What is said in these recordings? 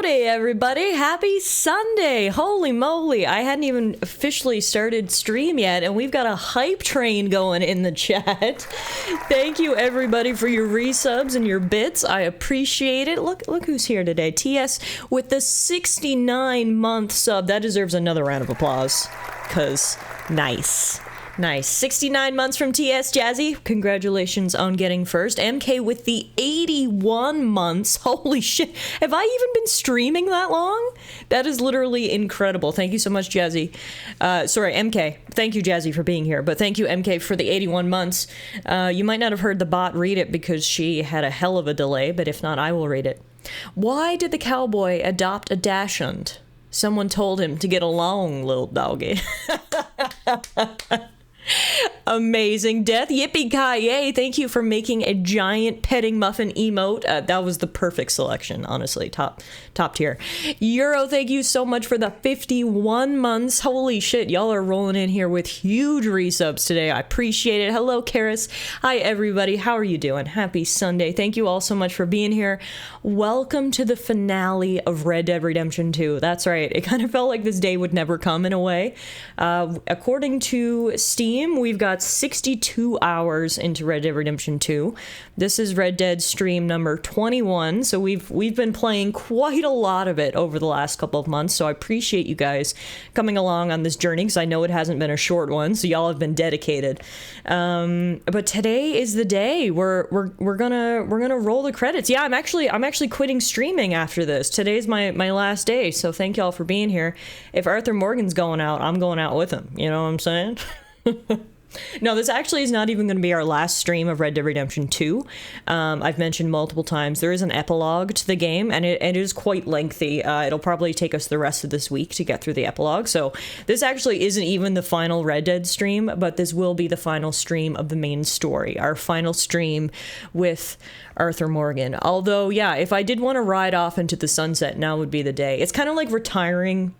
Howdy, everybody. Happy Sunday. Holy moly. I hadn't even officially started stream yet, and we've got a hype train going in the chat. Thank you, everybody, for your resubs and your bits. I appreciate it. Look who's here today. TS with the 69-month sub. That deserves another round of applause, because nice. Nice. 69 months from TS Jazzy. Congratulations on getting first. MK with the 81 months. Holy shit. Have I even been streaming that long? That is literally incredible. Thank you so much, Jazzy. Sorry, MK. Thank you, Jazzy, for being here. But thank you, MK, for the 81 months. You might not have heard the bot read it because she had a hell of a delay, but if not, I will read it. Why did the cowboy adopt a dachshund? Someone told him to get along, little doggy. Amazing. Death. Yippee-ki-yay. Thank you for making a giant petting muffin emote. That was the perfect selection, honestly. Top tier. Euro, thank you so much for the 51 months. Holy shit, y'all are rolling in here with huge resubs today. I appreciate it. Hello, Karis. Hi, everybody. How are you doing? Happy Sunday. Thank you all so much for being here. Welcome to the finale of Red Dead Redemption 2. That's right. It kind of felt like this day would never come in a way. According to Steam, we've got 62 hours into Red Dead Redemption 2. This is Red Dead stream number 21, so we've been playing quite a lot of it over the last couple of months, so I appreciate you guys coming along on this journey, because I know it hasn't been a short one, so y'all have been dedicated. But today is the day. We're gonna roll the credits. Yeah, I'm actually quitting streaming after this. Today's my last day, so thank y'all for being here. If Arthur Morgan's going out, I'm going out with him. You know what I'm saying? No, this actually is not even going to be our last stream of Red Dead Redemption 2. I've mentioned multiple times there is an epilogue to the game, and it is quite lengthy. It'll probably take us the rest of this week to get through the epilogue, so this actually isn't even the final Red Dead stream, but this will be the final stream of the main story, our final stream with Arthur Morgan. Although, yeah, if I did want to ride off into the sunset, now would be the day. It's kind of like retiring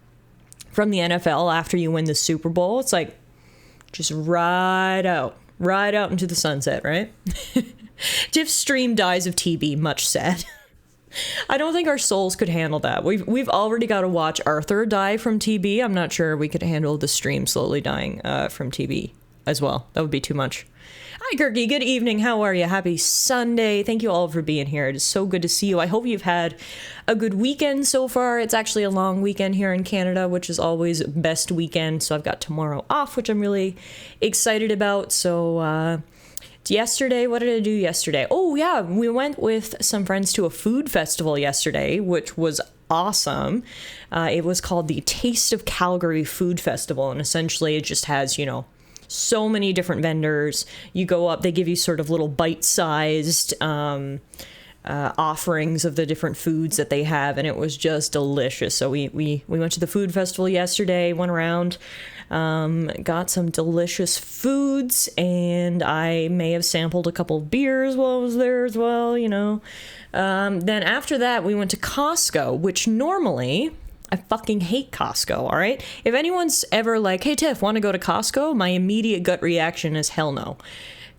from the NFL after you win the Super Bowl. It's like, just ride out into the sunset, right? Tiff's stream dies of TB, much sad. I don't think our souls could handle that. We've already got to watch Arthur die from TB. I'm not sure we could handle the stream slowly dying from TB as well. That would be too much. Hi, Kirky. Good evening. How are you? Happy Sunday. Thank you all for being here. It is so good to see you. I hope you've had a good weekend so far. It's actually a long weekend here in Canada, which is always best weekend. So I've got tomorrow off, which I'm really excited about. So yesterday, what did I do yesterday? Oh, yeah. We went with some friends to a food festival yesterday, which was awesome. It was called the Taste of Calgary Food Festival. And essentially it just has, so many different vendors. You go up, they give you sort of little bite-sized offerings of the different foods that they have, and it was just delicious. So we went to the food festival yesterday, went around, got some delicious foods, and I may have sampled a couple of beers while I was there as well, Then after that, we went to Costco, which normally... I fucking hate Costco, all right? If anyone's ever like, hey, Tiff, want to go to Costco? My immediate gut reaction is hell no.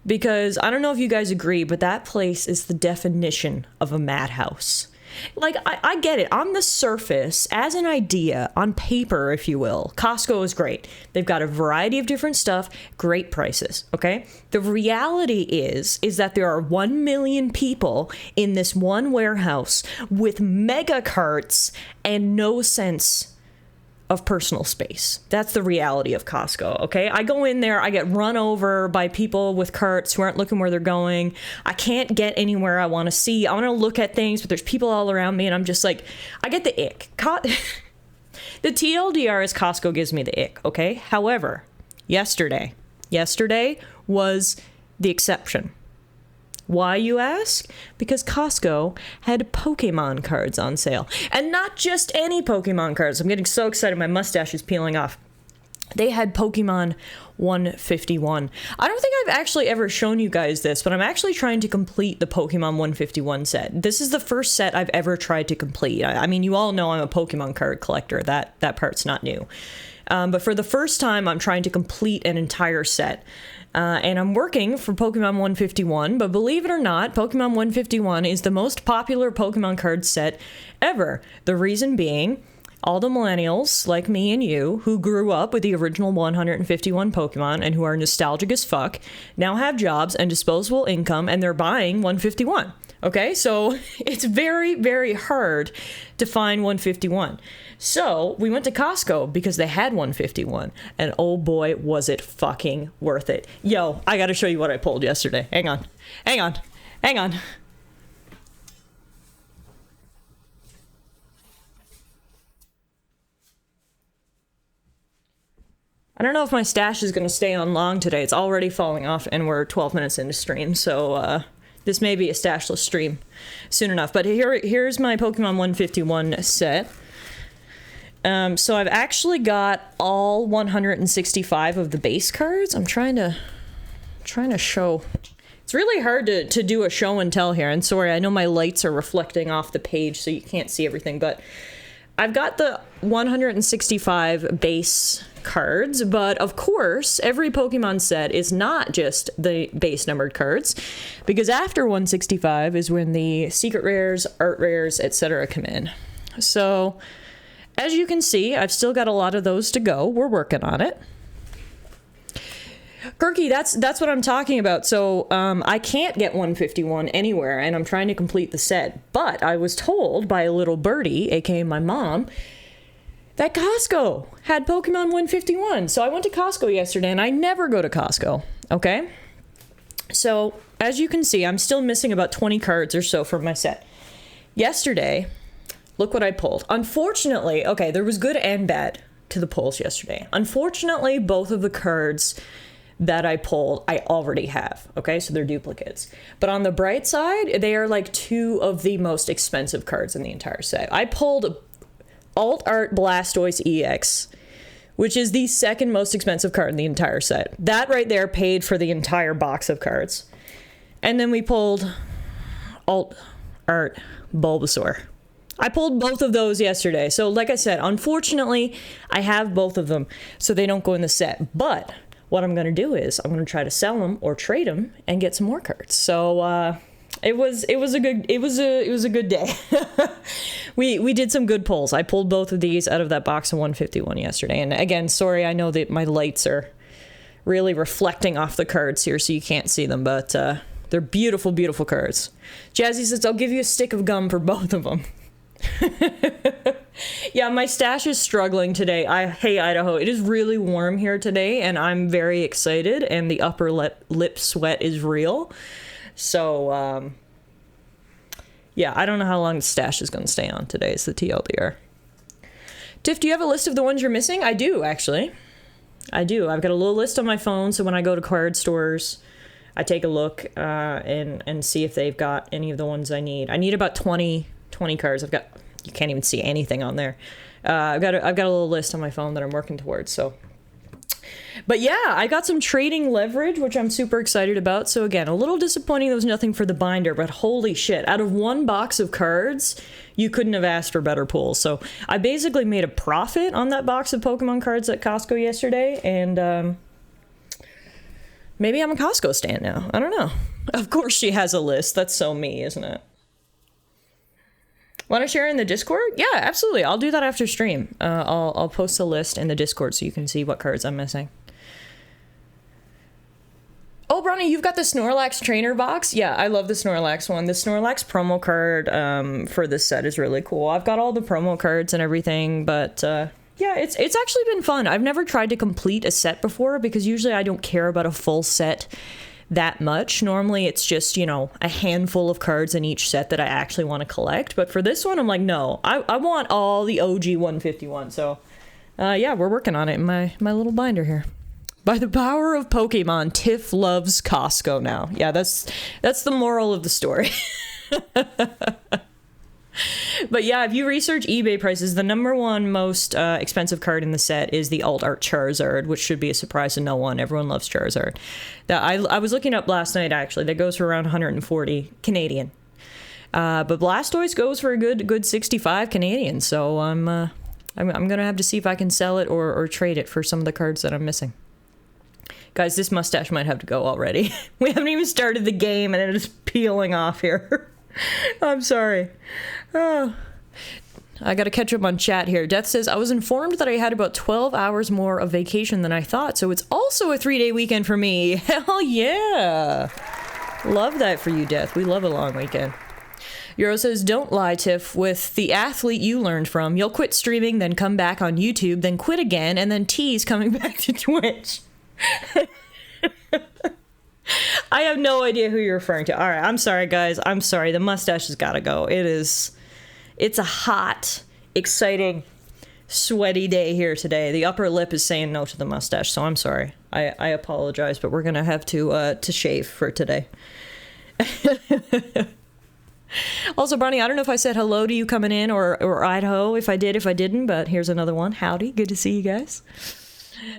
Because I don't know if you guys agree, but that place is the definition of a madhouse. Like, I get it. On the surface, as an idea, on paper, if you will, Costco is great. They've got a variety of different stuff, great prices, okay? The reality is that there are 1 million people in this one warehouse with mega carts and no sense of personal space. That's the reality of Costco, okay? I go in there, I get run over by people with carts who aren't looking where they're going. I can't get anywhere I want to see. I want to look at things, but there's people all around me, and I'm just like, I get the ick. The TLDR is Costco gives me the ick, okay? However, yesterday was the exception. Why, you ask? Because Costco had Pokemon cards on sale. And not just any Pokemon cards. I'm getting so excited, my mustache is peeling off. They had Pokemon 151. I don't think I've actually ever shown you guys this, but I'm actually trying to complete the Pokemon 151 set. This is the first set I've ever tried to complete. I mean, you all know I'm a Pokemon card collector. That part's not new. But for the first time, I'm trying to complete an entire set. And I'm working for Pokemon 151, but believe it or not, Pokemon 151 is the most popular Pokemon card set ever. The reason being, all the millennials, like me and you, who grew up with the original 151 Pokemon and who are nostalgic as fuck, now have jobs and disposable income, and they're buying 151. Okay, so it's very, very hard to find 151. So we went to Costco because they had 151, and oh boy, was it fucking worth it. Yo, I gotta show you what I pulled yesterday. Hang on. I don't know if my stash is gonna stay on long today. It's already falling off, and we're 12 minutes into stream, so this may be a stashless stream soon enough. But here's my Pokemon 151 set. So I've actually got all 165 of the base cards. I'm trying to show. It's really hard to do a show and tell here. And sorry, I know my lights are reflecting off the page, so you can't see everything. But I've got the 165 base cards, but of course, every Pokemon set is not just the base numbered cards, because after 165 is when the secret rares, art rares, etc. come in. So, as you can see, I've still got a lot of those to go. We're working on it. Kirky, that's what I'm talking about. So, I can't get 151 anywhere, and I'm trying to complete the set. But I was told by a little birdie, aka my mom, that Costco had Pokemon 151. So I went to Costco yesterday, and I never go to Costco, okay? So, as you can see, I'm still missing about 20 cards or so from my set. Yesterday, look what I pulled. Unfortunately, okay, there was good and bad to the pulls yesterday. Unfortunately, both of the cards that I pulled, I already have, okay? So they're duplicates. But on the bright side, they are like two of the most expensive cards in the entire set. I pulled Alt Art Blastoise EX, which is the second most expensive card in the entire set. That right there paid for the entire box of cards. And then we pulled Alt Art Bulbasaur. I pulled both of those yesterday. So like I said, unfortunately, I have both of them, so they don't go in the set. But what I'm going to do is I'm going to try to sell them or trade them and get some more cards. So it was a good day. we did some good pulls. I pulled both of these out of that box of 151 yesterday. And again, sorry, I know that my lights are really reflecting off the cards here, so you can't see them, but they're beautiful, beautiful cards. Jazzy says, I'll give you a stick of gum for both of them. Yeah, my stash is struggling today. Hey, Idaho, it is really warm here today, and I'm very excited, and the upper lip sweat is real. So, yeah, I don't know how long the stash is going to stay on today, is the TLDR. Tiff, do you have a list of the ones you're missing? I do, actually. I do. I've got a little list on my phone, so when I go to card stores, I take a look and see if they've got any of the ones I need. I need about 20 cards. You can't even see anything on there. I've got a little list on my phone that I'm working towards, so. But yeah, I got some trading leverage, which I'm super excited about. So again, a little disappointing there was nothing for the binder, but holy shit, out of one box of cards, you couldn't have asked for better pulls. So I basically made a profit on that box of Pokemon cards at Costco yesterday, and maybe I'm a Costco stan now. I don't know. Of course she has a list. That's so me, isn't it? Want to share in the Discord? Yeah, absolutely. I'll do that after stream. I'll post a list in the Discord so you can see what cards I'm missing. Oh, Bronny, you've got the Snorlax trainer box? Yeah, I love the Snorlax one. The Snorlax promo card for this set is really cool. I've got all the promo cards and everything, but yeah, it's actually been fun. I've never tried to complete a set before because usually I don't care about a full set that much. Normally it's just, you know, a handful of cards in each set that I actually want to collect. But for this one, I'm like, no, I want all the OG 151. So yeah, we're working on it in my little binder here. By the power of Pokemon, Tiff loves Costco now. Yeah, that's the moral of the story. But yeah, if you research eBay prices, the number one most expensive card in the set is the Alt Art Charizard, which should be a surprise to no one. Everyone loves Charizard. That I was looking up last night, actually. That goes for around 140 Canadian. But Blastoise goes for a good 65 Canadian. So I'm gonna have to see if I can sell it or trade it for some of the cards that I'm missing. Guys, this mustache might have to go already. We haven't even started the game and it is peeling off here. I'm sorry. Oh. I gotta catch up on chat here. Death says, I was informed that I had about 12 hours more of vacation than I thought, so it's also a 3-day weekend for me. Hell yeah. Love that for you, Death. We love a long weekend. Euro says, don't lie, Tiff. With the athlete you learned from, you'll quit streaming, then come back on YouTube, then quit again, and then tease coming back to Twitch. I have no idea who you're referring to. All right, I'm sorry, guys. I'm sorry. The mustache has got to go. It's a hot, exciting, sweaty day here today. The upper lip is saying no to the mustache, so I'm sorry. I apologize, but we're going to have to shave for today. Also, Bronny, I don't know if I said hello to you coming in or Idaho, if I did, if I didn't, but here's another one. Howdy, good to see you guys.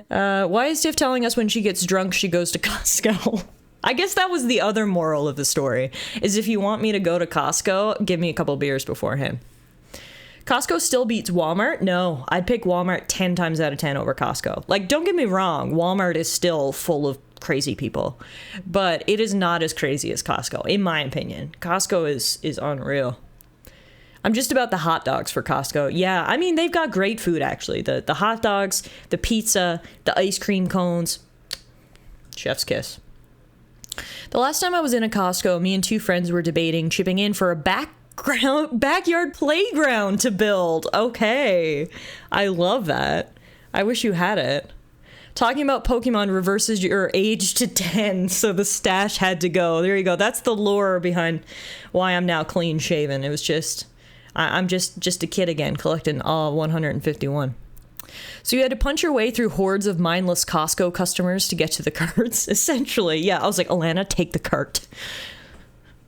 Why is Tiff telling us when she gets drunk she goes to Costco? I guess that was the other moral of the story, is if you want me to go to Costco, give me a couple beers beforehand. Costco still beats Walmart? No, I'd pick Walmart 10 times out of 10 over Costco. Like, don't get me wrong, Walmart is still full of crazy people, but it is not as crazy as Costco, in my opinion. Costco is unreal. I'm just about the hot dogs for Costco. Yeah, I mean, they've got great food, actually. The hot dogs, the pizza, the ice cream cones. Chef's kiss. The last time I was in a Costco, me and two friends were debating chipping in for a backyard playground to build. Okay. I love that. I wish you had it. Talking about Pokemon reverses your age to 10, so the stash had to go. There you go. That's the lore behind why I'm now clean shaven. It was just, I'm just a kid again, collecting all 151. So you had to punch your way through hordes of mindless Costco customers to get to the carts, essentially. Yeah, I was like, Alana, take the cart.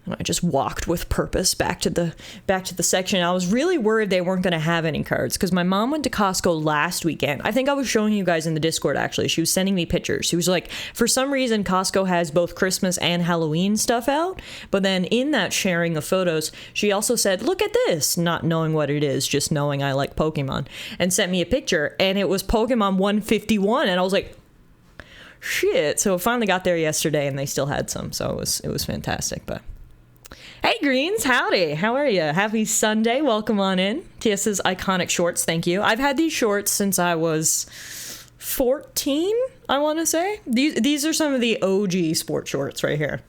And I just walked with purpose back to the section. I was really worried they weren't going to have any cards because my mom went to Costco last weekend. I think I was showing you guys in the Discord, actually. She was sending me pictures. She was like, for some reason, Costco has both Christmas and Halloween stuff out. But then in that sharing of photos, she also said, look at this, not knowing what it is, just knowing I like Pokemon, and sent me a picture. And it was Pokemon 151. And I was like, shit. So it finally got there yesterday and they still had some. So it was fantastic. But hey, Greens, howdy. How are you? Happy Sunday. Welcome on in. TS's iconic shorts, thank you. I've had these shorts since I was 14, I want to say. These are some of the OG sport shorts right here.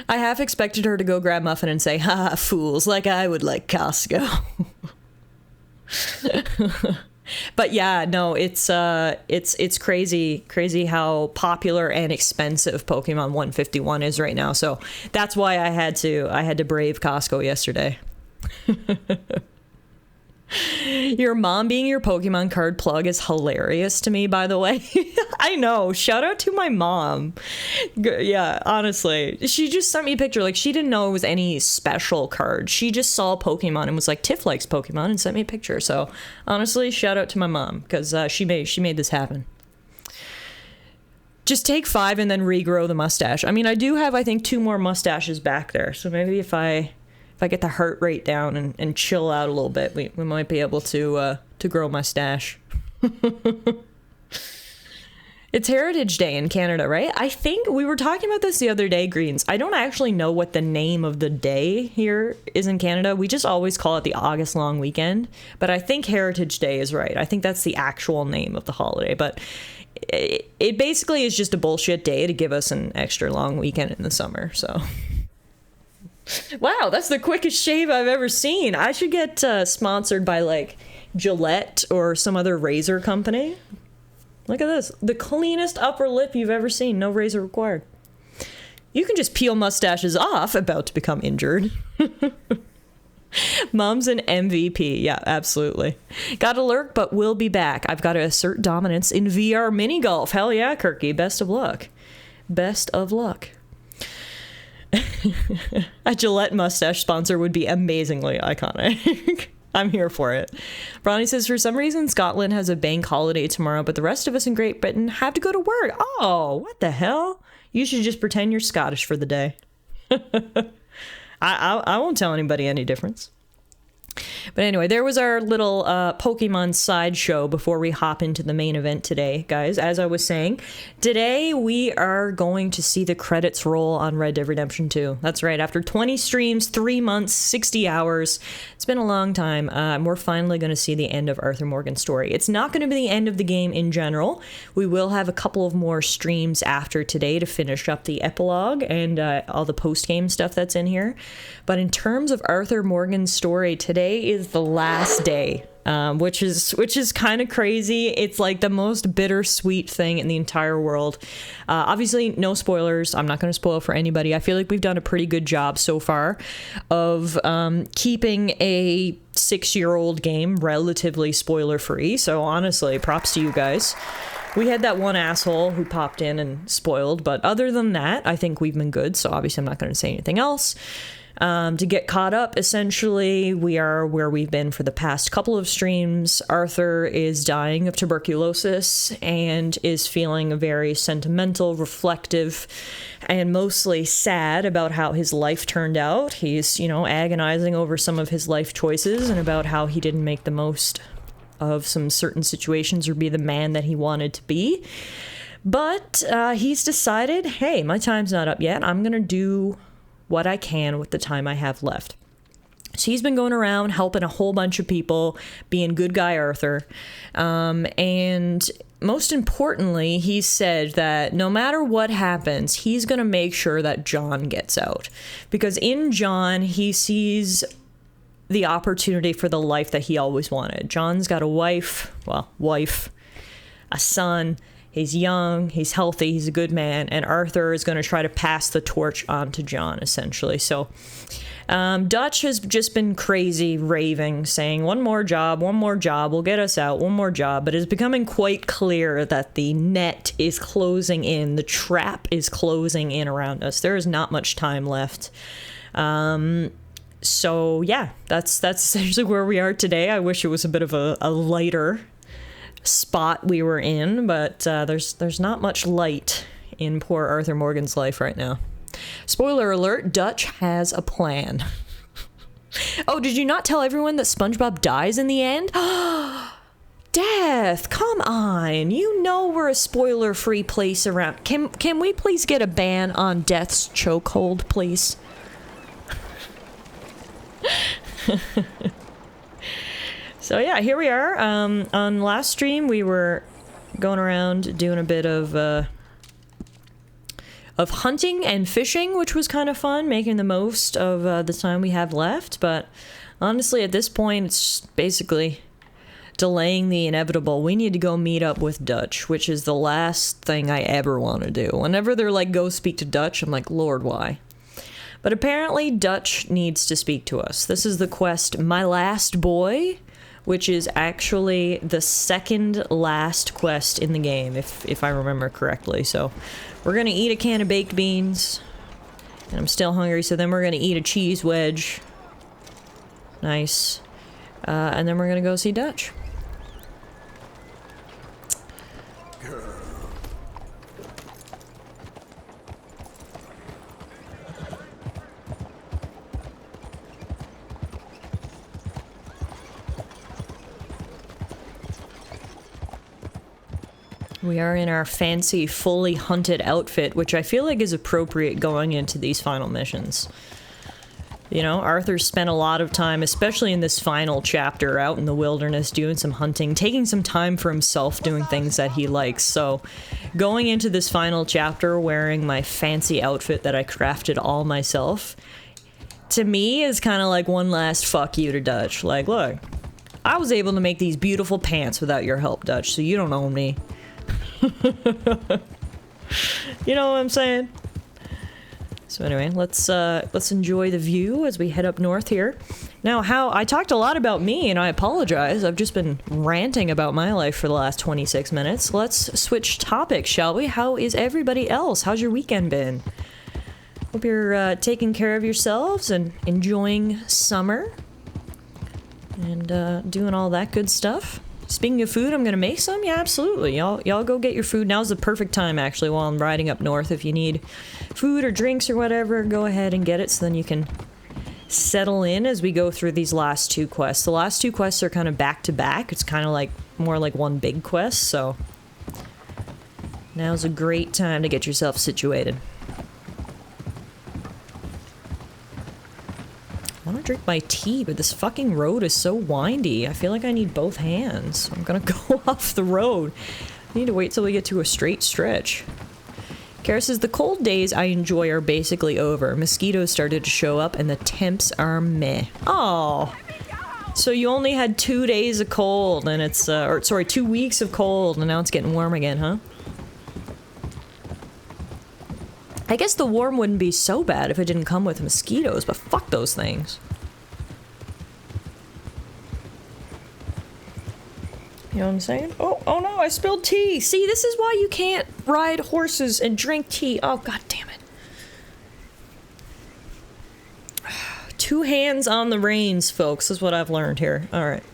I half expected her to go grab Muffin and say, haha, fools, like I would like Costco. But yeah, no, it's crazy how popular and expensive Pokemon 151 is right now. So that's why I had to brave Costco yesterday. Your mom being your Pokemon card plug is hilarious to me, by the way. I know. Shout out to my mom. Yeah, honestly. She just sent me a picture. Like, she didn't know it was any special card. She just saw Pokemon and was like, Tiff likes Pokemon, and sent me a picture. So, honestly, shout out to my mom, because she made this happen. Just take 5 and then regrow the mustache. I mean, I do have, I think, 2 more mustaches back there. So maybe if I get the heart rate down and chill out a little bit, we might be able to grow my stash. It's Heritage Day in Canada, right? I think we were talking about this the other day, Greens. I don't actually know what the name of the day here is in Canada. We just always call it the August long weekend. But I think Heritage Day is right. I think that's the actual name of the holiday. But it basically is just a bullshit day to give us an extra long weekend in the summer, so... Wow, that's the quickest shave I've ever seen. I should get sponsored by, like, Gillette or some other razor company. Look at this. The cleanest upper lip you've ever seen. No razor required. You can just peel mustaches off. About to become injured. Mom's an MVP. Yeah, absolutely. Gotta lurk, but we'll be back. I've got to assert dominance in VR mini golf. Hell yeah, Kirky. Best of luck. Best of luck. A Gillette mustache sponsor would be amazingly iconic. I'm here for it. Bronny says, for some reason, Scotland has a bank holiday tomorrow, but the rest of us in Great Britain have to go to work. Oh, what the hell? You should just pretend you're Scottish for the day. I won't tell anybody any difference. But anyway, there was our little Pokemon sideshow before we hop into the main event today, guys. As I was saying, today we are going to see the credits roll on Red Dead Redemption 2. That's right, after 20 streams, 3 months, 60 hours, it's been a long time, we're finally going to see the end of Arthur Morgan's story. It's not going to be the end of the game in general. We will have a couple of more streams after today to finish up the epilogue and all the post-game stuff that's in here. But in terms of Arthur Morgan's story, today is the last day, which is kind of crazy. It's like the most bittersweet thing in the entire world. Obviously, no spoilers. I'm not going to spoil for anybody. I feel like we've done a pretty good job so far of keeping a 6-year-old game relatively spoiler-free. So honestly, props to you guys. We had that one asshole who popped in and spoiled, but other than that, I think we've been good. So obviously, I'm not going to say anything else. To get caught up, essentially, we are where we've been for the past couple of streams. Arthur is dying of tuberculosis and is feeling very sentimental, reflective, and mostly sad about how his life turned out. He's, agonizing over some of his life choices and about how he didn't make the most of some certain situations or be the man that he wanted to be. But he's decided, hey, my time's not up yet. I'm going to do what I can with the time I have left. So he's been going around helping a whole bunch of people, being good guy Arthur. And most importantly, he said that no matter what happens, he's going to make sure that John gets out. Because in John, he sees the opportunity for the life that he always wanted. John's got a wife, a son. He's young, he's healthy, he's a good man, and Arthur is going to try to pass the torch on to John, essentially. So Dutch has just been crazy, raving, saying, one more job will get us out, one more job. But it's becoming quite clear that the net is closing in, the trap is closing in around us. There is not much time left. So yeah, that's essentially where we are today. I wish it was a bit of a lighter spot we were in, but there's not much light in poor Arthur Morgan's life right now. Spoiler alert, Dutch has a plan. Oh, did you not tell everyone that SpongeBob dies in the end? Death, come on. You know we're a spoiler-free place around. Can we please get a ban on Death's chokehold, please? So yeah, here we are. On last stream, we were going around doing a bit of hunting and fishing, which was kind of fun, making the most of the time we have left. But honestly, at this point, it's basically delaying the inevitable. We need to go meet up with Dutch, which is the last thing I ever want to do. Whenever they're like, go speak to Dutch, I'm like, Lord, why? But apparently, Dutch needs to speak to us. This is the quest, My Last Boy, which is actually the second last quest in the game, if I remember correctly. So we're gonna eat a can of baked beans, and I'm still hungry, so then we're gonna eat a cheese wedge. Nice. And then we're gonna go see Dutch. We are in our fancy, fully hunted outfit, which I feel like is appropriate going into these final missions. You know, Arthur spent a lot of time, especially in this final chapter, out in the wilderness doing some hunting, taking some time for himself, doing things that he likes. So, going into this final chapter wearing my fancy outfit that I crafted all myself, to me is kind of like one last fuck you to Dutch. Like, look, I was able to make these beautiful pants without your help, Dutch, so you don't own me. You know what I'm saying? So anyway, let's enjoy the view as we head up north here. Now, how I talked a lot about me, and I apologize. I've just been ranting about my life for the last 26 minutes. Let's switch topics, shall we? How is everybody else? How's your weekend been? Hope you're taking care of yourselves and enjoying summer and doing all that good stuff. Speaking of food, I'm gonna make some. Yeah, absolutely. Y'all go get your food. Now's the perfect time, actually, while I'm riding up north. If you need food or drinks or whatever, go ahead and get it, so then you can settle in as we go through these last two quests. The last two quests are kind of back to back. It's kind of like more like one big quest, so now's a great time to get yourself situated. I want to drink my tea, but this fucking road is so windy. I feel like I need both hands. I'm gonna go off the road. I need to wait till we get to a straight stretch. Kara says, the cold days I enjoy are basically over. Mosquitoes started to show up and the temps are meh. Oh, so you only had 2 days of cold and it's, or sorry, 2 weeks of cold and now it's getting warm again, huh? I guess the warm wouldn't be so bad if it didn't come with mosquitoes, but fuck those things. You know what I'm saying? Oh no, I spilled tea! See, this is why you can't ride horses and drink tea. Oh, god damn it. 2 hands on the reins, folks, is what I've learned here. Alright.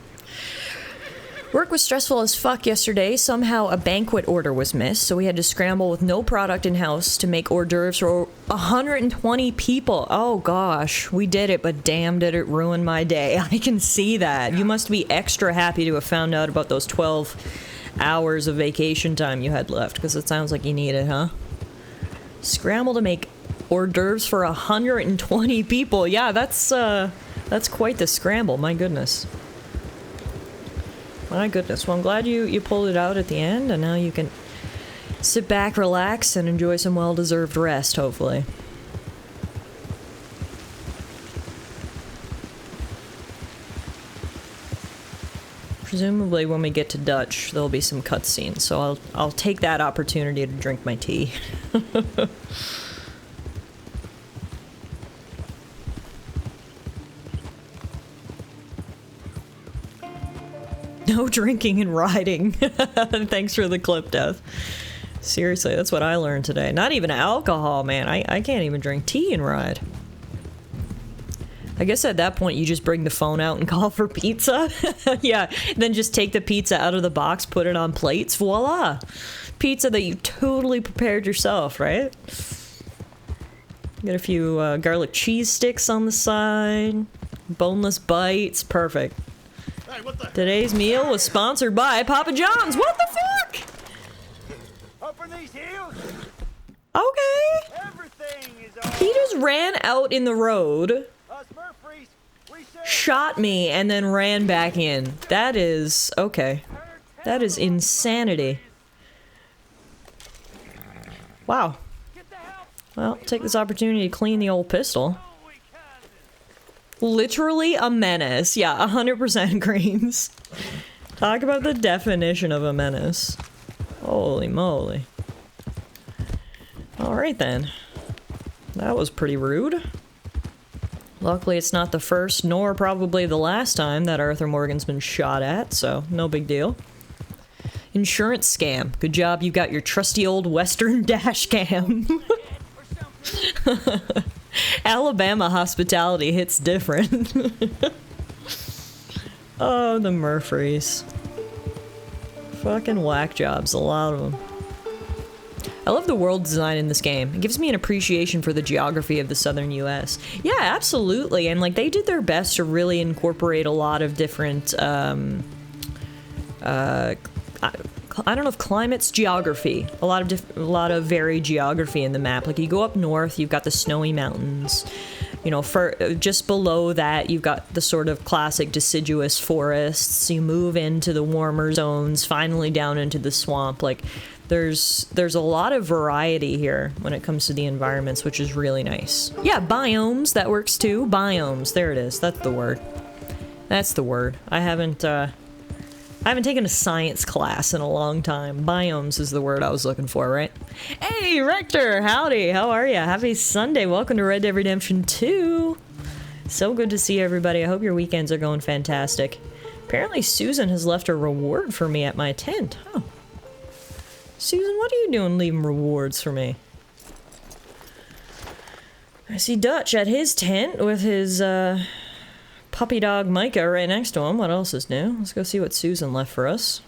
Work was stressful as fuck yesterday. Somehow a banquet order was missed, so we had to scramble with no product in-house to make hors d'oeuvres for 120 people. Oh gosh, we did it, but damn did it ruin my day. I can see that. You must be extra happy to have found out about those 12 hours of vacation time you had left, because it sounds like you need it, huh? Scramble to make hors d'oeuvres for 120 people. Yeah, that's quite the scramble, my goodness. My goodness. Well, I'm glad you pulled it out at the end, and now you can sit back, relax, and enjoy some well-deserved rest, hopefully. Presumably when we get to Dutch, there'll be some cutscenes, so I'll take that opportunity to drink my tea. No drinking and riding. Thanks for the clip, Death. Seriously, that's what I learned today. Not even alcohol, man. I can't even drink tea and ride. I guess at that point you just bring the phone out and call for pizza. Yeah, then just take the pizza out of the box, put it on plates, voila! Pizza that you totally prepared yourself, right? Get a few garlic cheese sticks on the side, boneless bites, perfect. Hey, what the? Today's meal was sponsored by Papa John's. What the fuck? Up in these hills, Okay. everything is all He just ran out in the road, us Murphys, we say shot me, and then ran back in. That is... okay. That is insanity. Wow. get the help. Well, take this opportunity to clean the old pistol. Oh, we can. Literally a menace. Yeah, 100% Greens. Talk about the definition of a menace. Holy moly. Alright then. That was pretty rude. Luckily it's not the first, nor probably the last time that Arthur Morgan's been shot at, so no big deal. Insurance scam. Good job you got your trusty old Western dash cam. Alabama hospitality hits different. Oh, the Murphys. Fucking whack jobs, a lot of them. I love the world design in this game. It gives me an appreciation for the geography of the southern US. Yeah, absolutely, and like they did their best to really incorporate a lot of different, I don't know if climate's geography. A lot of varied geography in the map. Like you go up north, you've got the snowy mountains. You know, for just below that, you've got the sort of classic deciduous forests. You move into the warmer zones, finally down into the swamp. Like there's a lot of variety here when it comes to the environments, which is really nice. Yeah, biomes, that works too. Biomes, there it is. That's the word. That's the word. I haven't taken a science class in a long time. Biomes is the word I was looking for, right? Hey, Rector! Howdy! How are ya? Happy Sunday! Welcome to Red Dead Redemption 2! So good to see everybody. I hope your weekends are going fantastic. Apparently Susan has left a reward for me at my tent. Oh. Susan, what are you doing leaving rewards for me? I see Dutch at his tent with his, puppy dog Micah right next to him. What else is new? Let's go see what Susan left for us.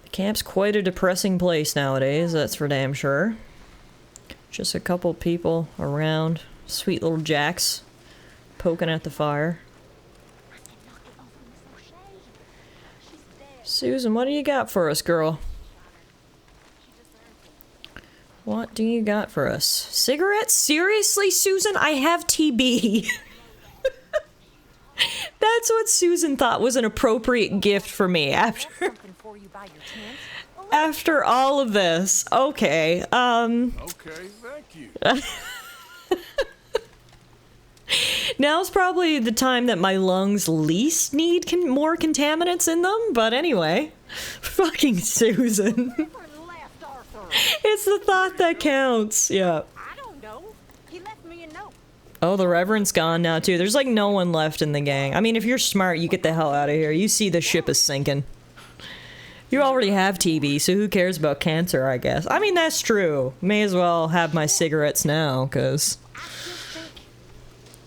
The camp's quite a depressing place nowadays, that's for damn sure. Just a couple people around. Sweet little Jacks. poking at the fire. Susan, what do you got for us, girl? What do you got for us? Cigarettes? Seriously, Susan? I have TB. That's what Susan thought was an appropriate gift for me after after all of this. Okay, Okay, thank you. now's probably the time that my lungs least need more contaminants in them, but anyway. Fucking Susan. It's the thought that counts, yeah. I don't know. He left me a note. Oh, the Reverend's gone now, too. There's, like, no one left in the gang. I mean, if you're smart, you get the hell out of here. You see the ship is sinking. You already have TB, so who cares about cancer, I guess. I mean, that's true. May as well have my cigarettes now, because I just think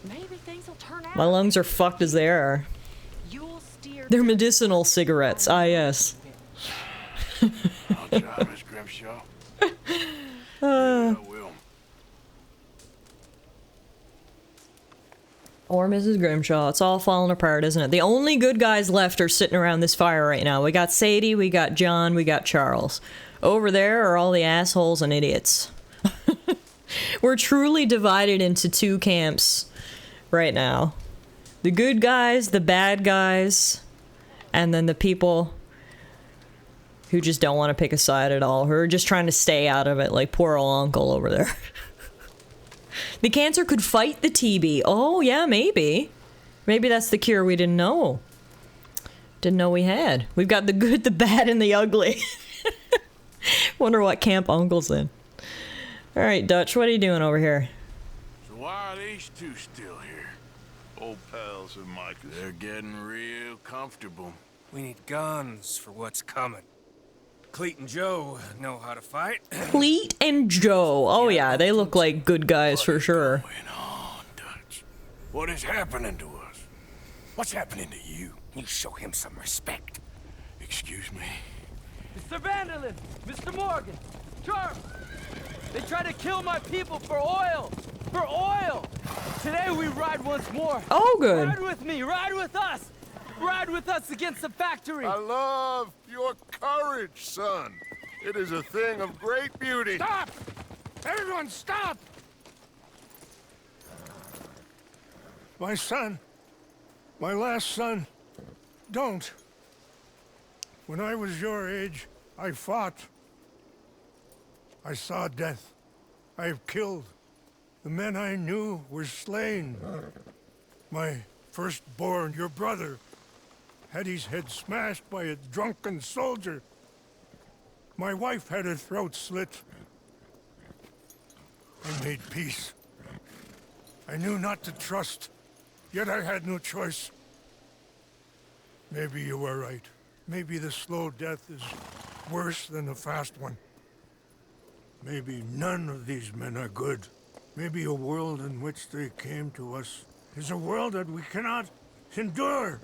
maybe things will turn out. my lungs are fucked as they are. You'll steer. They're medicinal cigarettes, ah yes. I'll try, Miss Grimshaw. Yeah, I will. Or Mrs. Grimshaw. It's all falling apart, isn't it? The only good guys left are sitting around this fire right now. We got Sadie, we got John, we got Charles. Over there are all the assholes and idiots. We're truly divided into two camps right now. The good guys, the bad guys, and then the people who just don't want to pick a side at all, who are just trying to stay out of it, like poor old uncle over there. The cancer could fight the TB. Oh, yeah, maybe. Maybe that's the cure we didn't know. Didn't know we had. We've got the good, the bad, and the ugly. Wonder what camp Uncle's in. Alright, Dutch, what are you doing over here? So why are these two still here? Old pals of Mike. They're getting real comfortable. We need guns for what's coming. Cleet and Joe know how to fight. Cleet and Joe. Oh yeah, they look like good guys for sure. Going on, Dutch? What is happening to us? What's happening to you? You show him some respect. Excuse me. Mr. Vanderlyn, Mr. Morgan, Charles. They try to kill my people for oil. For oil. Today we ride once more. Oh, good. Ride with me. Ride with us. Ride with us against the factory. I love your courage, son. It is a thing of great beauty. Stop! Everyone stop! My son, my last son, don't. When I was your age, I fought. I saw death. I have killed. The men I knew were slain. My firstborn, your brother, had his head smashed by a drunken soldier. My wife had her throat slit. I made peace. I knew not to trust, yet I had no choice. Maybe you were right. Maybe the slow death is worse than the fast one. Maybe none of these men are good. Maybe a world in which they came to us is a world that we cannot endure.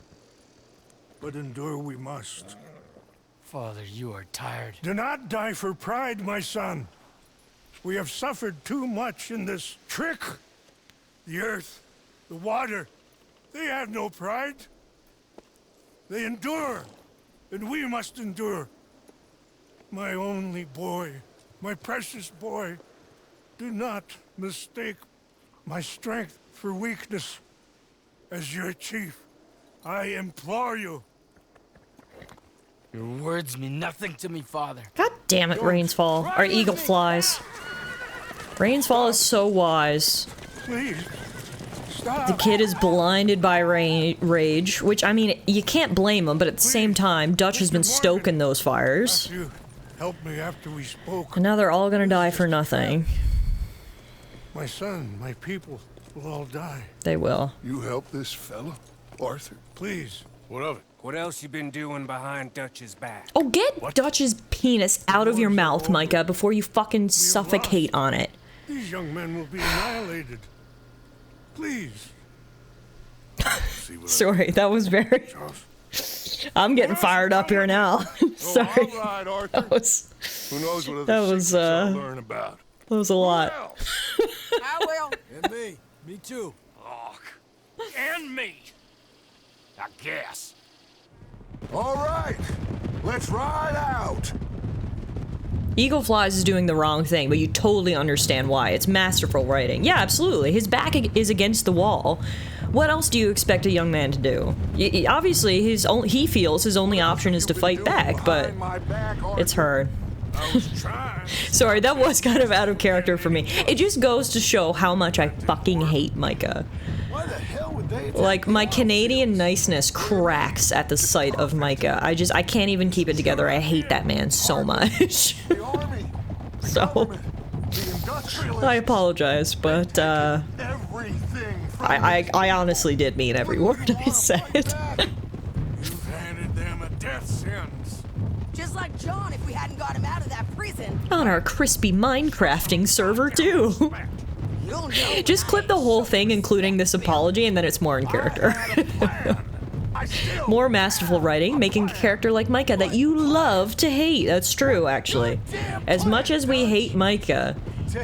But endure we must. Father, you are tired. Do not die for pride, my son. We have suffered too much in this trick. The earth, the water, they have no pride. They endure, and we must endure. My only boy, my precious boy, do not mistake my strength for weakness. As your chief, I implore you. Your words mean nothing to me, Father. God damn it, Rainsfall. Or Eagle Flies. Rainsfall is so wise. Please, stop. The kid is blinded by rage, which, I mean, you can't blame him, but at the same time, Dutch has been stoking those fires. You helped me after we spoke. And now they're all gonna die for nothing. My son, my people will all die. They will. You help this fella, Arthur? Please. What of it? What else you been doing behind Dutch's back? Oh, get Dutch's penis out of your mouth, Micah, before you fucking suffocate on it. These young men will be annihilated. Please. See what Sorry, that was very... I'm getting fired up here now. Sorry. All right, Arthur. That was... Who knows what other That was, secrets I'll learn about. That was a lot. Well, I will. And me. Me too. Look. and me. I guess. All right, let's ride out. Eagle Flies is doing the wrong thing, but you totally understand why. It's masterful writing. Yeah, absolutely. His back is against the wall. What else do you expect a young man to do? Obviously, he feels his only option is to fight back, but it's hard. Sorry, that was kind of out of character for me. It just goes to show how much I fucking hate Micah. Like, my Canadian niceness cracks at the sight of Micah. I can't even keep it together. I hate that man so much. So, I apologize, but, I honestly did mean every word I said. You've handed them a death sentence. Just like John if we hadn't got him out of that prison. On our crispy Minecrafting server, too. Just clip the whole thing, including this apology, and then it's more in character. More masterful writing, making a character like Micah that you love to hate. That's true, actually. As much as we hate Micah,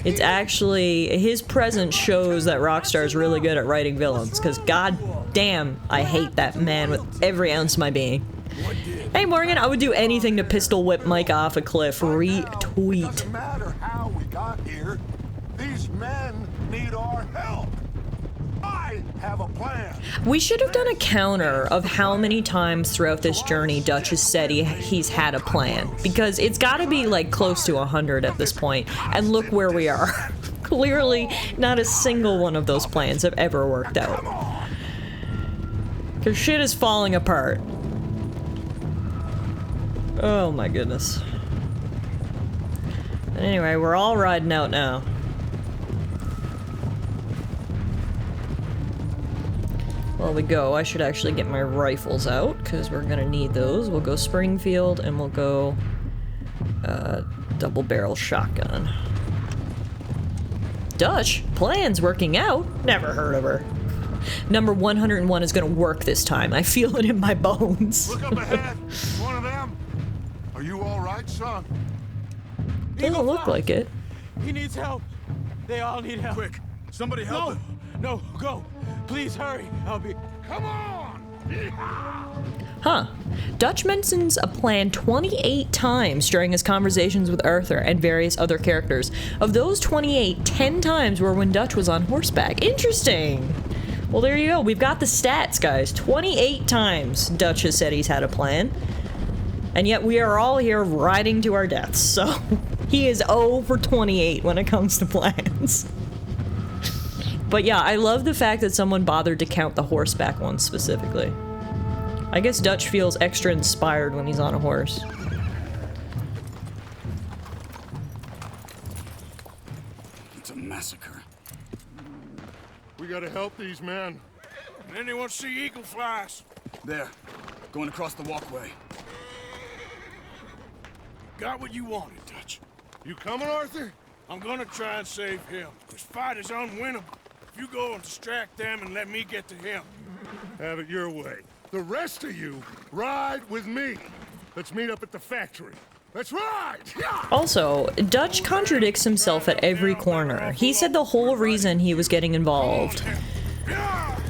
it's actually, his presence shows that Rockstar is really good at writing villains, because god damn, I hate that man with every ounce of my being. Hey Morgan, I would do anything to pistol whip Micah off a cliff. Retweet. Doesn't matter how we got here. These men need our help. I have a plan. We should have done a counter of how many times throughout this journey Dutch has said he's had a plan, because it's got to be like close to 100 at this point, and look where we are. Clearly, not a single one of those plans have ever worked out. Because shit is falling apart. Oh my goodness. Anyway, we're all riding out now. While we go, I should actually get my rifles out, because we're gonna need those. We'll go Springfield, and we'll go double barrel shotgun. Dutch? Plan's working out? Never heard of her. Number 101 is gonna work this time. I feel it in my bones. Look up ahead. One of them. Are you all right, son? Doesn't look like it. He needs help. They all need help. Quick, somebody help him. No, go. Please hurry. I'll be... Come on! Huh. Dutch mentions a plan 28 times during his conversations with Arthur and various other characters. Of those 28, 10 times were when Dutch was on horseback. Interesting! Well, there you go. We've got the stats, guys. 28 times Dutch has said he's had a plan. And yet we are all here riding to our deaths, so he is 0 for 28 when it comes to plans. But yeah, I love the fact that someone bothered to count the horseback one specifically. I guess Dutch feels extra inspired when he's on a horse. It's a massacre. We gotta help these men. Anyone see Eagle Flies? There, going across the walkway. Got what you wanted, Dutch. You coming, Arthur? I'm gonna try and save him. This fight is unwinnable. If you go and distract them and let me get to him. Have it your way. The rest of you, ride with me. Let's meet up at the factory. Let's ride! Yeah! Also, Dutch contradicts himself at every corner. He said the whole reason he was getting involved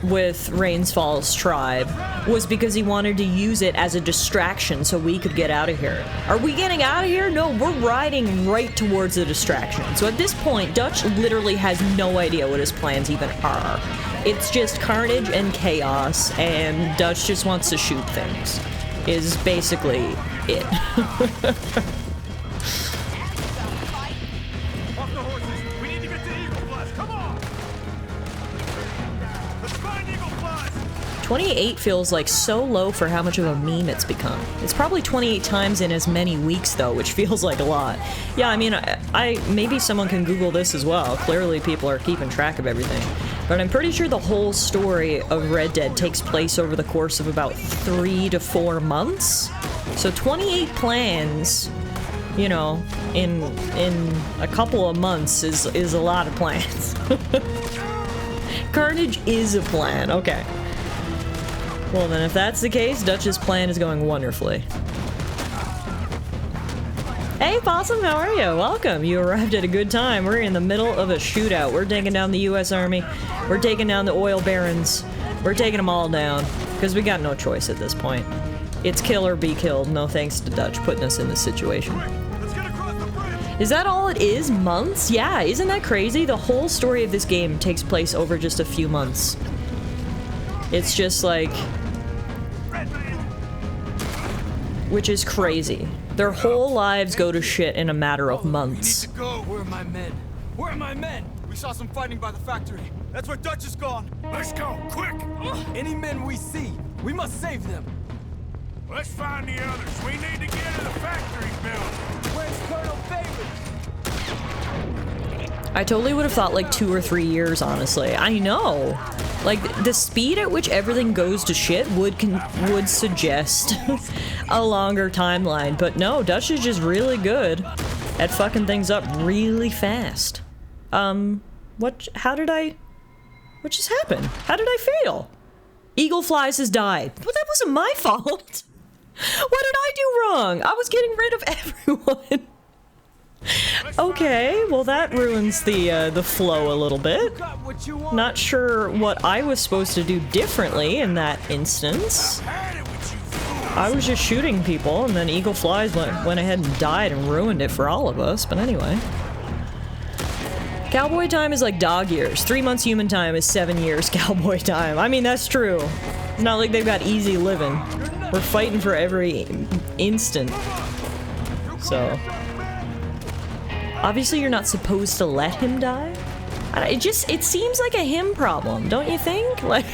with Rains Fall's tribe was because he wanted to use it as a distraction so we could get out of here. Are we getting out of here? No, we're riding right towards the distraction. So at this point, Dutch literally has no idea what his plans even are. It's just carnage and chaos, and Dutch just wants to shoot things, is basically it. Off the horses! We need to get to Eagle Flies! Come on! Let's find Eagle Flies! 28 feels like so low for how much of a meme it's become. It's probably 28 times in as many weeks though, which feels like a lot. Yeah, I mean, I maybe someone can Google this as well. Clearly people are keeping track of everything. But I'm pretty sure the whole story of Red Dead takes place over the course of about 3 to 4 months. So 28 plans, you know, in a couple of months is a lot of plans. Carnage is a plan, okay. Well then, if that's the case, Dutch's plan is going wonderfully. Hey Possum, how are you? Welcome. You arrived at a good time. We're in the middle of a shootout. We're taking down the US Army. We're taking down the oil barons. We're taking them all down, because we got no choice at this point. It's kill or be killed. No thanks to Dutch putting us in this situation. Is that all it is? Months? Yeah, isn't that crazy? The whole story of this game takes place over just a few months. It's just like... which is crazy. Their whole lives go to shit in a matter of months. Where are my men? Where are my men? We saw some fighting by the factory. That's where Dutch is gone. Let's go, quick! Any men we see, we must save them. Let's find the others. We need to get to the factory building. Where's Colonel Favors? I totally would have thought like 2 or 3 years, honestly. I know. Like, the speed at which everything goes to shit would suggest a longer timeline, but no, Dutch is just really good at fucking things up really fast. What just happened? How did I fail? Eagle Flies has died. Well, that wasn't my fault. What did I do wrong? I was getting rid of everyone. Okay, well that ruins the flow a little bit. Not sure what I was supposed to do differently in that instance. I was just shooting people, and then Eagle Flies went ahead and died and ruined it for all of us, but anyway. Cowboy time is like dog years. 3 months human time is 7 years cowboy time. I mean, that's true. It's not like they've got easy living. We're fighting for every instant. So... obviously you're not supposed to let him die. It seems like a him problem, don't you think? Like,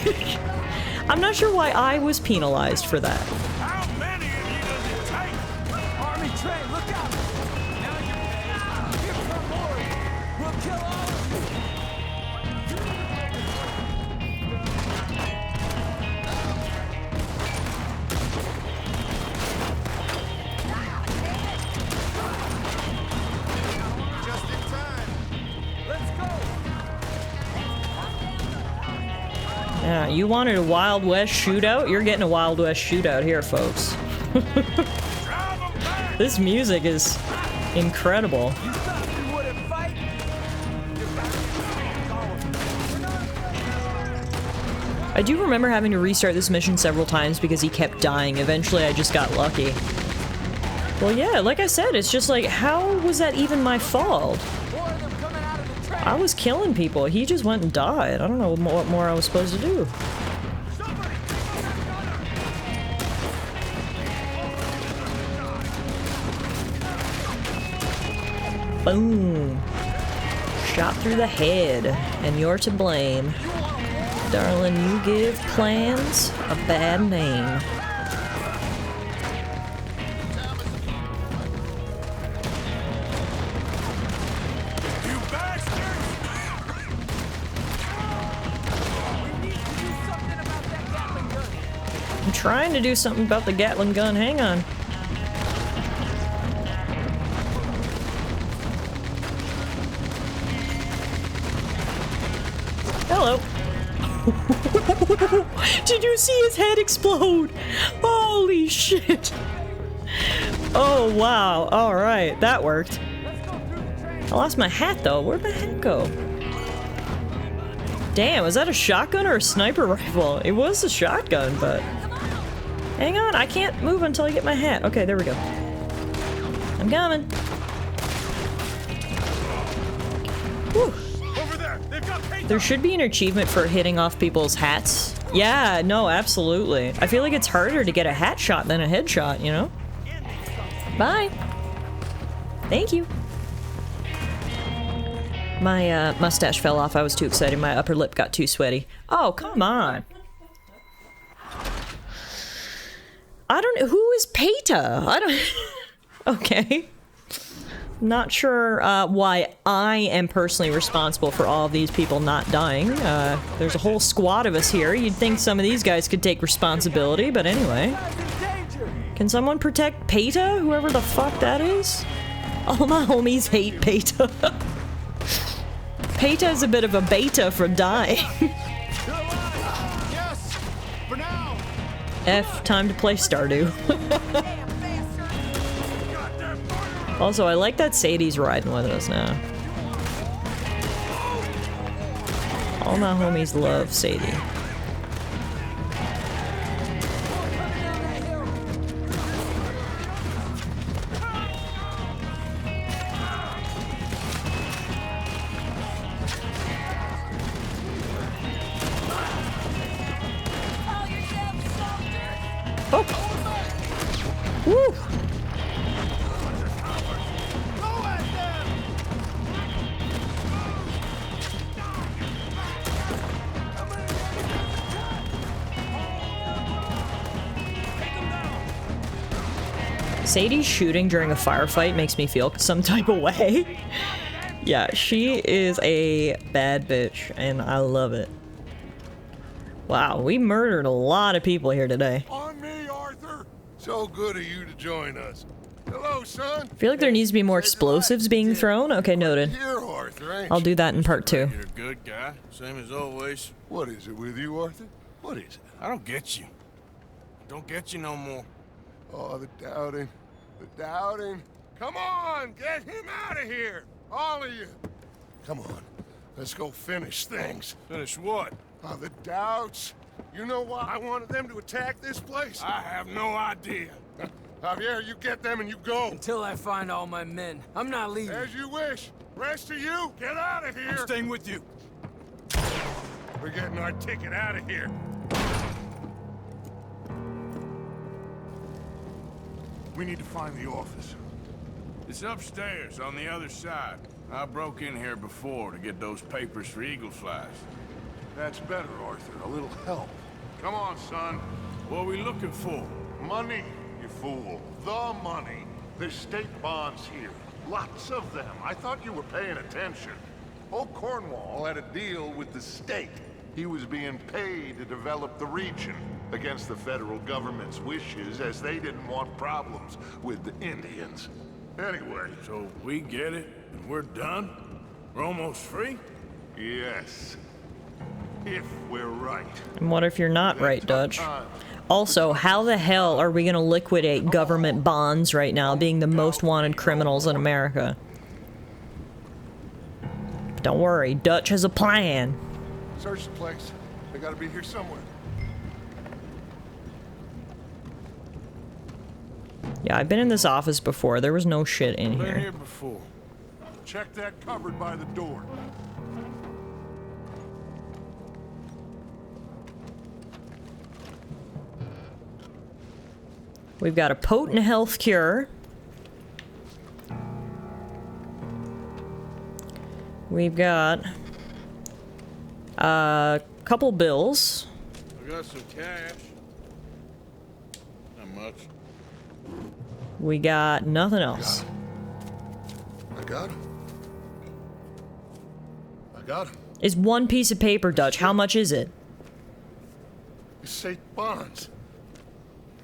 I'm not sure why I was penalized for that. How many of you does it take? Army train, look out! Now you're here come more. We'll kill all of Yeah, you wanted a Wild West shootout? You're getting a Wild West shootout here, folks. This music is incredible. I do remember having to restart this mission several times because he kept dying. Eventually, I just got lucky. Well, yeah, like I said, it's just like, how was that even my fault? I was killing people. He just went and died. I don't know what more I was supposed to do. Boom. Shot through the head. And you're to blame. Darling, you give plans a bad name. I'm trying to do something about the Gatling gun. Hang on. Hello. Did you see his head explode? Holy shit. Oh, wow. All right. That worked. I lost my hat, though. Where'd my hat go? Damn, was that a shotgun or a sniper rifle? It was a shotgun, but... hang on, I can't move until I get my hat. Okay, there we go. I'm coming. Whew. Over there. They've got paint. There should be an achievement for hitting off people's hats. Yeah, no, absolutely. I feel like it's harder to get a hat shot than a headshot, you know? Bye. Thank you. My mustache fell off. I was too excited. My upper lip got too sweaty. Oh, come on. I don't know. Who is Peta? I don't... Okay. Not sure why I am personally responsible for all of these people not dying. There's a whole squad of us here. You'd think some of these guys could take responsibility, but anyway. Can someone protect Peta? Whoever the fuck that is? All my homies hate Peta. Peta is a bit of a beta for dying. Yes, for now. F, time to play Stardew. Also, I like that Sadie's riding with us now. All my homies love Sadie. Oh! Woo! Sadie's shooting during a firefight makes me feel some type of way. Yeah, she is a bad bitch, and I love it. Wow, we murdered a lot of people here today. On me, Arthur. So good of you to join us. Hello, son. I feel like there needs to be more explosives being thrown. Okay, noted. Here, Arthur, ain't I'll do that in part 2. You're a good guy, same as always. What is it with you, Arthur? What is it? I don't get you. Don't get you no more. Oh, the doubting. The doubting. Come on, get him out of here. All of you. Come on. Let's go finish things. Finish what? Oh, the doubts. You know why I wanted them to attack this place? I have no idea. Javier, you get them and you go. Until I find all my men. I'm not leaving. As you wish. Rest of you, get out of here. I'm staying with you. We're getting our ticket out of here. We need to find the office. It's upstairs on the other side. I broke in here before to get those papers for Eagle Flies. That's better, Arthur. A little help. Come on, son. What are we looking for? Money, you fool. The money. There's state bonds here. Lots of them. I thought you were paying attention. Old Cornwall had a deal with the state. He was being paid to develop the region against the federal government's wishes, as they didn't want problems with the Indians. Anyway. So we get it, and we're done? We're almost free? Yes. If we're right. And what if you're not right, Dutch? Also, how the hell are we gonna liquidate government bonds right now, being the most wanted criminals in America? But don't worry, Dutch has a plan. Search the place. They gotta be here somewhere. Yeah, I've been in this office before. There was no shit in Been here. here before. Check that cupboard by the door. We've got a potent health cure. We've got a couple bills. I got some cash. Not much. We got nothing else. I got him. I got him. Is one piece of paper, Dutch. How much is it? State bonds.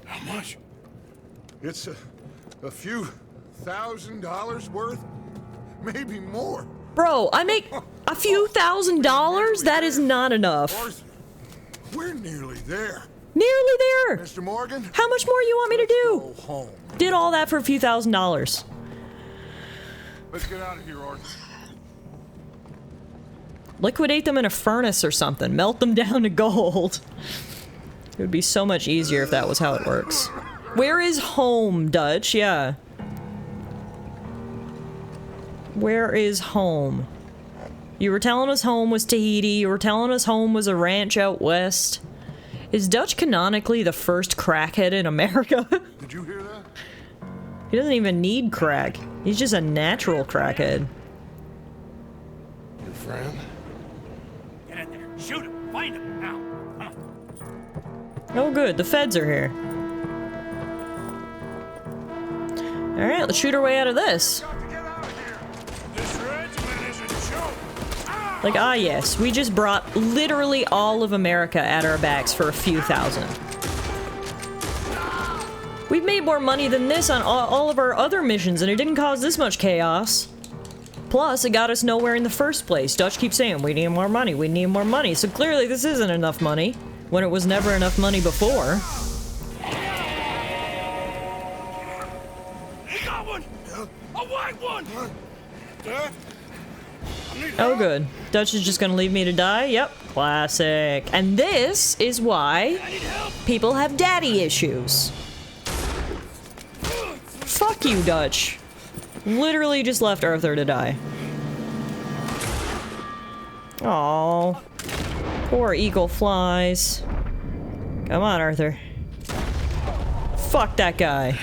How much? It's a few $1,000s worth, maybe more. Bro, I make a few $1,000s? That is not enough. Arthur, we're nearly there. Nearly there. Mr. Morgan? How much more you want me to do? Go home. Did all that for a few $1,000s. Let's get out of here, Arthur. Liquidate them in a furnace or something. Melt them down to gold. It would be so much easier if that was how it works. Where is home, Dutch? Yeah. Where is home? You were telling us home was Tahiti. You were telling us home was a ranch out west. Is Dutch canonically the first crackhead in America? Did you hear that? He doesn't even need crack. He's just a natural crackhead. Your friend? Get in there. Shoot him. Find him. Now. Come on. Oh good, the feds are here. Alright, let's shoot our way out of this. This regiment is a joke. Like, ah yes, we just brought literally all of America at our backs for a few thousand. We've made more money than this on all of our other missions, and it didn't cause this much chaos. Plus, it got us nowhere in the first place. Dutch keeps saying, we need more money, we need more money. So clearly this isn't enough money, when it was never enough money before. He got one! A white one! Dad? Oh good. Dutch is just gonna leave me to die? Yep. Classic. And this is why people have daddy issues. Fuck you, Dutch. Literally just left Arthur to die. Aww. Poor eagle flies. Come on, Arthur. Fuck that guy.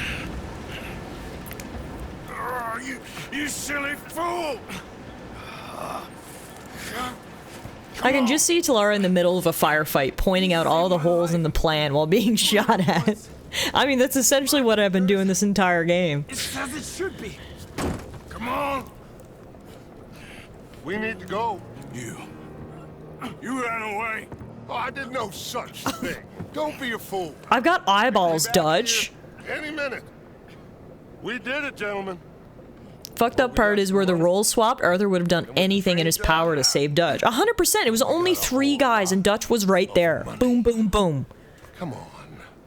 Oh, you silly fool! I can just see Tallara in the middle of a firefight, pointing out all the holes in the plan while being shot at. I mean, that's essentially what I've been doing this entire game. It's as it should be. Come on! We need to go. You ran away. Oh, I did no such thing. Don't be a fool. I've got eyeballs, Be back Dutch. here Any minute. We did it, gentlemen. Fucked up part is where the roles swapped, Arthur would have done anything in his power to save Dutch. 100%. It was only 3 guys and Dutch was right there. Boom, boom, boom. Come on.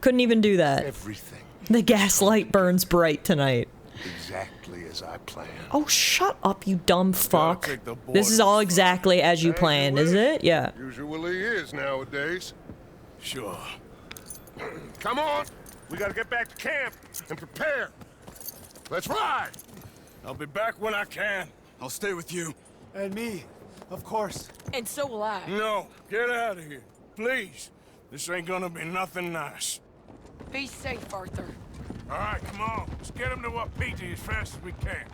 Couldn't even do that. Everything The gaslight burns bright tonight. exactly as I planned. Oh, shut up, you dumb fuck. take the boy This is all exactly as you planned, is it? Yeah. Usually is nowadays. Sure. Come on. We gotta get back to camp and prepare. Let's ride. I'll be back when I can. I'll stay with you. And me, of course. And so will I. No, get out of here. Please. This ain't gonna be nothing nice. Be safe, Arthur. All right, come on. Let's get him to Wapiti as fast as we can.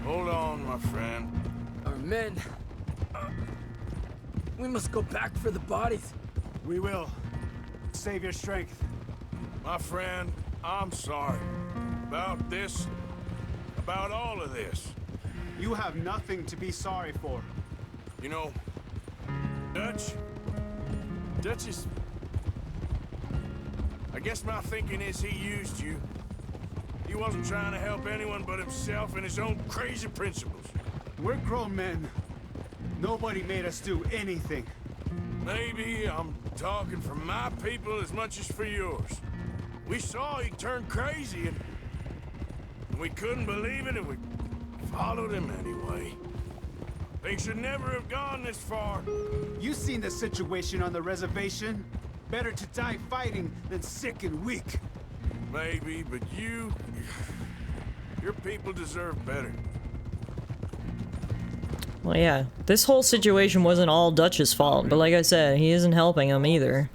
Hold on, my friend. Our men. We must go back for the bodies. We will. Save your strength. My friend, I'm sorry. About this. About all of this. You have nothing to be sorry for. You know, Dutch is... I guess my thinking is he used you. He wasn't trying to help anyone but himself and his own crazy principles. We're grown men. Nobody made us do anything. Maybe I'm talking for my people as much as for yours. We saw he turned crazy and we couldn't believe it and we followed him anyway. Things should never have gone this far. You seen the situation on the reservation? Better to die fighting than sick and weak. Maybe, but your people deserve better. Well, yeah. This whole situation wasn't all Dutch's fault, but like I said, he isn't helping him either.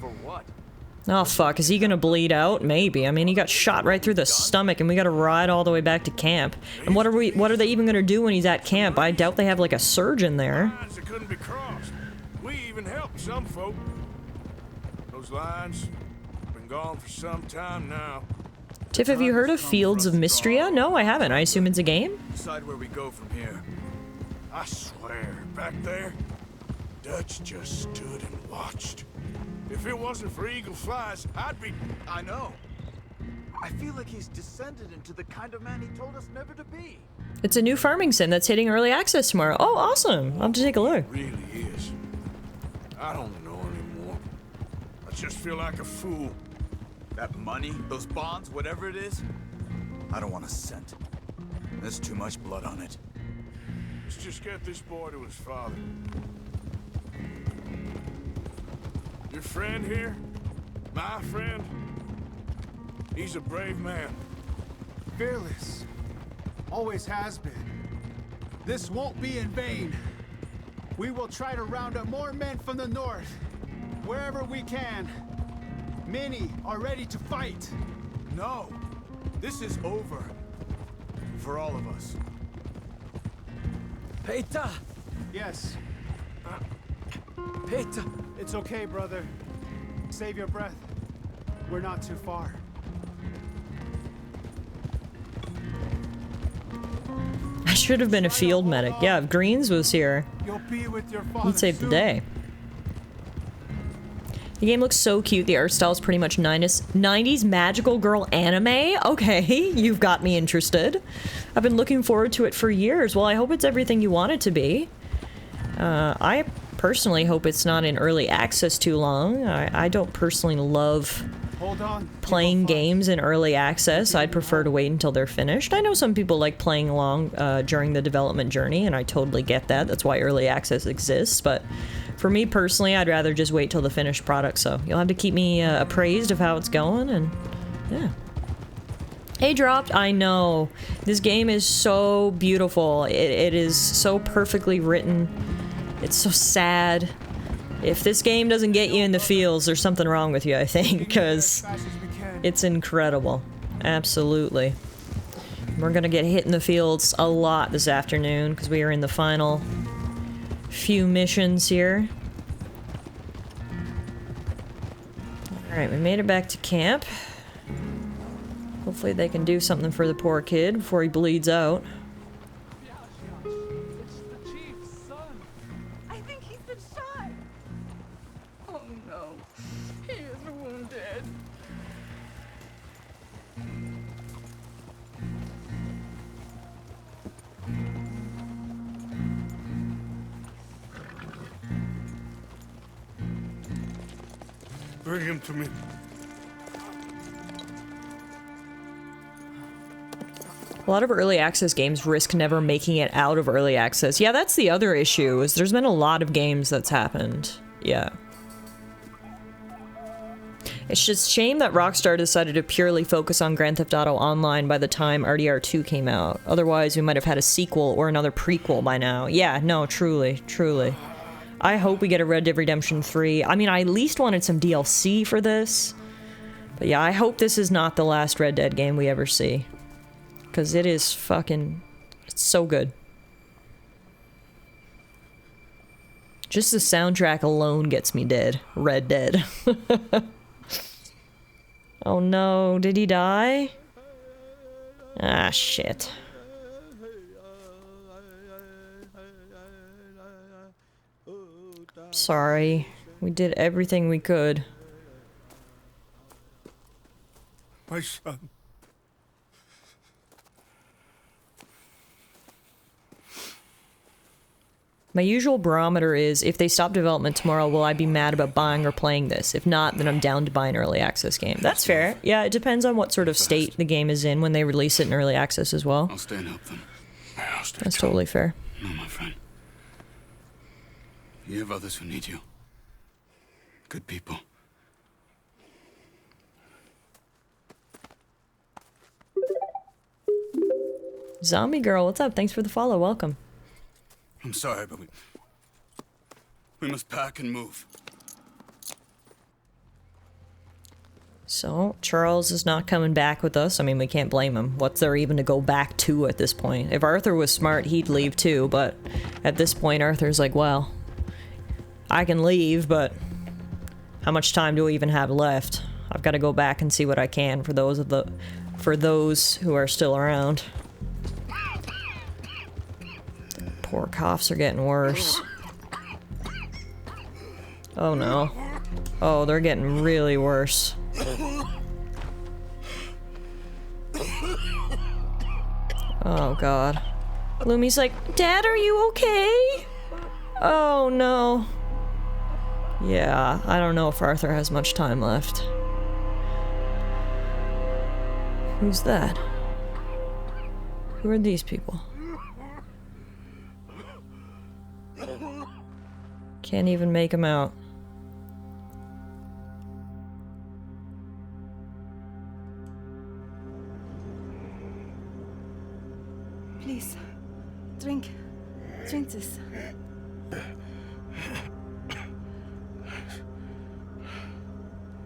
For what? Oh, fuck. Is he gonna bleed out? Maybe. I mean, he got shot right through the stomach, and we gotta ride all the way back to camp. And what are they even gonna do when he's at camp? I doubt they have, like, a surgeon there. Lines that couldn't be crossed. We even helped some folk. Those lines have been gone for some time now. Tiff, have you heard of Fields of Mystria? No, I haven't. I assume it's a game? Decide where we go from here. I swear, back there, Dutch just stood and watched. If it wasn't for Eagle Flies, I'd be... I know. I feel like he's descended into the kind of man he told us never to be. It's a new farming sim that's hitting early access tomorrow. Oh, awesome. I'll have to take a look. It really is. I don't know anymore. I just feel like a fool. That money, those bonds, whatever it is, I don't want a cent. There's too much blood on it. Let's just get this boy to his father. Your friend here? My friend? He's a brave man. Fearless. Always has been. This won't be in vain. We will try to round up more men from the north. Wherever we can. Many are ready to fight. No. This is over. For all of us. Peter! Yes. Peter! It's okay, brother. Save your breath. We're not too far. I should have been a field medic. Yeah, if Greens was here, You'll be with your father he'd save the soon. day. The game looks so cute. The art style is pretty much 90s magical girl anime. Okay, you've got me interested. I've been looking forward to it for years. Well, I hope it's everything you want it to be. I personally hope it's not in early access too long. I don't personally love Hold on. playing games in early access. I'd prefer to wait until they're finished. I know some people like playing along during the development journey, and I totally get that. That's why early access exists, but for me personally, I'd rather just wait till the finished product, so you'll have to keep me appraised of how it's going, and yeah. Hey, dropped. I know. This game is so beautiful. It is so perfectly written. It's so sad. If this game doesn't get you in the fields, there's something wrong with you, I think, because it's incredible. Absolutely. We're gonna get hit in the fields a lot this afternoon, because we are in the final few missions here. Alright, we made it back to camp. Hopefully they can do something for the poor kid before he bleeds out. It's the chief's son. I think he's been shot. Oh no, he is wounded. Bring him to me. A lot of early access games risk never making it out of early access. Yeah, that's the other issue, is there's been a lot of games that's happened. Yeah. It's just a shame that Rockstar decided to purely focus on Grand Theft Auto Online by the time RDR 2 came out. Otherwise, we might have had a sequel or another prequel by now. Yeah, no, truly, truly. I hope we get a Red Dead Redemption 3. I mean, I at least wanted some DLC for this. But yeah, I hope this is not the last Red Dead game we ever see. Because it is fucking... it's so good. Just the soundtrack alone gets me dead. Red Dead. Oh no, did he die? Ah, shit. Sorry. We did everything we could. My son. My usual barometer is, if they stop development tomorrow, will I be mad about buying or playing this? If not, then I'm down to buy an early access game. That's fair. Yeah, it depends on what sort of state the game is in when they release it in early access as well. I'll stay and help them. That's totally fair. No, my friend. You have others who need you. Good people. Zombie girl, what's up? Thanks for the follow. Welcome. I'm sorry, but we must pack and move. So, Charles is not coming back with us. I mean, we can't blame him. What's there even to go back to at this point? If Arthur was smart, he'd leave too, but at this point, Arthur's like, well, I can leave, but how much time do we even have left? I've got to go back and see what I can for those who are still around. Poor coughs are getting worse. Oh no. Oh, they're getting really worse. Oh god. Lumi's like, Dad, are you okay? Oh no. Yeah, I don't know if Arthur has much time left. Who's that? Who are these people? Can't even make him out. Please, drink. Drink this.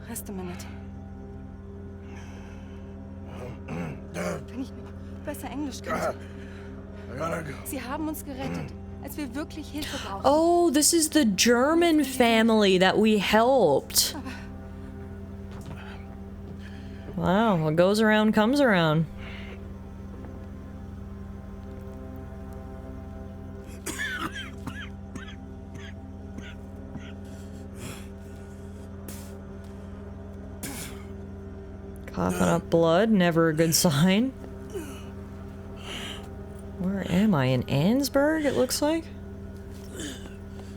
Rest a minute. Wenn ich besser Englisch könnte. Sie haben uns gerettet, als wir wirklich Hilfe brauchen. Oh, this is the German family that we helped. Wow, what goes around comes around. Coughing up blood, never a good sign. Where am I? In Ansburg, it looks like?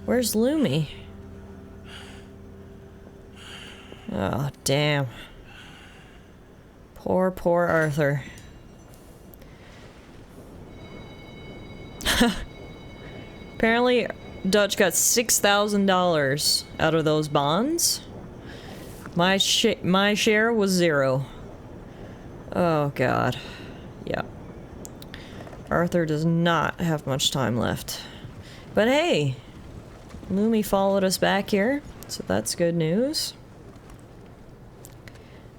Where's Lumi? Oh, damn. Poor, poor Arthur. Apparently, Dutch got $6,000 out of those bonds. My share was 0. Oh, God. Yeah. Arthur does not have much time left. But hey, Lumi followed us back here, so that's good news.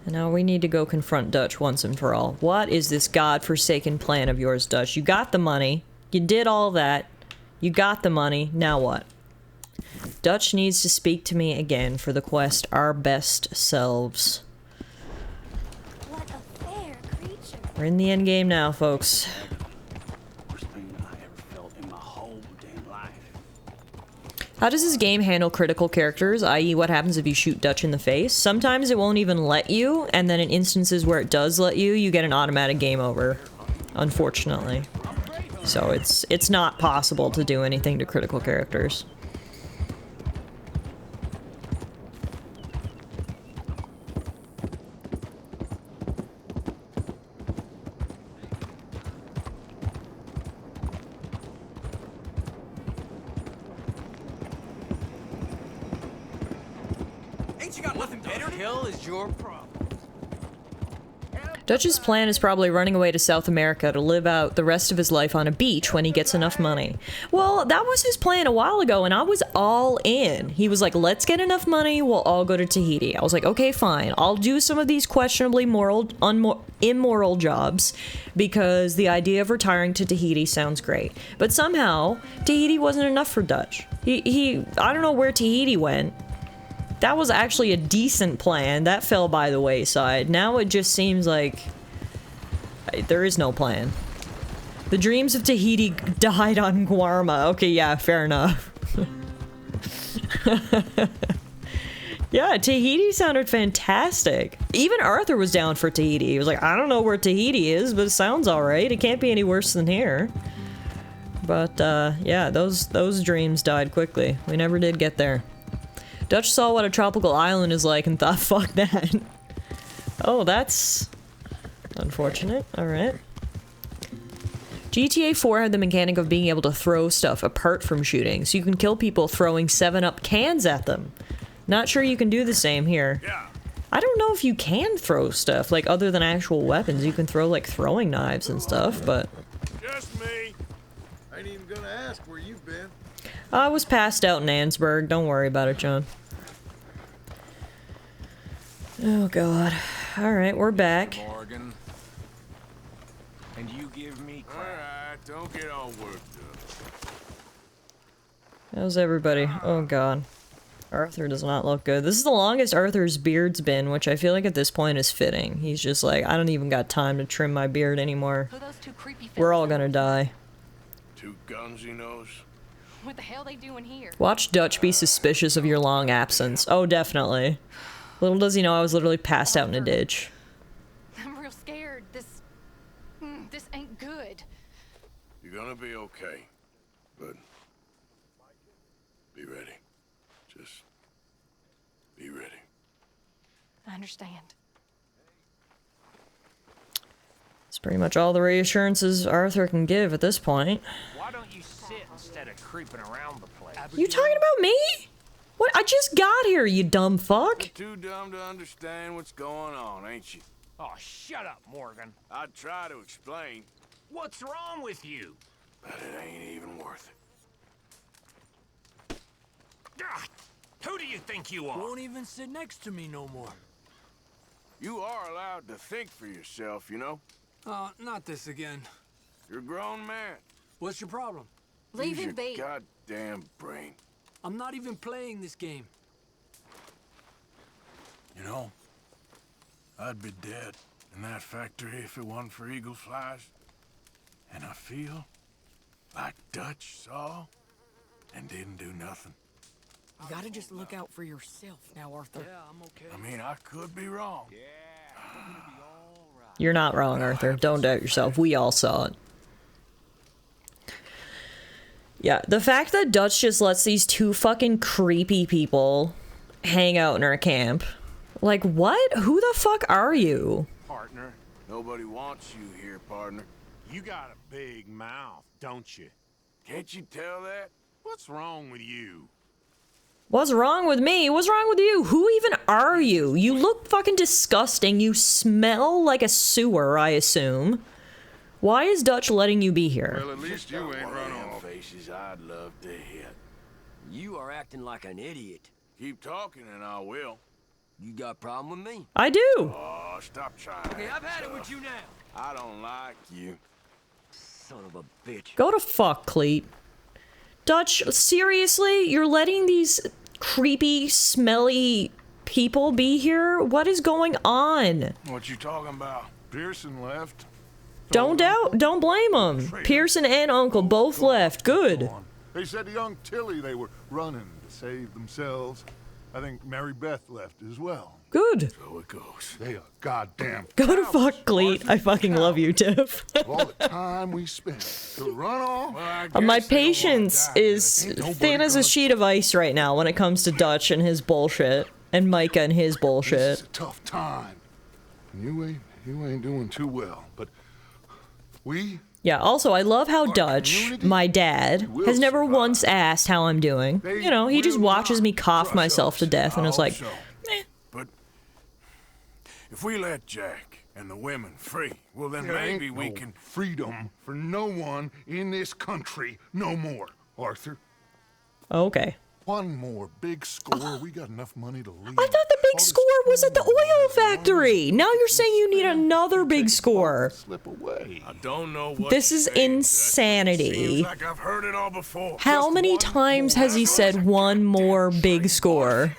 And now we need to go confront Dutch once and for all. What is this godforsaken plan of yours, Dutch? You got the money. You did all that. You got the money. Now what? Dutch needs to speak to me again for the quest Our Best Selves. What a fair creature. We're in the end game now, folks. How does this game handle critical characters, i.e. what happens if you shoot Dutch in the face? Sometimes it won't even let you, and then in instances where it does let you, you get an automatic game over, unfortunately. So it's not possible to do anything to critical characters. Dutch's plan is probably running away to South America to live out the rest of his life on a beach when he gets enough money. Well, that was his plan a while ago, and I was all in. He was like, let's get enough money, we'll all go to Tahiti. I was like, okay, fine. I'll do some of these questionably immoral jobs, because the idea of retiring to Tahiti sounds great. But somehow, Tahiti wasn't enough for Dutch. I don't know where Tahiti went. That was actually a decent plan. That fell by the wayside. Now it just seems like there is no plan. The dreams of Tahiti died on Guarma. Okay, yeah, fair enough. Yeah, Tahiti sounded fantastic. Even Arthur was down for Tahiti. He was like, I don't know where Tahiti is, but it sounds alright. It can't be any worse than here. But, yeah, those dreams died quickly. We never did get there. Dutch saw what a tropical island is like and thought, fuck that. Oh, that's unfortunate. Alright. GTA 4 had the mechanic of being able to throw stuff apart from shooting, so you can kill people throwing 7-Up cans at them. Not sure you can do the same here. I don't know if you can throw stuff, like, other than actual weapons. You can throw, like, throwing knives and stuff, but... Just me. I ain't even gonna ask where you've been. I was passed out in Ansburg. Don't worry about it, John. Oh, God. Alright, we're back. Morgan. And you give me crap. Alright, don't get all worked up. How's everybody? Oh, God. Arthur does not look good. This is the longest Arthur's beard's been, which I feel like at this point is fitting. He's just like, I don't even got time to trim my beard anymore. We're all gonna die. 2 guns he knows. What the hell they doing here? Watch Dutch be suspicious of your long absence. Oh, definitely. Little does he know I was literally passed out in a ditch. I'm real scared. This ain't good. You're gonna be okay, but be ready. Just be ready. I understand. It's pretty much all the reassurances Arthur can give at this point. Why don't you sit instead of creeping around the place? You talking about me? What? I just got here, you dumb fuck. You're too dumb to understand what's going on, ain't you? Oh, shut up, Morgan. I'd try to explain, What's wrong with you? but it ain't even worth it. God, who do you think you are? Won't even sit next to me no more. You are allowed to think for yourself, you know? Not this again. You're a grown man. What's your problem? Leave Use him your be. goddamn brain. I'm not even playing this game. You know, I'd be dead in that factory if it wasn't for Eagle Flies. And I feel like Dutch saw and didn't do nothing. You gotta just look out for yourself now, Arthur. Yeah, I'm okay. I mean, I could be wrong. You're not wrong, Arthur. Don't doubt yourself. We all saw it. Yeah, the fact that Dutch just lets these 2 fucking creepy people hang out in our camp. Like, what? Who the fuck are you? Partner, nobody wants you here, partner. You got a big mouth, don't you? Can't you tell that? What's wrong with you? What's wrong with me? What's wrong with you? Who even are you? You look fucking disgusting. You smell like a sewer, I assume. Why is Dutch letting you be here? Well, at least you ain't run off. Faces I'd love to hit. You are acting like an idiot. Keep talking and I will. You got a problem with me? I do. Oh, stop trying. Okay, I've had it with you now. I don't like you. Son of a bitch. Go to fuck, Cleet. Dutch, seriously? You're letting these creepy, smelly people be here? What is going on? What you talking about? Pearson left. Don't blame them. Pearson and Uncle both left. Good. They said young Tilly they were running to save themselves. I think Mary Beth left as well. Good. So it goes. They are goddamn Go to fuck, Cleet. I fucking love you, Tiff. all the time we spent to run off. My patience is thin as a sheet of ice right now when it comes to Dutch and his bullshit. And Micah and his bullshit. It's a tough time. You ain't doing too well, but we... Yeah, also, I love how Dutch, my dad, has never once asked how I'm doing. You know, he just watches me cough myself to death and is like, eh. But if we let Jack and the women free, well then There maybe ain't we no can... freedom for no one in this country no more, Arthur. Okay. One more big score. We got enough money to leave. I thought the big score was at the oil factory. Now you're saying you need another big score. Slip away. I don't know what This is insanity. Seems like I've heard it all before. How many times has he said one more big score?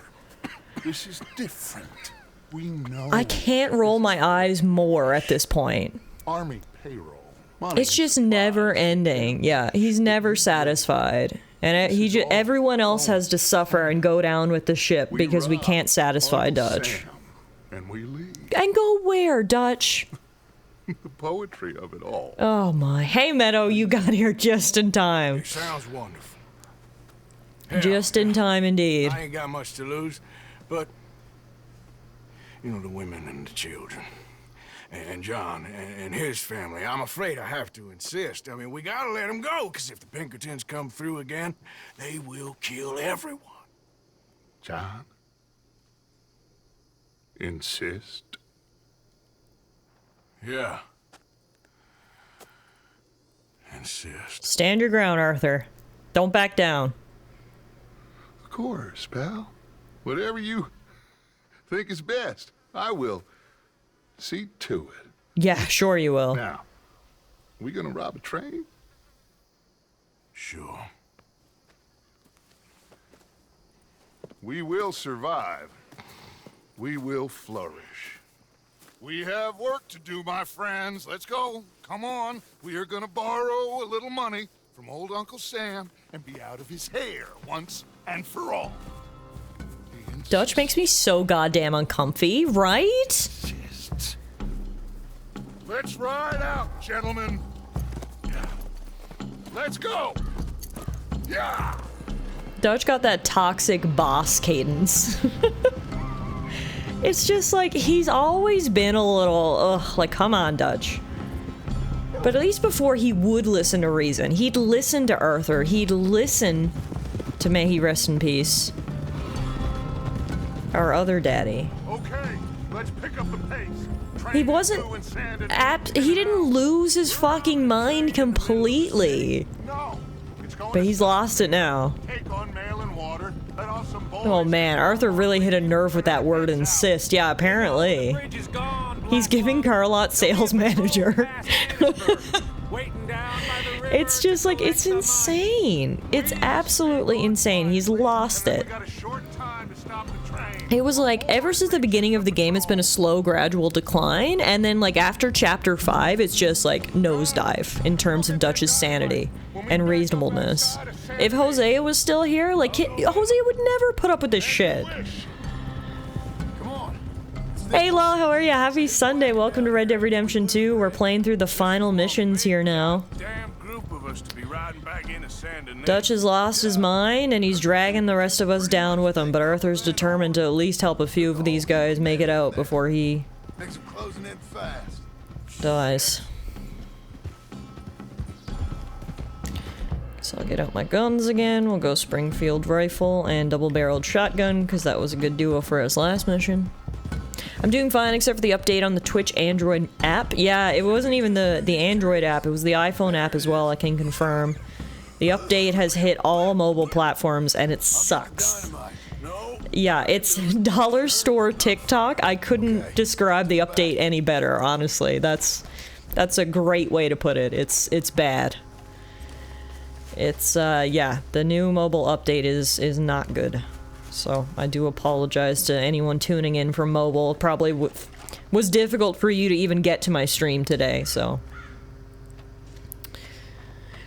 This is different. We know. I can't roll my eyes more at this point. Army payroll. Money. It's just never ending. Yeah, he's never satisfied. And everyone else has to suffer and go down with the ship because we can't satisfy Dutch. And we leave. And go where, Dutch? The poetry of it all. Oh my. Hey, Meadow, you got here just in time. It sounds wonderful. Just in time indeed. I ain't got much to lose, but you know, the women and the children. And John and his family. I'm afraid I have to insist. I mean, we gotta let them go, because if the Pinkertons come through again, they will kill everyone. John? Insist? Yeah. Insist. Stand your ground, Arthur. Don't back down. Of course, pal. Whatever you think is best, I will see to it. Yeah, sure you will. Now, we gonna rob a train? Sure. We will survive. We will flourish. We have work to do, my friends. Let's go. Come on. We are gonna borrow a little money from old Uncle Sam and be out of his hair once and for all. Dutch makes me so goddamn uncomfy, right? Let's ride out, gentlemen. Yeah. Let's go. Yeah. Dutch got that toxic boss cadence. It's just like, he's always been a little, ugh, like, come on, Dutch. But at least before, he would listen to reason. He'd listen to Arthur. He'd listen to, may he rest in peace, our other daddy. Okay, let's pick up the pace. He wasn't he didn't lose his fucking mind completely. But he's lost it now. Oh man, Arthur really hit a nerve with that word insist. Yeah, apparently. He's giving Carlot sales manager. It's just like, it's insane. It's absolutely insane. He's lost it. It was like, ever since the beginning of the game, it's been a slow, gradual decline, and then like after chapter 5, it's just like nosedive in terms of Dutch's sanity and reasonableness. If Hosea was still here, like, Hosea would never put up with this shit. Hey La, how are ya? Happy Sunday. Welcome to Red Dead Redemption 2. We're playing through the final missions here now. Dutch has lost his mind, and he's dragging the rest of us down with him, but Arthur's determined to at least help a few of these guys make it out before he dies. So I'll get out my guns again. We'll go Springfield rifle and double-barreled shotgun, because that was a good duo for his last mission. I'm doing fine, except for the update on the Twitch Android app. Yeah, it wasn't even the Android app, it was the iPhone app as well, I can confirm. The update has hit all mobile platforms and it sucks. Yeah, it's dollar store TikTok. I couldn't describe the update any better, honestly. That's a great way to put it. It's bad. It's yeah, the new mobile update is not good. So, I do apologize to anyone tuning in from mobile. It probably was difficult for you to even get to my stream today, so.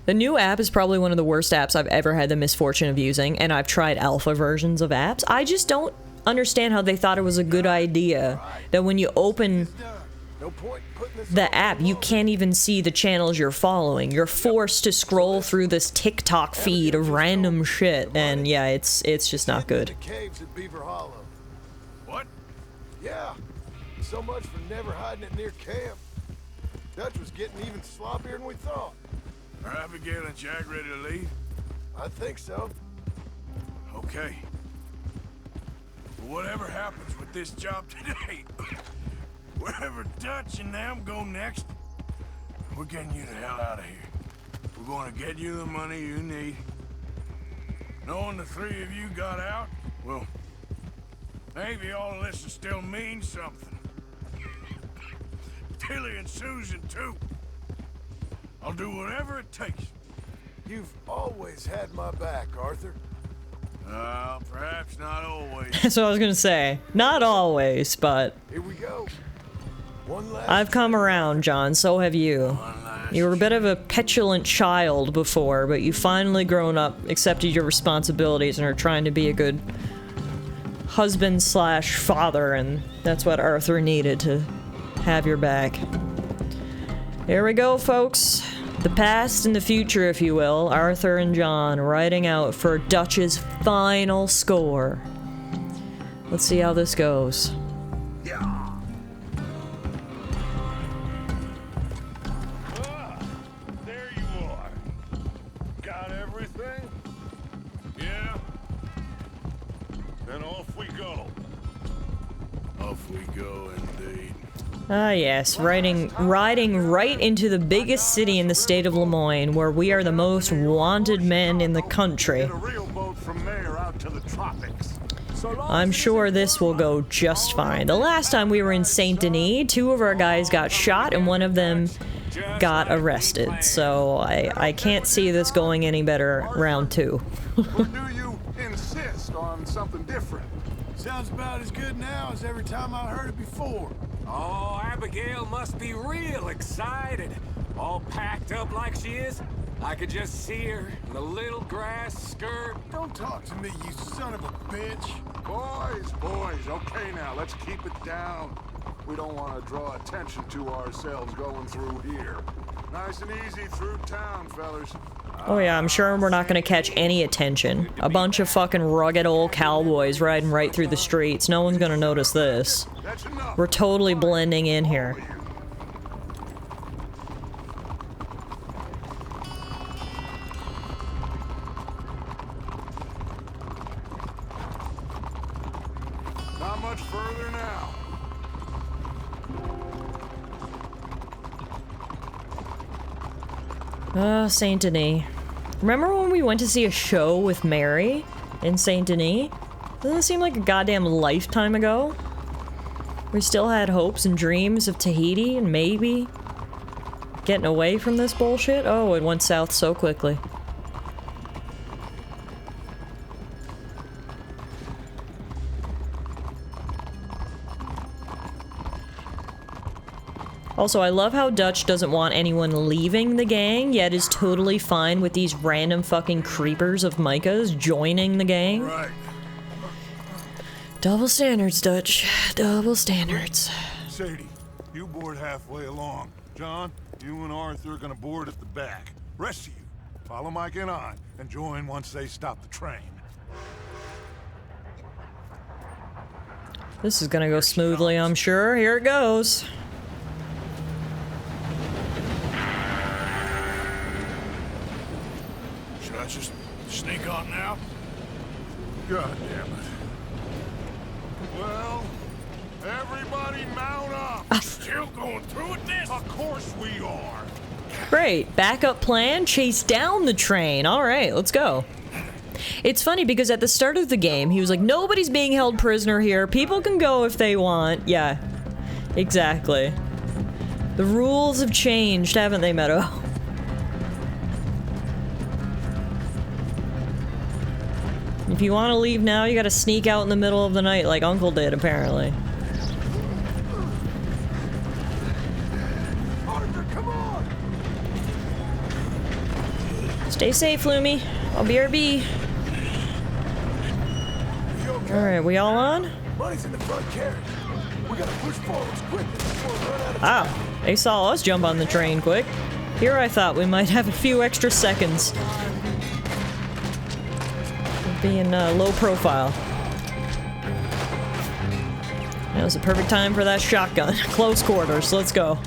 The new app is probably one of the worst apps I've ever had the misfortune of using, and I've tried alpha versions of apps. I just don't understand how they thought it was a good idea that when you open the app, you can't even see the channels you're following. You're forced to scroll through this TikTok feed of random shit, and yeah, it's just not good. What? Yeah. So much for never hiding it near camp. Dutch was getting even sloppier than we thought. Are Abigail and Jack ready to leave? I think so. Okay. Whatever happens with this job today, wherever Dutch and them go next, we're getting you the hell out of here. We're going to get you the money you need. Knowing the three of you got out, well, maybe all of this will still mean something. Tilly and Susan, too. I'll do whatever it takes. You've always had my back, Arthur. Perhaps not always. That's what I was gonna say. Not always, but... Here we go. One last I've come around, John, so have you. You were a bit of a petulant child before, but you've finally grown up, accepted your responsibilities, and are trying to be a good husband/father, and that's what Arthur needed to have your back. Here we go, folks. The past and the future, if you will. Arthur and John riding out for Dutch's final score. Let's see how this goes. There you are. Got everything? Yeah. Then off we go. Off we go, indeed. Ah yes, riding right into the biggest city in the state of Lemoyne, where we are the most wanted men in the country. I'm sure this will go just fine. The last time we were in Saint Denis, 2 of our guys got shot and 1 of them got arrested, so I can't see this going any better round 2. Or do you insist on something different? Sounds about as good now as every time I heard it before. Oh, Abigail must be real excited. All packed up like she is. I could just see her in the little grass skirt. Don't talk to me, you son of a bitch. Boys, okay now, let's keep it down. We don't want to draw attention to ourselves going through here. Nice and easy through town, fellas. Oh yeah, I'm sure we're not gonna catch any attention. A bunch of fucking rugged old cowboys riding right through the streets. No one's gonna notice this. We're totally blending in here. Not much further now. Saint Denis. Remember when we went to see a show with Mary in Saint Denis? Doesn't it seem like a goddamn lifetime ago? We still had hopes and dreams of Tahiti and maybe getting away from this bullshit? Oh, it went south so quickly. Also, I love how Dutch doesn't want anyone leaving the gang, yet is totally fine with these random fucking creepers of Micahs joining the gang. Right. Double standards, Dutch. Double standards. Sadie, you board halfway along. John, you and Arthur are gonna board at the back. Rest of you, follow Mike and I, and join once they stop the train. This is gonna go smoothly, I'm sure. Here it goes. Should I just sneak on now? God damn it. Well, everybody mount up. Still going through with this? Of course we are. Great. Backup plan, chase down the train. Alright, let's go. It's funny because at the start of the game, he was like, nobody's being held prisoner here. People can go if they want. Yeah, exactly. The rules have changed, haven't they, Meadow? If you want to leave now, you gotta sneak out in the middle of the night like Uncle did, apparently. Arthur, come on! Stay safe, Lumi. I'll BRB. Alright, we all on? Money's in the front carriage. We gotta push forwards quickly before we run out of Ah, they saw us jump on the train quick. Here I thought we might have a few extra seconds. Being low profile. That was the perfect time for that shotgun. Close quarters, let's go.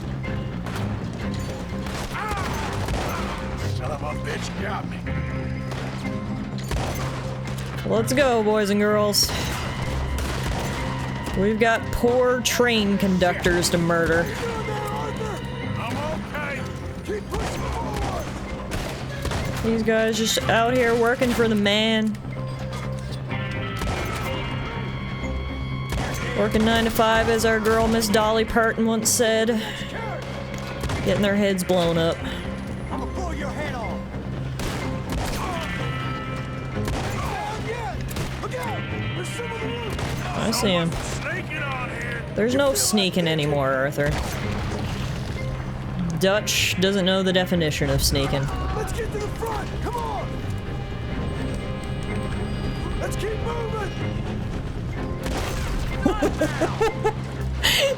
Son of a bitch got me. Let's go, boys and girls. We've got poor train conductors to murder. I'm okay. Keep pushing forward. These guys just out here working for the man. Working 9 to 5, as our girl Miss Dolly Parton once said. Getting their heads blown up. I'm gonna blow your head off. Look out! There's some of the roof. I see him. Sneaking on here. There's no sneaking anymore, Arthur. Dutch doesn't know the definition of sneaking. Let's get to the front. Come on. Let's keep moving.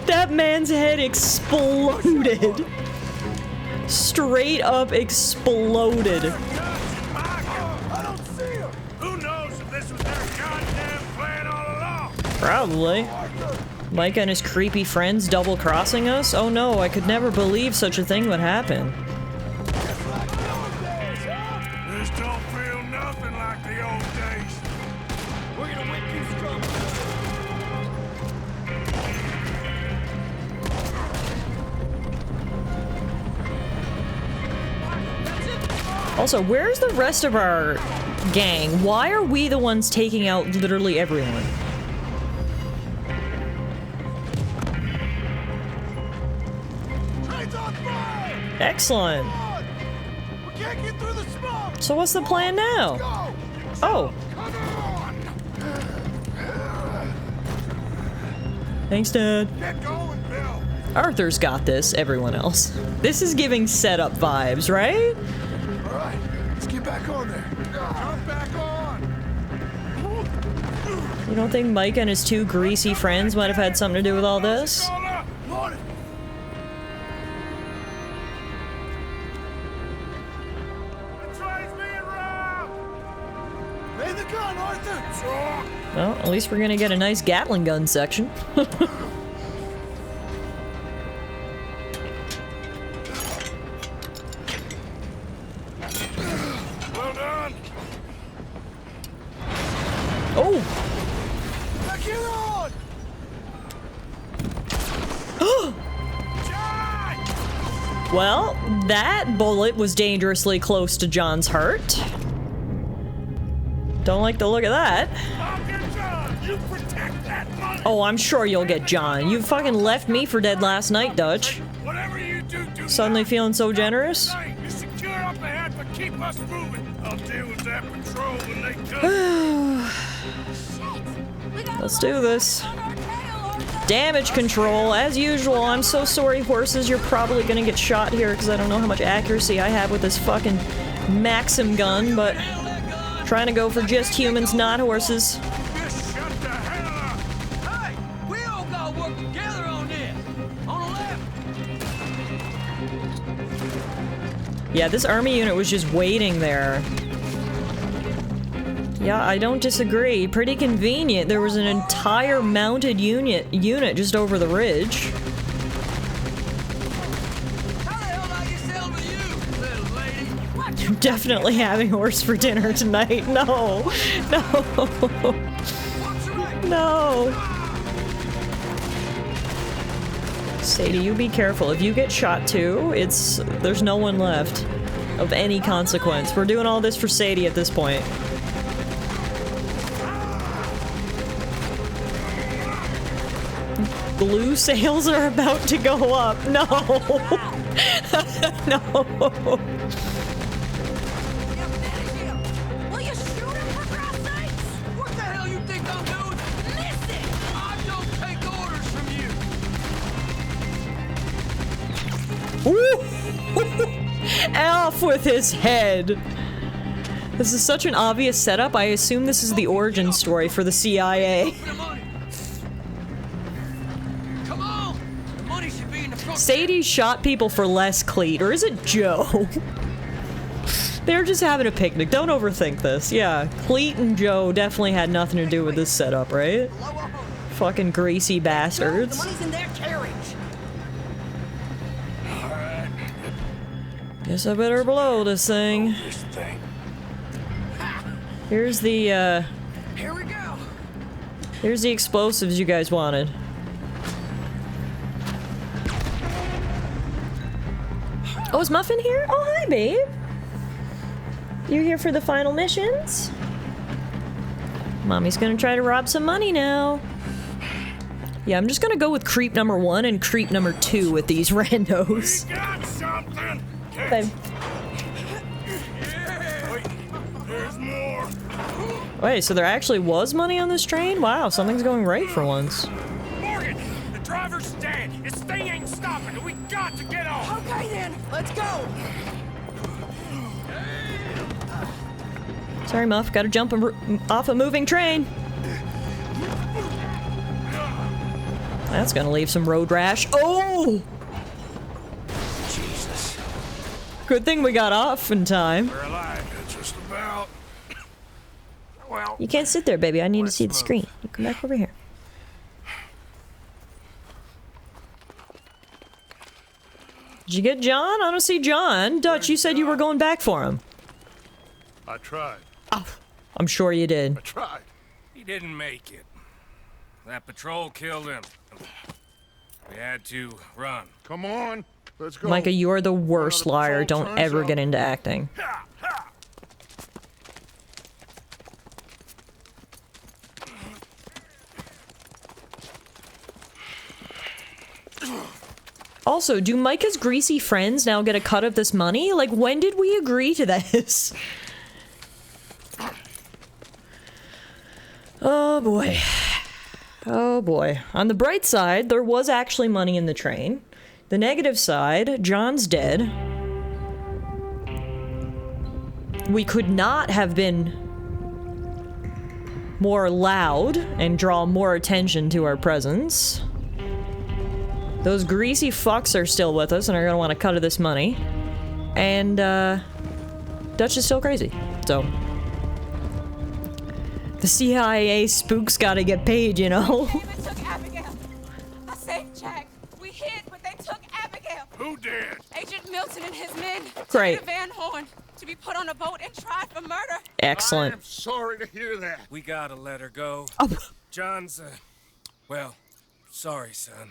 That man's head exploded. Straight up exploded. I don't see him. Who knows if this was their goddamn plan all along? Probably. Micah and his creepy friends double-crossing us? Oh no, I could never believe such a thing would happen. This don't feel nothing like the old days. We're gonna whip you strong. Also, where's the rest of our gang? Why are we the ones taking out literally everyone? Train's on fire. Excellent. We can't get through the smoke. So what's the plan now? Go. Oh. Come on. Thanks, Dad. Get going, Bill. Arthur's got this, everyone else. This is giving setup vibes, right? All right, let's get back on there. Jump back on. You don't think Mike and his two greasy friends might have had something to do with all this? On it. The train's being robbed. Lay the gun, Arthur. Sure. Well, at least we're gonna get a nice Gatling gun section. Well done. Oh! Back here on. Well, that bullet was dangerously close to John's heart. Don't like the look of that. I'll get John. You protect that money. Oh, I'm sure you'll get John. You fucking left me for dead last night, Dutch. Whatever you do, Suddenly feeling so generous? You secure up ahead, but keep us moving. I'll deal with that patrol when they come. Let's do this. Damage control, as usual. I'm so sorry, horses. You're probably gonna get shot here because I don't know how much accuracy I have with this fucking Maxim gun, but trying to go for just humans, not horses. Just shut the hell up. Hey, we all gotta work together on this. On the left. Yeah, this army unit was just waiting there. Yeah, I don't disagree. Pretty convenient. There was an entire mounted unit just over the ridge. How the hell I get settled with you, little lady? What? I'm definitely having horse for dinner tonight. No. No. No. Sadie, you be careful. If you get shot too, there's no one left of any consequence. We're doing all this for Sadie at this point. Blue sails are about to go up. No. No. Will you shoot him for Christ's sakes? What the hell you think I'm doing? Listen! I don't take orders from you! Ooh. Off with his head. This is such an obvious setup. I assume this is the origin story for the CIA. Sadie shot people for less, Cleet, or is it Joe? They're just having a picnic. Don't overthink this. Yeah, Cleet and Joe definitely had nothing to do with this setup, right? Fucking greasy bastards. The money's in their carriage. Guess I better blow this thing. Here's the, Here we go. here's the explosives you guys wanted. Oh, is Muffin here? Oh, hi, babe. You here for the final missions? Mommy's gonna try to rob some money now. Yeah, I'm just gonna go with creep number 1 and creep number 2 with these randos. We got something. Babe. Wait, there's more. Wait, so there actually was money on this train? Wow, something's going right for once. Morgan, the driver's dead. This thing ain't stopping. We got to get off. Okay then, let's go. Sorry, Muff, gotta jump off a moving train. That's gonna leave some road rash. Oh! Jesus. Good thing we got off in time. We're alive. Just about. Well. You can't sit there, baby. I need to see the screen. You come back over here. Did you get John? I don't see John. Dutch, you said you were going back for him. I tried. Oh, I'm sure you did. I tried. He didn't make it. That patrol killed him. We had to run. Come on, let's go. Micah, you are the worst liar. Don't ever get into acting. Also, do Micah's greasy friends now get a cut of this money? Like, when did we agree to this? Oh boy. Oh boy. On the bright side, there was actually money in the train. The negative side, John's dead. We could not have been more loud and draw more attention to our presence. Those greasy fucks are still with us and are gonna want a cut of this money. And, Dutch is still crazy, so. The CIA spooks gotta get paid, you know? They took Abigail. I saved Jack. We hid, but they took Abigail. Who did? Agent Milton and his men. Great. Took her to Van Horn to be put on a boat and tried for murder. Excellent. I'm sorry to hear that. We gotta let her go. Oh. John's, well, sorry, son.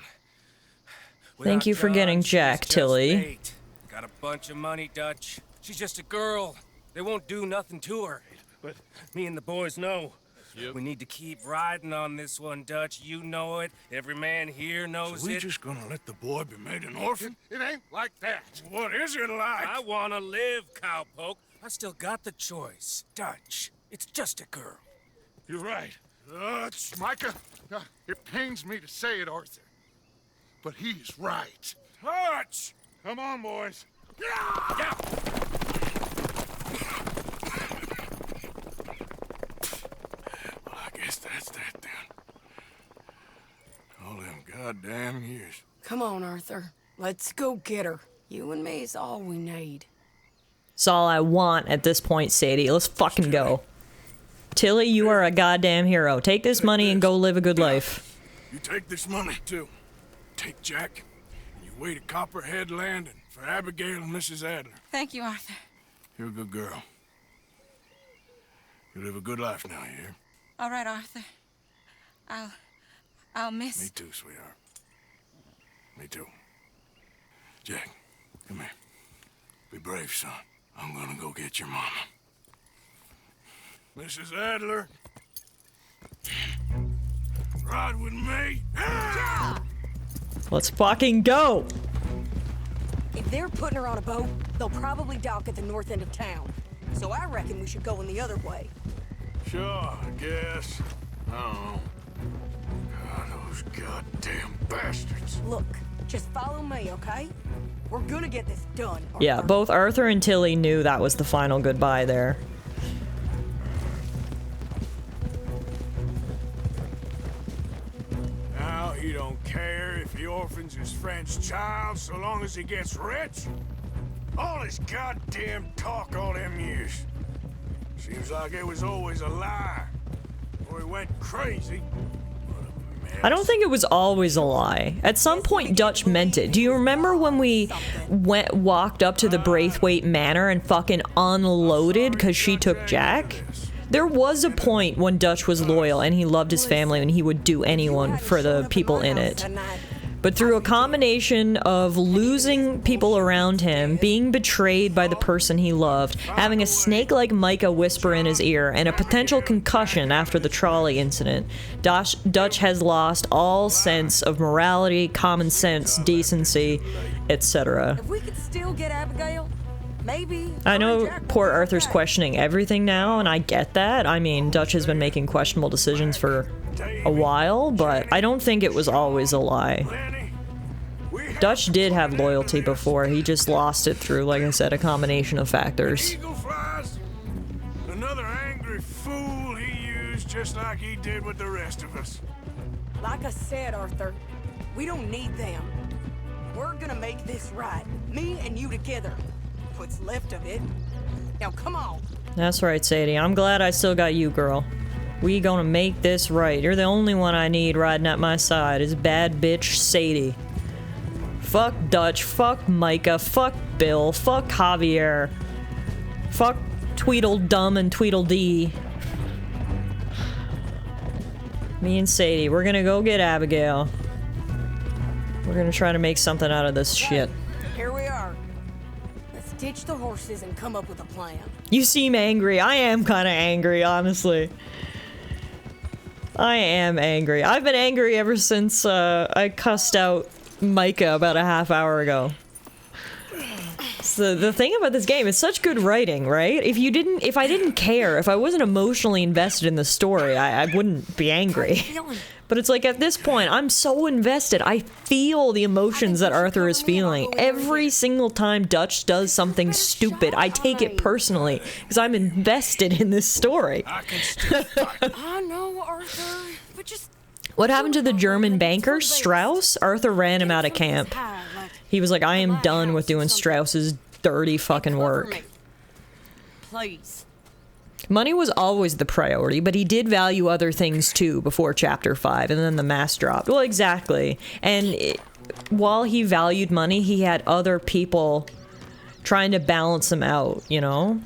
Thank you for Without getting John, Jack, she's just Tilly. bait. Got a bunch of money, Dutch. She's just a girl. They won't do nothing to her. But me and the boys know. Yep. We need to keep riding on this one, Dutch. You know it. Every man here knows So we it. just gonna let the boy be made an orphan? It ain't like that. What is it like? I wanna live, cowpoke. I still got the choice. Dutch, it's just a girl. You're right. It's Micah. It pains me to say it, Arthur. But he's right. Hutch! Come on, boys. Yeah. Well, I guess that's that then. All them goddamn years. Come on, Arthur. Let's go get her. You and me is all we need. It's all I want at this point, Sadie. Let's fucking go. Tilly, you are a goddamn hero. Take this money and go live a good life. You take this money, too. Take Jack, and you wait at Copperhead Landing for Abigail and Mrs. Adler. Thank you, Arthur. You're a good girl. You live a good life now, you hear? All right, Arthur. I'll miss. Me too, sweetheart. Me too. Jack, come here. Be brave, son. I'm gonna go get your mama. Mrs. Adler. Ride with me. Let's fucking go. If they're putting her on a boat, they'll probably dock at the north end of town. So I reckon we should go in the other way. Sure, I guess. I don't know. God, those goddamn bastards. Look, just follow me, okay? We're gonna get this done. Yeah, both Arthur and Tilly knew that was the final goodbye there. Now he don't care if he orphans his friend's child so long as he gets rich. All this goddamn talk all them years. Seems like it was always a lie. Or he went crazy. I don't think it was always a lie. At some point, Dutch meant it. Do you remember when we walked up to the Braithwaite Manor and fucking unloaded because she took Jack? There was a point when Dutch was loyal and he loved his family and he would do anyone for the people in it. But through a combination of losing people around him, being betrayed by the person he loved, having a snake like Micah whisper in his ear, and a potential concussion after the trolley incident, Dutch has lost all sense of morality, common sense, decency, etc. If we could still get Abigail, maybe. I know poor Arthur's questioning everything now, and I get that. I mean, Dutch has been making questionable decisions for a while, but I don't think it was always a lie. Dutch did have loyalty before, he just lost it through, like I said, a combination of factors. Another angry fool he used just like he did with the rest of us. Like I said, Arthur, we don't need them. We're gonna make this right. Me and you together. What's left of it. Now come on. That's right, Sadie. I'm glad I still got you, girl. We gonna make this right. You're the only one I need riding at my side is bad bitch Sadie. Fuck Dutch, fuck Micah, fuck Bill, fuck Javier. Fuck Tweedledum and Tweedledee. Me and Sadie, we're gonna go get Abigail. We're gonna try to make something out of this shit. Here we are. Let's ditch the horses and come up with a plan. You seem angry. I am kind of angry, honestly. I am angry. I've been angry ever since I cussed out Micah about a half hour ago. So the thing about this game is such good writing, right? If I didn't care, if I wasn't emotionally invested in the story, I wouldn't be angry. But it's like at this point, I'm so invested. I feel the emotions that Arthur is feeling. Every single time Dutch does something stupid, I take it personally because I'm invested in this story. I know, Arthur, but just... What happened to the German banker, Strauss? Arthur ran him out of camp. He was like, I am done with doing Strauss's dirty fucking work. Please. Money was always the priority, but he did value other things too before Chapter 5, and then the mask dropped. Well, exactly. And while he valued money, he had other people trying to balance him out, you know?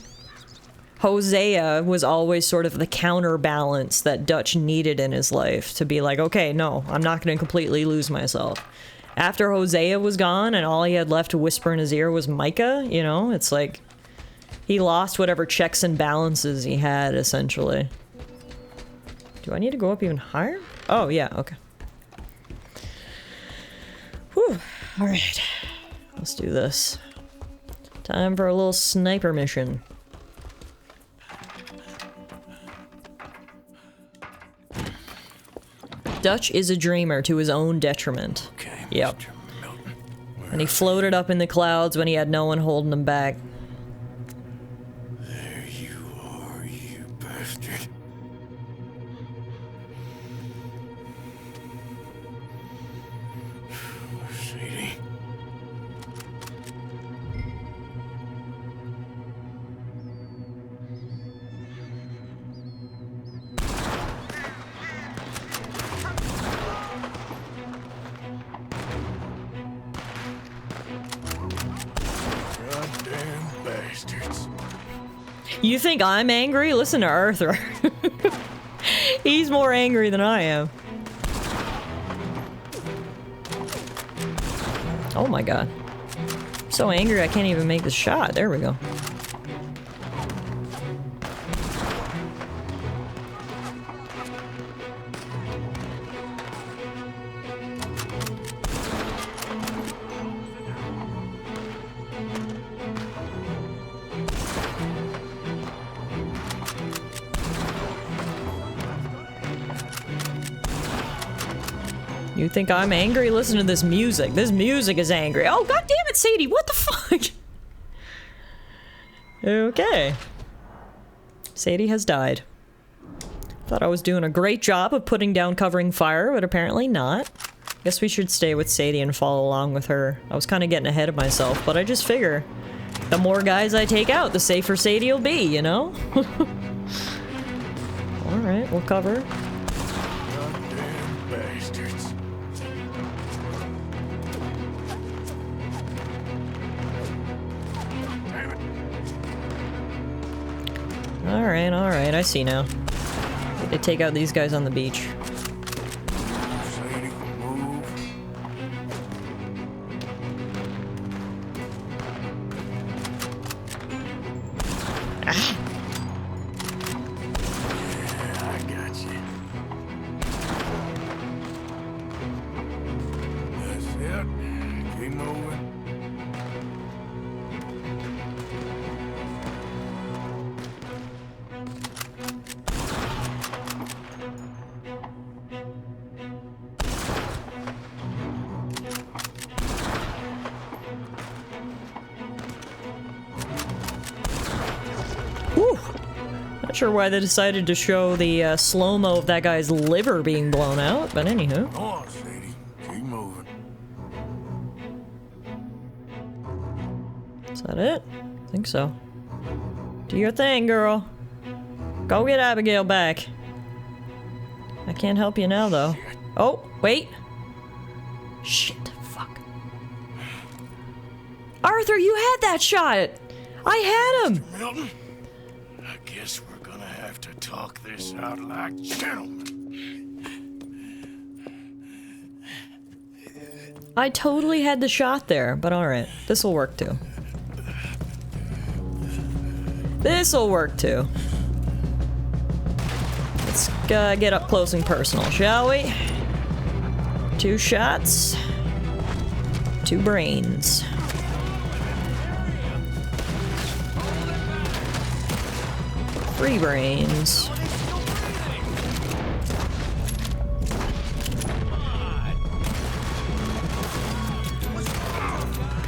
Hosea was always sort of the counterbalance that Dutch needed in his life to be like, okay, no, I'm not going to completely lose myself. After Hosea was gone and all he had left to whisper in his ear was Micah, you know, it's like he lost whatever checks and balances he had, essentially. Do I need to go up even higher? Oh, yeah, okay. Whew, all right. Let's do this. Time for a little sniper mission. Dutch is a dreamer to his own detriment. Okay, yep. And he floated up in the clouds when he had no one holding him back. There you are, you bastard. Sadie. Goddamn bastards. You think I'm angry? Listen to Arthur. He's more angry than I am. Oh my god. I'm so angry I can't even make the shot. There we go. You think I'm angry? Listen to this music. This music is angry. Oh, god damn it, Sadie. What the fuck? Okay. Sadie has died. Thought I was doing a great job of putting down covering fire, but apparently not. Guess we should stay with Sadie and follow along with her. I was kind of getting ahead of myself, but I just figure the more guys I take out, the safer Sadie will be, you know? Alright, we'll cover. Goddamn bastards. Alright, I see now. They take out these guys on the beach. Sadie, move. Ah. Yeah, I got you. That's it. Keep moving. Whew. Not sure why they decided to show the slow-mo of that guy's liver being blown out, but anywho. Go on, Sadie. Keep moving. Is that it? I think so. Do your thing, girl. Go get Abigail back. I can't help you now, though. Oh, wait. Shit, fuck. Arthur, you had that shot! I had him! Milton, I guess we're gonna have to talk this out like gentlemen. I totally had the shot there, but alright. This'll work too. This'll work too. Let's get up close and personal, shall we? 2 shots. 2 brains. Three brains.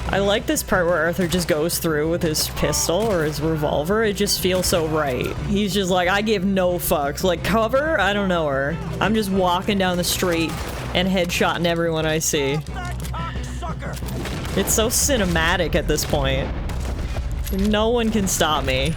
I like this part where Arthur just goes through with his pistol or his revolver. It just feels so right. He's just like, I give no fucks. Like, cover? I don't know her. I'm just walking down the street and headshotting everyone I see. It's so cinematic at this point. No one can stop me.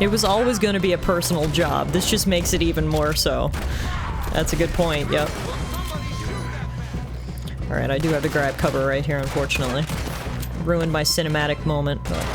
It was always going to be a personal job. This just makes it even more so. That's a good point, yep. Alright, I do have to grab cover right here, unfortunately. Ruined my cinematic moment, but...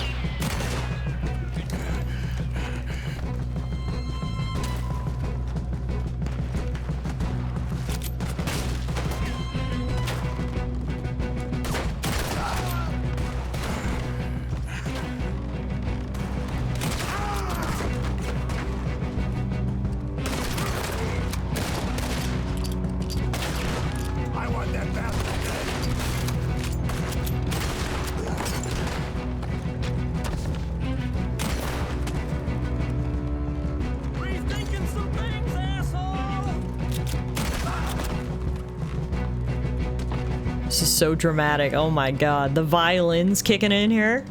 This is so dramatic. Oh my god. The violins kicking in here.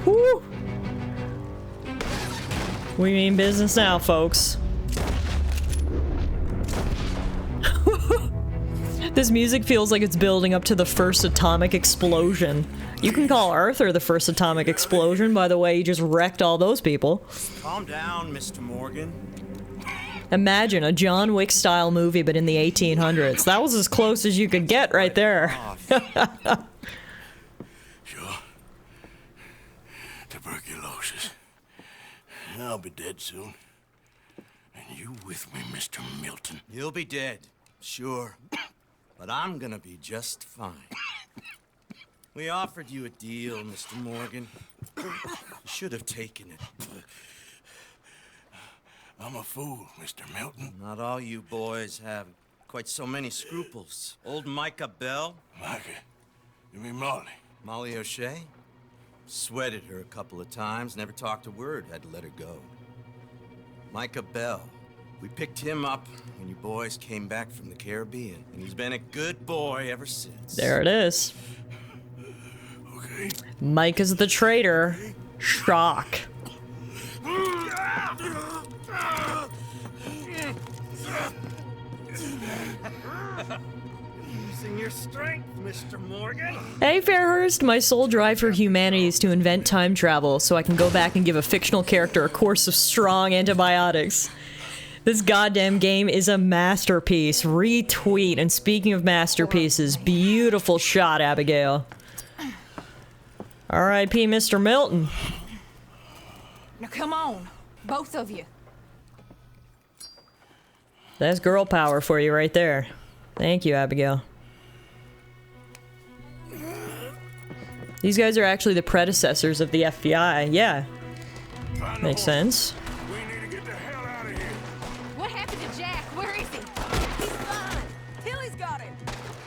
Whoo! We mean business now, folks. This music feels like it's building up to the first atomic explosion. You can call Arthur the first atomic explosion, by the way, he just wrecked all those people. Calm down, Mr. Morgan. Imagine a John Wick style movie, but in the 1800s. That was as close as you could get right there. Sure. Tuberculosis. I'll be dead soon. And you with me, Mr. Milton. You'll be dead, sure. But I'm gonna be just fine. We offered you a deal, Mr. Morgan. You should have taken it. I'm a fool, Mr. Milton. Not all you boys have quite so many scruples. Old Micah Bell. Micah? You mean Molly? Molly O'Shea? Sweated her a couple of times, never talked a word, had to let her go. Micah Bell. We picked him up when you boys came back from the Caribbean, and he's been a good boy ever since. There it is. Okay. Mike is the traitor. Shock. Using your strength, Mr. Morgan. Hey Fairhurst, my sole drive for humanity is to invent time travel so I can go back and give a fictional character a course of strong antibiotics. This goddamn game is a masterpiece. Retweet. And speaking of masterpieces, beautiful shot, Abigail. R.I.P. Mr. Milton. Now come on, both of you. That's girl power for you right there. Thank you, Abigail. These guys are actually the predecessors of the FBI. Yeah. Makes sense. What happened to Jack? Where is he? He's fine. Tilly's got him.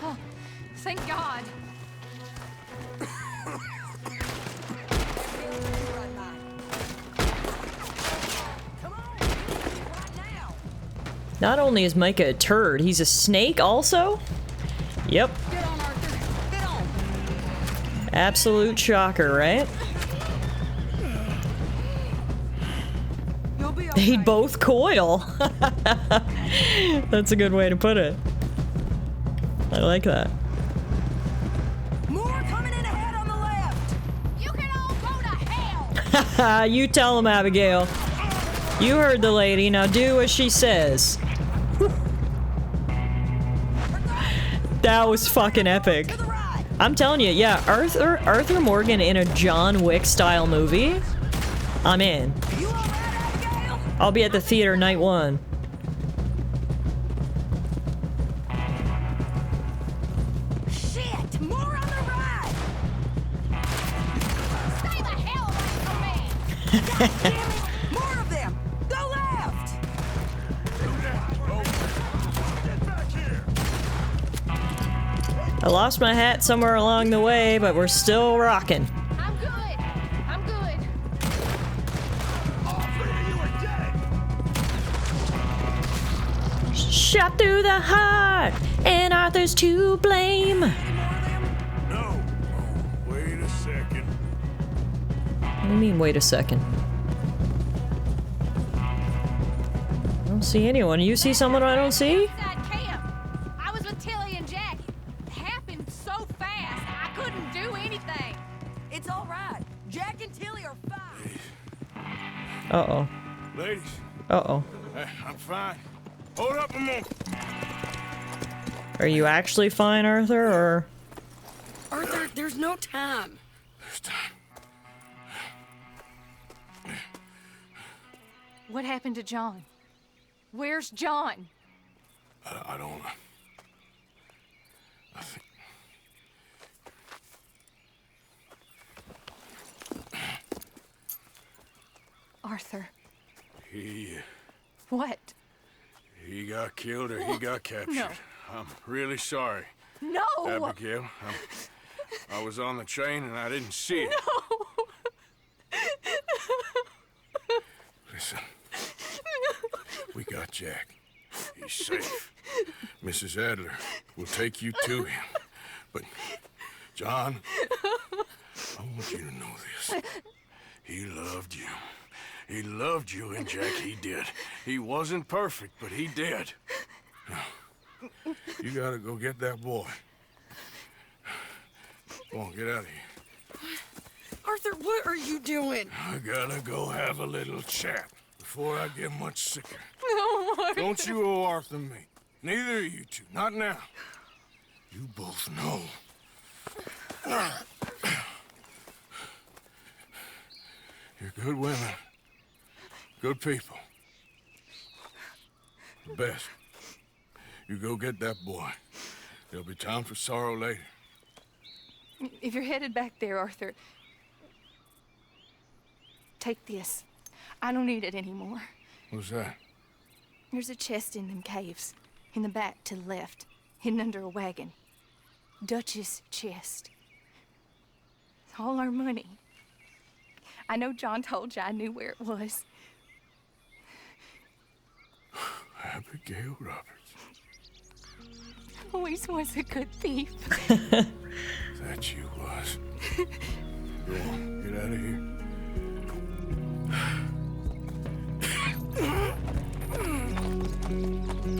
Oh, thank God. Not only is Micah a turd, he's a snake also? Yep. Get on, Arthur. Get on. Absolute shocker, right? You'll be They both coil. That's a good way to put it. I like that. More coming in ahead on the left. You can all go to hell. You tell him, Abigail. You heard the lady, now do as she says. That was fucking epic. I'm telling you, yeah, Arthur Morgan in a John Wick style movie. I'm in. I'll be at the theater night one. Shit! More on the right. Stay the hell away from me. God damn it! More of them. Go left. I lost my hat somewhere along the way, but we're still rocking. I'm good. I'm good. Shot through the heart, and Arthur's to blame. No. Wait a second. What do you mean, wait a second? I don't see anyone. You see someone I don't see? I was with Tilly and Jack. It happened so fast, I couldn't do anything. It's all right. Jack and Tilly are fine. Uh-oh. Ladies. Uh-oh. I'm fine. Hold up a moment. Are you actually fine, Arthur, or...? Arthur, there's no time. There's time. What happened to John? Where's John? I don't... I think... Arthur. He What? got killed or he got captured. No. I'm really sorry. No! Abigail, I was on the train and I didn't see it. No! Listen, we got Jack. He's safe. Mrs. Adler will take you to him. But, John, I want you to know this. He loved you. He loved you, and Jack, he did. He wasn't perfect, but he did. Now, you gotta go get that boy. Come on, get out of here. Arthur, what are you doing? I gotta go have a little chat before I get much sicker. No, Arthur. Don't you owe Arthur me. Neither of you two. Not now. You both know. You're good women. Good people. The best. You go get that boy. There'll be time for sorrow later. If you're headed back there, Arthur, take this. I don't need it anymore. What's that? There's a chest in them caves. In the back to the left. Hidden under a wagon. Dutch's chest. It's all our money. I know John told you I knew where it was. Abigail Roberts. Always was a good thief. That you was. Go on, get out of here.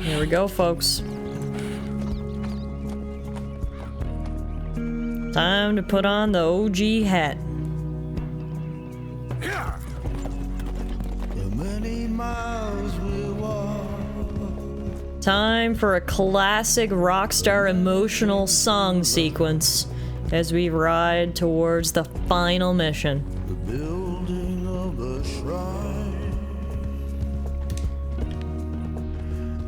Here we go, folks. Time to put on the OG hat. Time for a classic Rockstar emotional song sequence as we ride towards the final mission. The building of the shrine.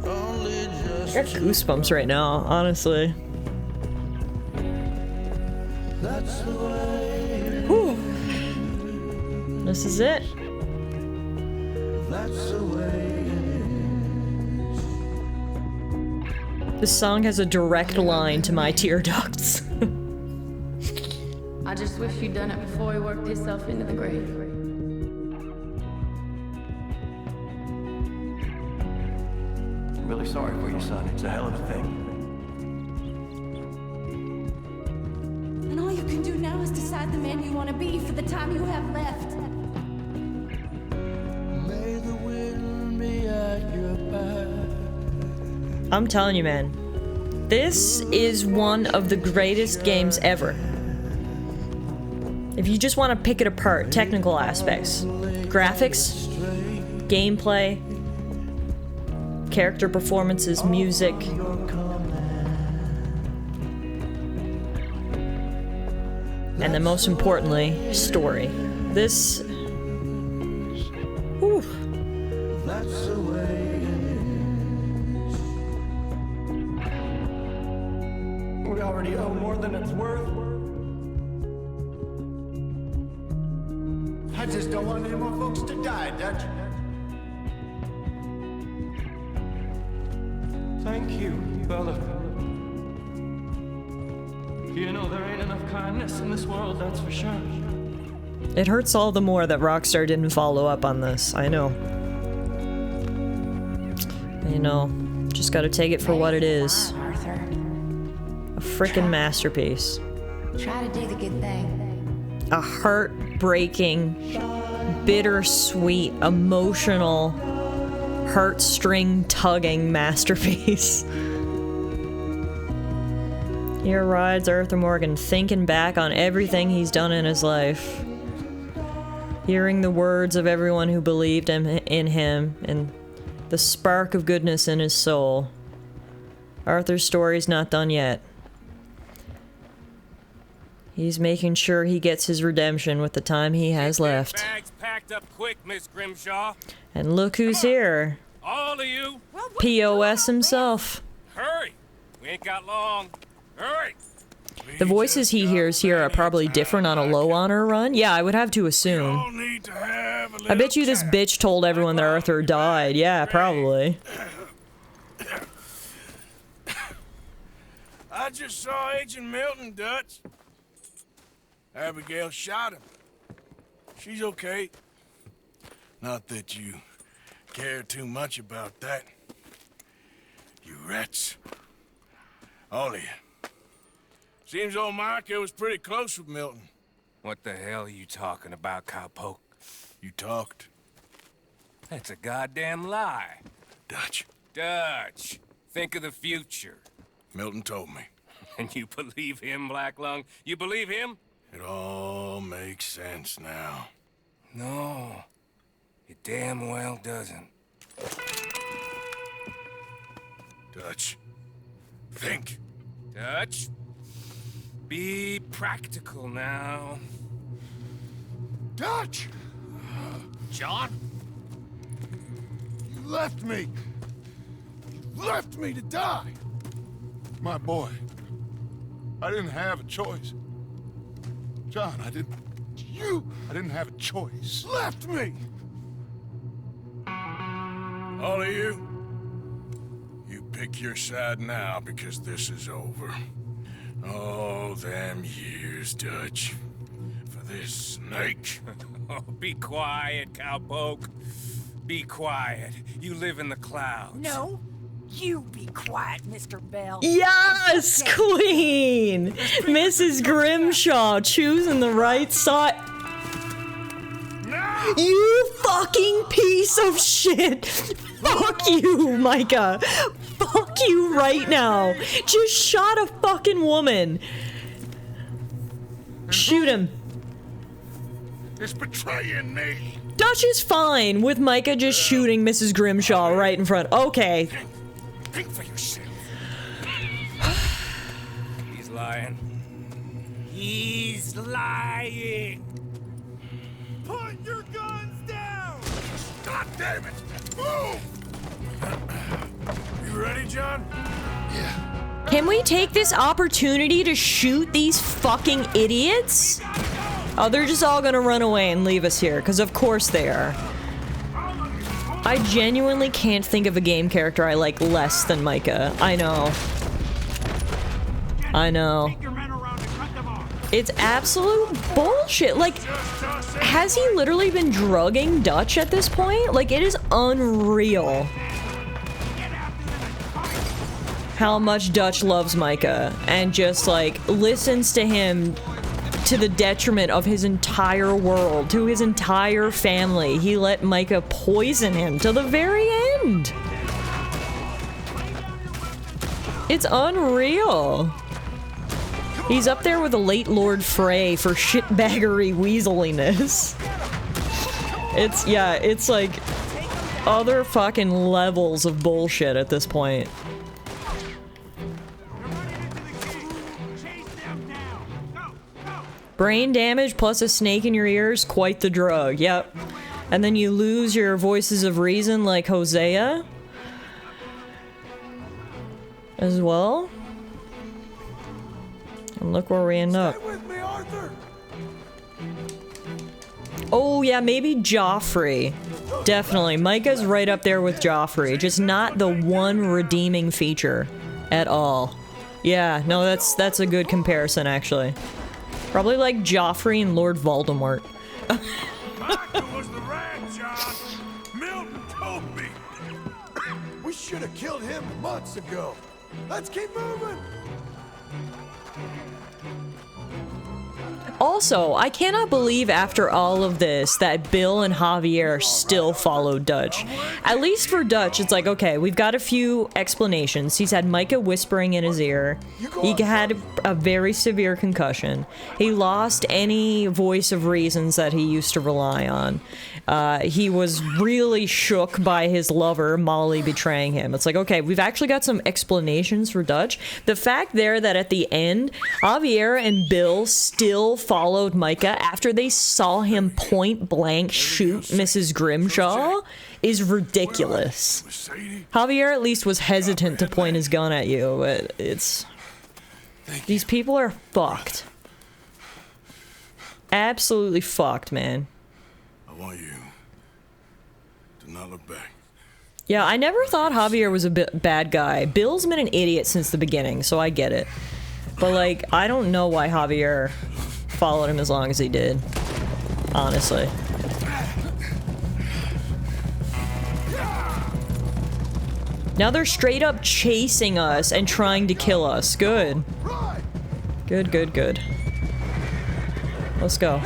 I got goosebumps right now, honestly. That's the way. Whew. This is it. That's the way. This song has a direct line to my tear ducts. I just wish you'd done it before he worked himself into the grave. I'm really sorry for you, son. It's a hell of a thing. And all you can do now is decide the man you want to be for the time you have left. May the wind be at your back. I'm telling you, man. This is one of the greatest games ever. If you just want to pick it apart, technical aspects, graphics, gameplay, character performances, music. And then most importantly, story. This... Whew. That's the way. We already owe more than it's worth. I just don't want any more folks to die, Dutch. Thank you, fella. You know, there ain't enough kindness in this world, that's for sure. It hurts all the more that Rockstar didn't follow up on this. I know. You know, just gotta take it for what it is. Arthur. A frickin' masterpiece. Try to do the good thing. A heartbreaking, bittersweet, emotional, heartstring tugging masterpiece. Here rides Arthur Morgan thinking back on everything he's done in his life. Hearing the words of everyone who believed in him and the spark of goodness in his soul. Arthur's story's not done yet. He's making sure he gets his redemption with the time he has left. Bags packed up quick, Miss Grimshaw. And look who's here. All of you. POS himself. Hurry. We ain't got long. Hurry. The voices he hears here are probably different on a low honor run. Yeah, I would have to assume. I bet you this bitch told everyone that Arthur died. Yeah, probably. I just saw Agent Milton, Dutch. Abigail shot him. She's okay. Not that you care too much about that. You rats. All of you. Seems old Micah was pretty close with Milton. What the hell are you talking about, cowpoke? You talked. That's a goddamn lie. Dutch. Dutch. Think of the future. Milton told me. And you believe him, Black Lung? You believe him? It all makes sense now. No. It damn well doesn't. Dutch. Think. Dutch. Be practical now. Dutch! John? left me. You left me to die. My boy. I didn't have a choice. John, I didn't have a choice. Left me! All of you, you pick your side now because this is over. Oh, them years, Dutch. For this snake. Oh, be quiet, cowpoke. Be quiet. You live in the clouds. No, you be quiet, Mr. Bell. Yes, Queen! Mrs. Grimshaw choosing the right side. No! You fucking piece of shit! Fuck you, Micah! Fuck you right now! Just shot a fucking woman! Shoot him. It's betraying me. Dutch is fine with Micah just shooting Mrs. Grimshaw right in front. Okay. Think for yourself. He's lying. He's lying. Put your guns down! God damn it! Move! You ready, John? Yeah. Can we take this opportunity to shoot these fucking idiots? Oh, they're just all gonna run away and leave us here, because of course they are. I genuinely can't think of a game character I like less than Micah. I know. I know. It's absolute bullshit. Like, has he literally been drugging Dutch at this point? Like, it is unreal how much Dutch loves Micah and just, like, listens to him to the detriment of his entire world, to his entire family. He let Micah poison him to the very end. It's unreal. He's up there with the late Lord Frey for shitbaggery weaseliness. It's like other fucking levels of bullshit at this point. Brain damage plus a snake in your ears, quite the drug, yep. And then you lose your voices of reason like Hosea. As well. And look where we end up. Stay with me, Arthur. Oh yeah, maybe Joffrey. Definitely. Micah's right up there with Joffrey. Just not the one redeeming feature at all. Yeah, no, that's a good comparison actually. Probably like Joffrey and Lord Voldemort. Micah was the rat, John. Milton told me. We should have killed him months ago. Let's keep moving. Also, I cannot believe after all of this that Bill and Javier still followed Dutch. At least for Dutch, it's like, okay, we've got a few explanations. He's had Micah whispering in his ear. He had a very severe concussion. He lost any voice of reasons that he used to rely on. He was really shook by his lover, Molly, betraying him. It's like, okay, we've actually got some explanations for Dutch. The fact there that at the end, Javier and Bill still followed Micah after they saw him point blank shoot Mrs. Grimshaw is ridiculous. Javier at least was hesitant to point his gun at you, but it's... These people are fucked. Absolutely fucked, man. I want you to not look back. Yeah, I never thought Javier was a bad guy. Bill's been an idiot since the beginning, so I get it. But, like, I don't know why Javier followed him as long as he did. Honestly. Now they're straight up chasing us and trying to kill us. Good. Good, good, good. Let's go.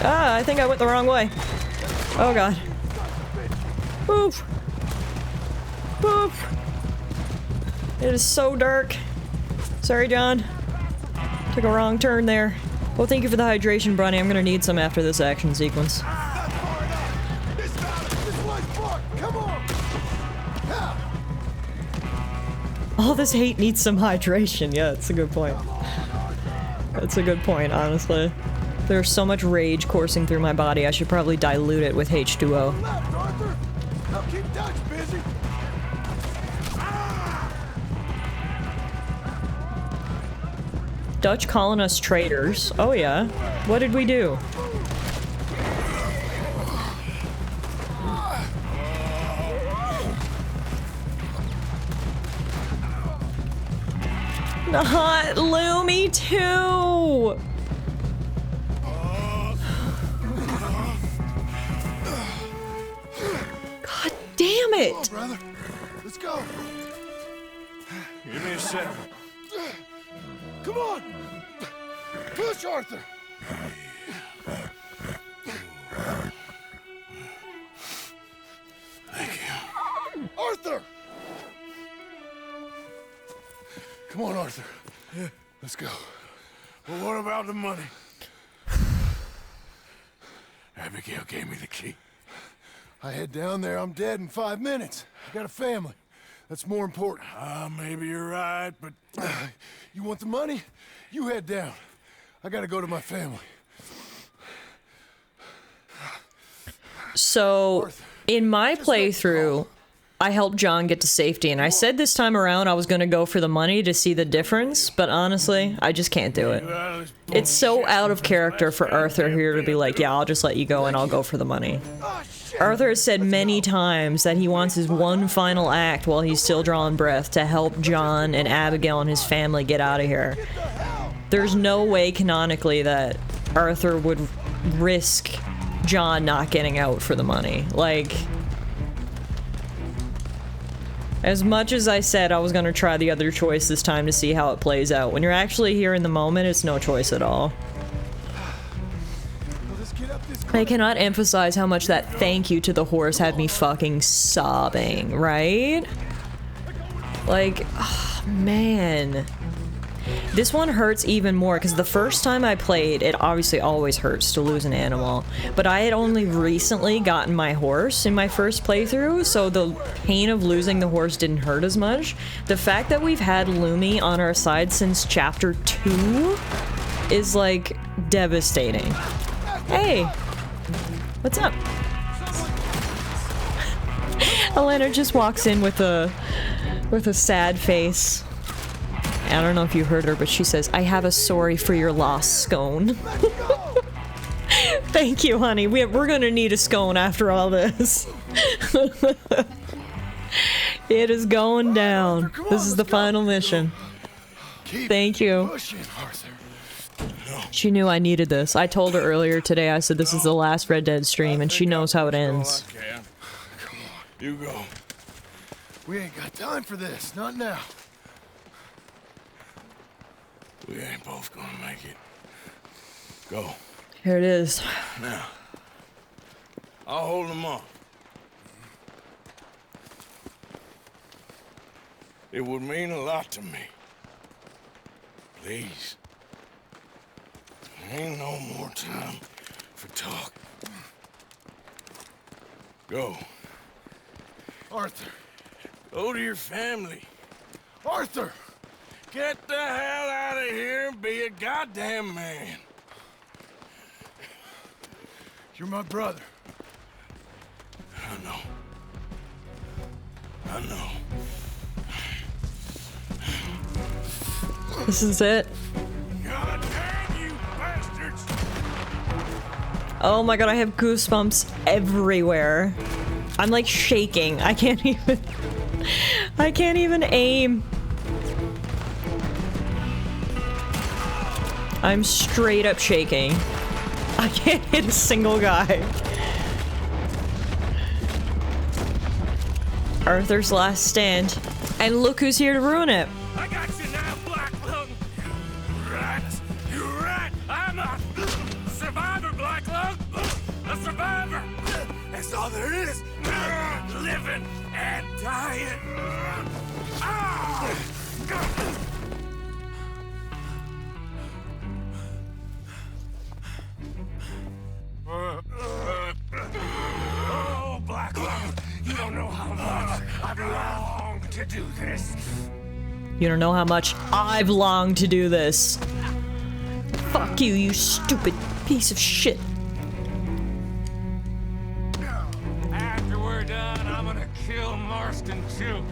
Ah, I think I went the wrong way. Oh god. Poof. Poof. It is so dark. Sorry, John. Took a wrong turn there. Well, thank you for the hydration, Bronny. I'm gonna need some after this action sequence. All this hate needs some hydration. Yeah, that's a good point. That's a good point, honestly. There's so much rage coursing through my body, I should probably dilute it with H2O. Left, Arthur! Now keep Dutch busy! Dutch calling us traitors. Oh yeah. What did we do? Not Loomy too! God damn it! Come on, brother. Let's go. Give me a second. Come on! Push, Arthur! Thank you. Arthur! Come on, Arthur. Let's go. Well, what about the money? Abigail gave me the key. I head down there, I'm dead in 5 minutes. I got a family. That's more important. Maybe you're right, but... You want the money? You head down. I gotta go to my family. So, in my playthrough, I helped John get to safety, and I said this time around I was gonna go for the money to see the difference, but honestly, I just can't do it. It's so out of character for Arthur here to be like, yeah, I'll just let you go and I'll go for the money. Arthur has said many times that he wants his one final act while he's still drawing breath to help John and Abigail and his family get out of here. There's no way canonically that Arthur would risk John not getting out for the money. Like, as much as I said I was gonna try the other choice this time to see how it plays out, when you're actually here in the moment, it's no choice at all. I cannot emphasize how much that thank you to the horse had me fucking sobbing, right? Like, oh, man. This one hurts even more because the first time I played, it obviously always hurts to lose an animal, but I had only recently gotten my horse in my first playthrough, so the pain of losing the horse didn't hurt as much. The fact that we've had Loomy on our side since chapter 2 is like devastating. Hey, what's up? Elena just walks in with a sad face. I don't know if you heard her, but she says, I have a sorry for your loss scone. Thank you, honey. We're gonna need a scone after all this. It is going down. This is the final mission. Thank you. She knew I needed this. I told her earlier today, I said this is the last Red Dead stream, and she knows how it ends. Come on. You go. We ain't got time for this. Not now. We ain't both gonna make it. Go. Here it is. Now, I'll hold them up. It would mean a lot to me. Please. There ain't no more time for talk. Go. Arthur. Go to your family. Arthur! Get the hell out of here and be a goddamn man. You're my brother. I know. I know. This is it. God damn you bastards! Oh my god, I have goosebumps everywhere. I'm like shaking. I can't even aim. I'm straight up shaking. I can't hit a single guy. Arthur's last stand. And look who's here to ruin it. I got you now, Black Lung. You rat. You rat. I'm a survivor, Black Lung. A survivor. That's all there is. Living and dying. Oh, Black Lung, you don't know how much I've longed to do this. You don't know how much I've longed to do this. Fuck you, you stupid Piece of shit. After we're done, I'm gonna kill Marston too.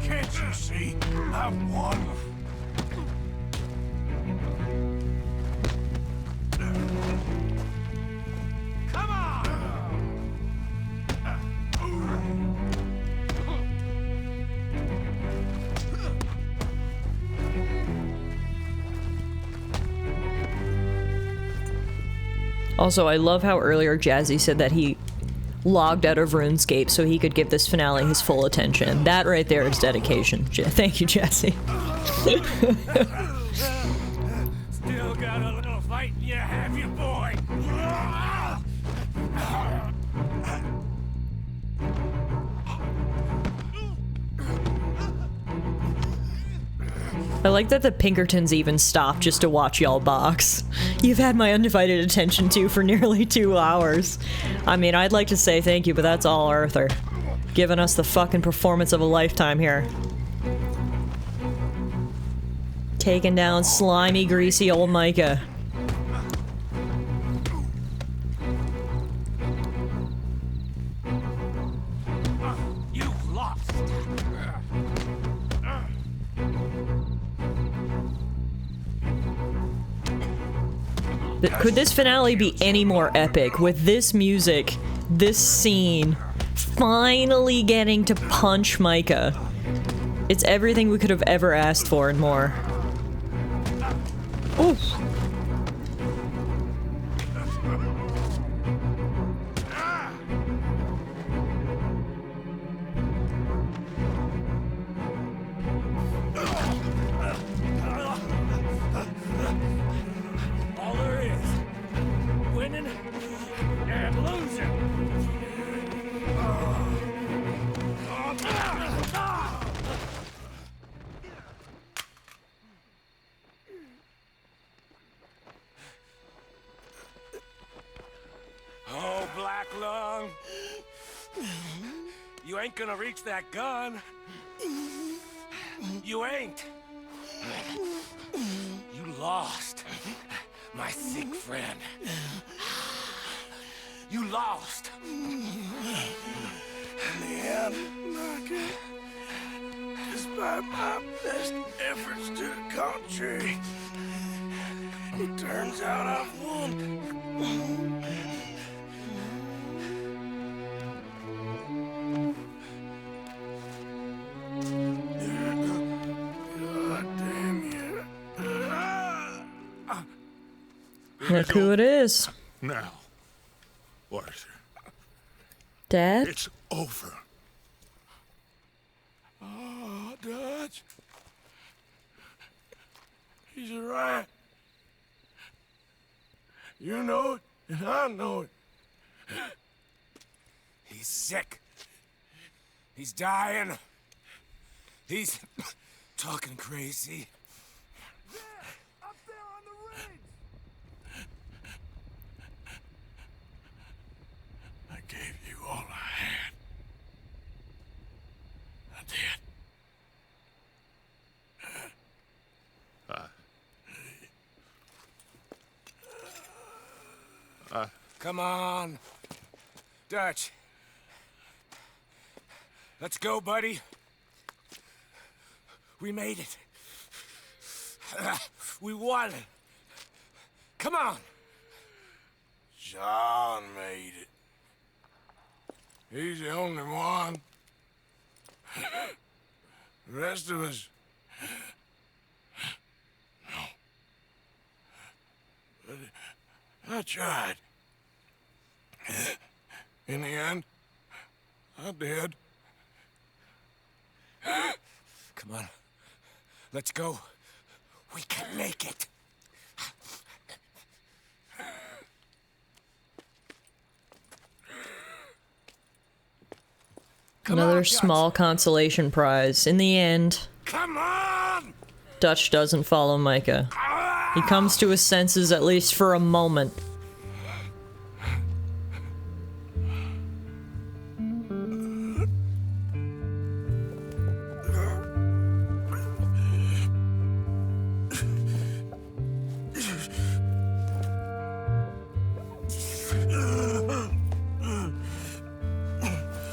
Can't you see? I've won. Come on! Also, I love how earlier Jazzy said that he logged out of RuneScape so he could give this finale his full attention. That right there is dedication. Thank you, Jazzy. Still got a little fight in you, have you, boy? I like that the Pinkertons even stopped just to watch y'all box. You've had my undivided attention too for nearly 2 hours. I mean, I'd like to say thank you, but that's all Arthur. Giving us the fucking performance of a lifetime here. Taking down slimy, greasy old Micah. You lost. Could this finale be any more epic? With this music, this scene, finally getting to punch Micah. It's everything we could have ever asked for and more. Oof. All there is, winning and losing. Oh, Black Lung. You ain't gonna reach that gun. You ain't. You lost, my sick friend. You lost. In the end, Micah, despite my best efforts to the contrary, it turns out I've won. God damn you. Look who it is. Now, Arthur, Dad? it's over. Oh, Dutch. He's right. You know it, and I know it. He's sick. He's dying. He's talking crazy. Up there on the ridge. I gave you all I had. I did. Come on. Dutch. Let's go, buddy. We made it. We won. Come on. John made it. He's the only one. The rest of us... No. But I tried. In the end, I did. Come on. Let's go. We can make it. Another small consolation prize. In the end, Come on! Dutch doesn't follow Micah. He comes to his senses at least for a moment.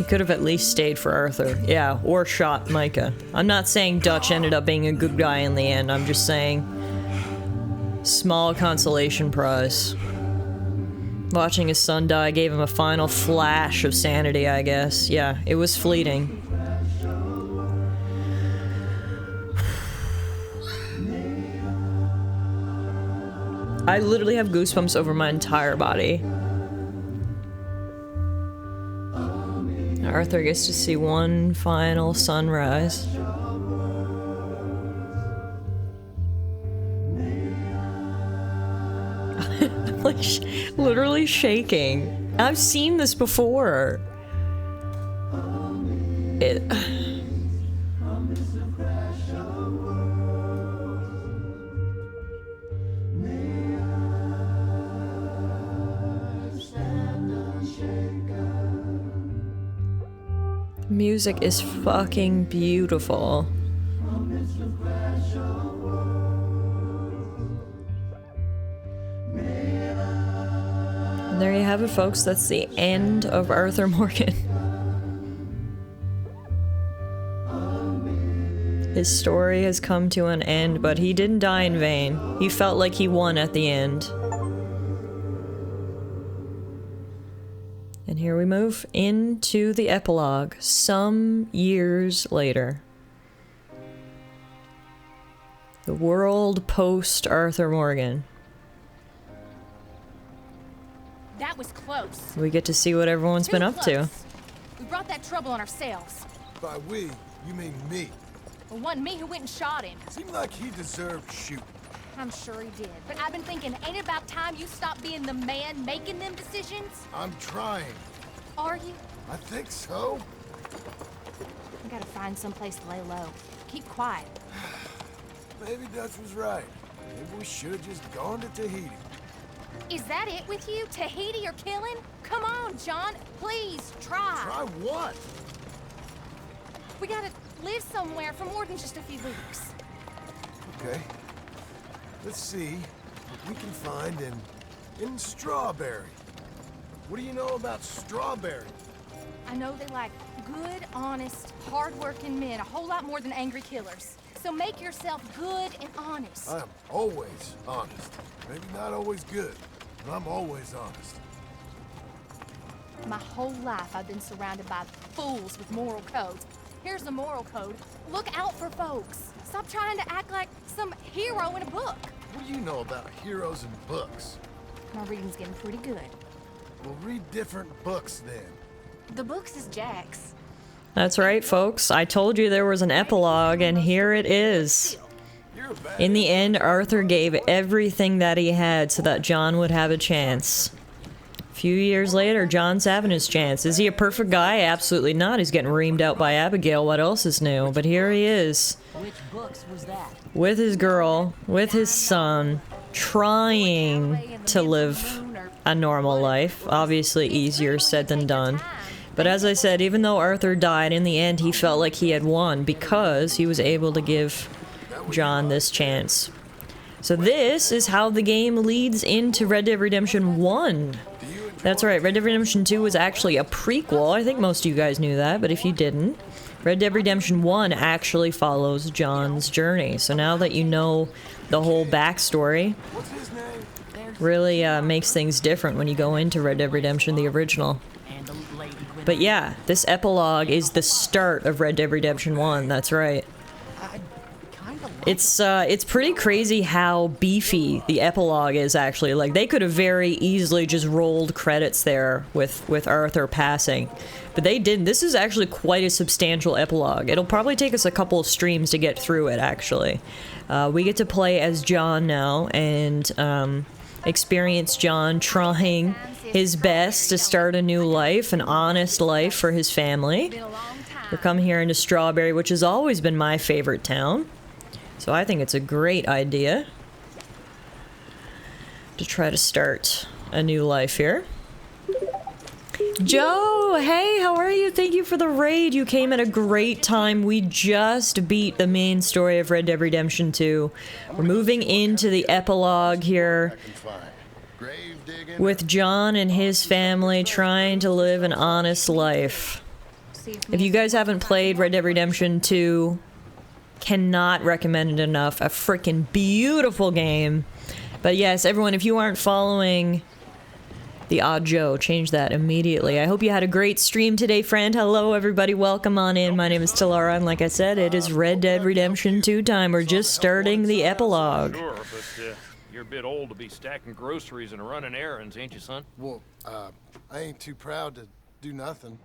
He could have at least stayed for Arthur. Yeah, or shot Micah. I'm not saying Dutch ended up being a good guy in the end. I'm just saying small consolation prize. Watching his son die gave him a final flash of sanity, I guess. Yeah, it was fleeting. I literally have goosebumps over my entire body. Arthur gets to see one final sunrise. I'm like literally shaking. I've seen this before. Music is fucking beautiful. And there you have it, folks. That's the end of Arthur Morgan. His story has come to an end, but he didn't die in vain. He felt like he won at the end. And here we move into the epilogue, some years later. The world post Arthur Morgan. That was close. We get to see what everyone's been up to. We brought that trouble on ourselves. By we, you mean me. It wasn't me who went and shot him. Seemed like he deserved shooting. I'm sure he did. But I've been thinking, ain't it about time you stop being the man making them decisions? I'm trying. Are you? I think so. We gotta find someplace to lay low. Keep quiet. Maybe Dutch was right. Maybe we should have just gone to Tahiti. Is that it with you? Tahiti or killing? Come on, John. Please, try. Try what? We gotta live somewhere for more than just a few weeks. Okay. Let's see what we can find in Strawberry. What do you know about Strawberry? I know they like good, honest, hard-working men a whole lot more than angry killers. So make yourself good and honest. I'm always honest. Maybe not always good, but I'm always honest. My whole life I've been surrounded by fools with moral codes. Here's the moral code. Look out for folks. Stop trying to act like some hero in a book. What do you know about heroes and books? My reading's getting pretty good. We'll read different books then. The books is Jack's. That's right, folks. I told you there was an epilogue, and here it is. In the end, Arthur gave everything that he had so that John would have a chance. A few years later, John's having his chance. Is he a perfect guy? Absolutely not. He's getting reamed out by Abigail. What else is new? But here he is. Which books was that? With his girl, with his son, trying to live a normal life. Obviously easier said than done. But as I said, even though Arthur died, in the end he felt like he had won because he was able to give John this chance. So this is how the game leads into Red Dead Redemption 1. That's right, Red Dead Redemption 2 was actually a prequel. I think most of you guys knew that, but if you didn't, Red Dead Redemption 1 actually follows John's journey. So now that you know the whole backstory, really makes things different when you go into Red Dead Redemption, the original. But yeah, this epilogue is the start of Red Dead Redemption 1, that's right. It's pretty crazy how beefy the epilogue is, actually. Like, they could have very easily just rolled credits there with Arthur passing. But they didn't. This is actually quite a substantial epilogue. It'll probably take us a couple of streams to get through it, actually. We get to play as John now, and experience John trying his best to start a new life, an honest life for his family. We come here into Strawberry, which has always been my favorite town. So I think it's a great idea to try to start a new life here. Joe, hey, how are you? Thank you for the raid. You came at a great time. We just beat the main story of Red Dead Redemption 2. We're moving into the epilogue here with John and his family trying to live an honest life. If you guys haven't played Red Dead Redemption 2, cannot recommend it enough. A freaking beautiful game. But yes, everyone, if you aren't following the Odd Joe, change that immediately. I hope you had a great stream today, friend. Hello, everybody. Welcome on in. My name is Tallara, and like I said, it is Red Dead Redemption 2 time. We're just starting the epilogue. Sure, but you're a bit old to be stacking groceries and running errands, ain't you, son? Well, I ain't too proud to do nothing.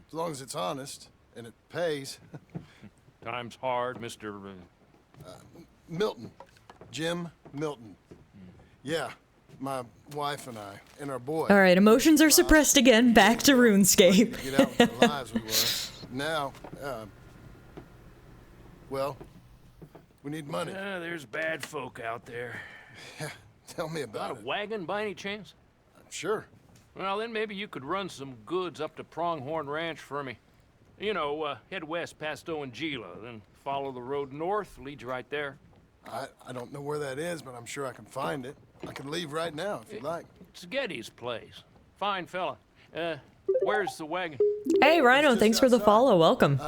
As long as it's honest and it pays. Time's hard, Mr. Milton. Jim Milton. Yeah, my wife and I, and our boy. All right, emotions are suppressed again. Back to RuneScape. Get out with our lives we were. Now, well, we need money. There's bad folk out there. Yeah, tell me about Got a wagon by any chance? Sure. Well, then maybe you could run some goods up to Pronghorn Ranch for me. You know, head west past Owanjila, then follow the road north, leads you right there. I don't know where that is, but I'm sure I can find it. I can leave right now if you'd like. It's Getty's place. Fine fella. Where's the wagon? Hey, Rhino, thanks for the follow. Welcome.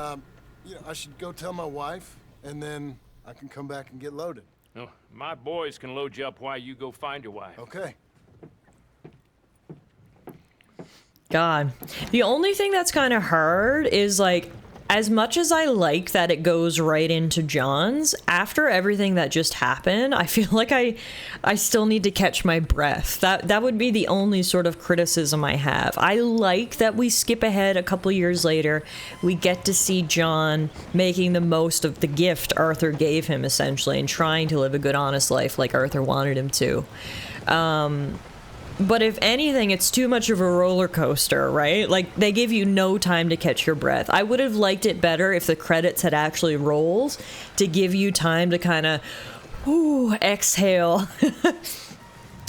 You know, I should go tell my wife, and then I can come back and get loaded. No, my boys can load you up while you go find your wife. Okay. God. The only thing that's kind of hard is, like, as much as I like that it goes right into John's, after everything that just happened, I feel like I still need to catch my breath. That would be the only sort of criticism I have. I like that we skip ahead a couple years later. We get to see John making the most of the gift Arthur gave him, essentially, and trying to live a good, honest life like Arthur wanted him to. But if anything, it's too much of a roller coaster, right? Like, they give you no time to catch your breath. I would have liked it better if the credits had actually rolled to give you time to kind of, exhale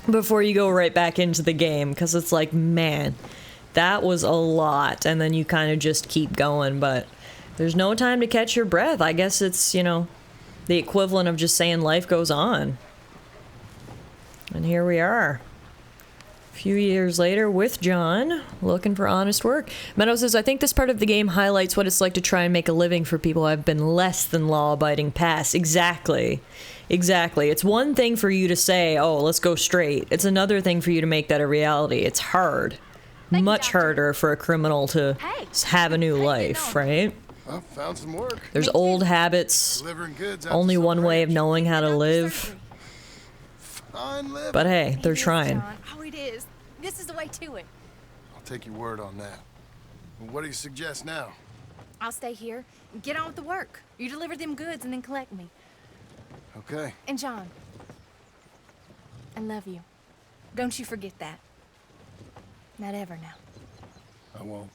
before you go right back into the game. Because it's like, man, that was a lot. And then you kind of just keep going. But there's no time to catch your breath. I guess it's, you know, the equivalent of just saying life goes on. And here we are. Few years later with John, looking for honest work. Meadow says, I think this part of the game highlights what it's like to try and make a living for people who have been less than law-abiding past. Exactly. It's one thing for you to say, oh, let's go straight. It's another thing for you to make that a reality. It's hard. Much harder for a criminal to have a new life, right? I found some work. There's old habits. Delivering goods out Only to one some way of ranch. knowing how to live. Fine living. But hey, they're trying. Oh, it is. This is the way to it. I'll take your word on that. Well, what do you suggest now? I'll stay here and get on with the work. You deliver them goods and then collect me. Okay. And John, I love you. Don't you forget that. Not ever now. I won't.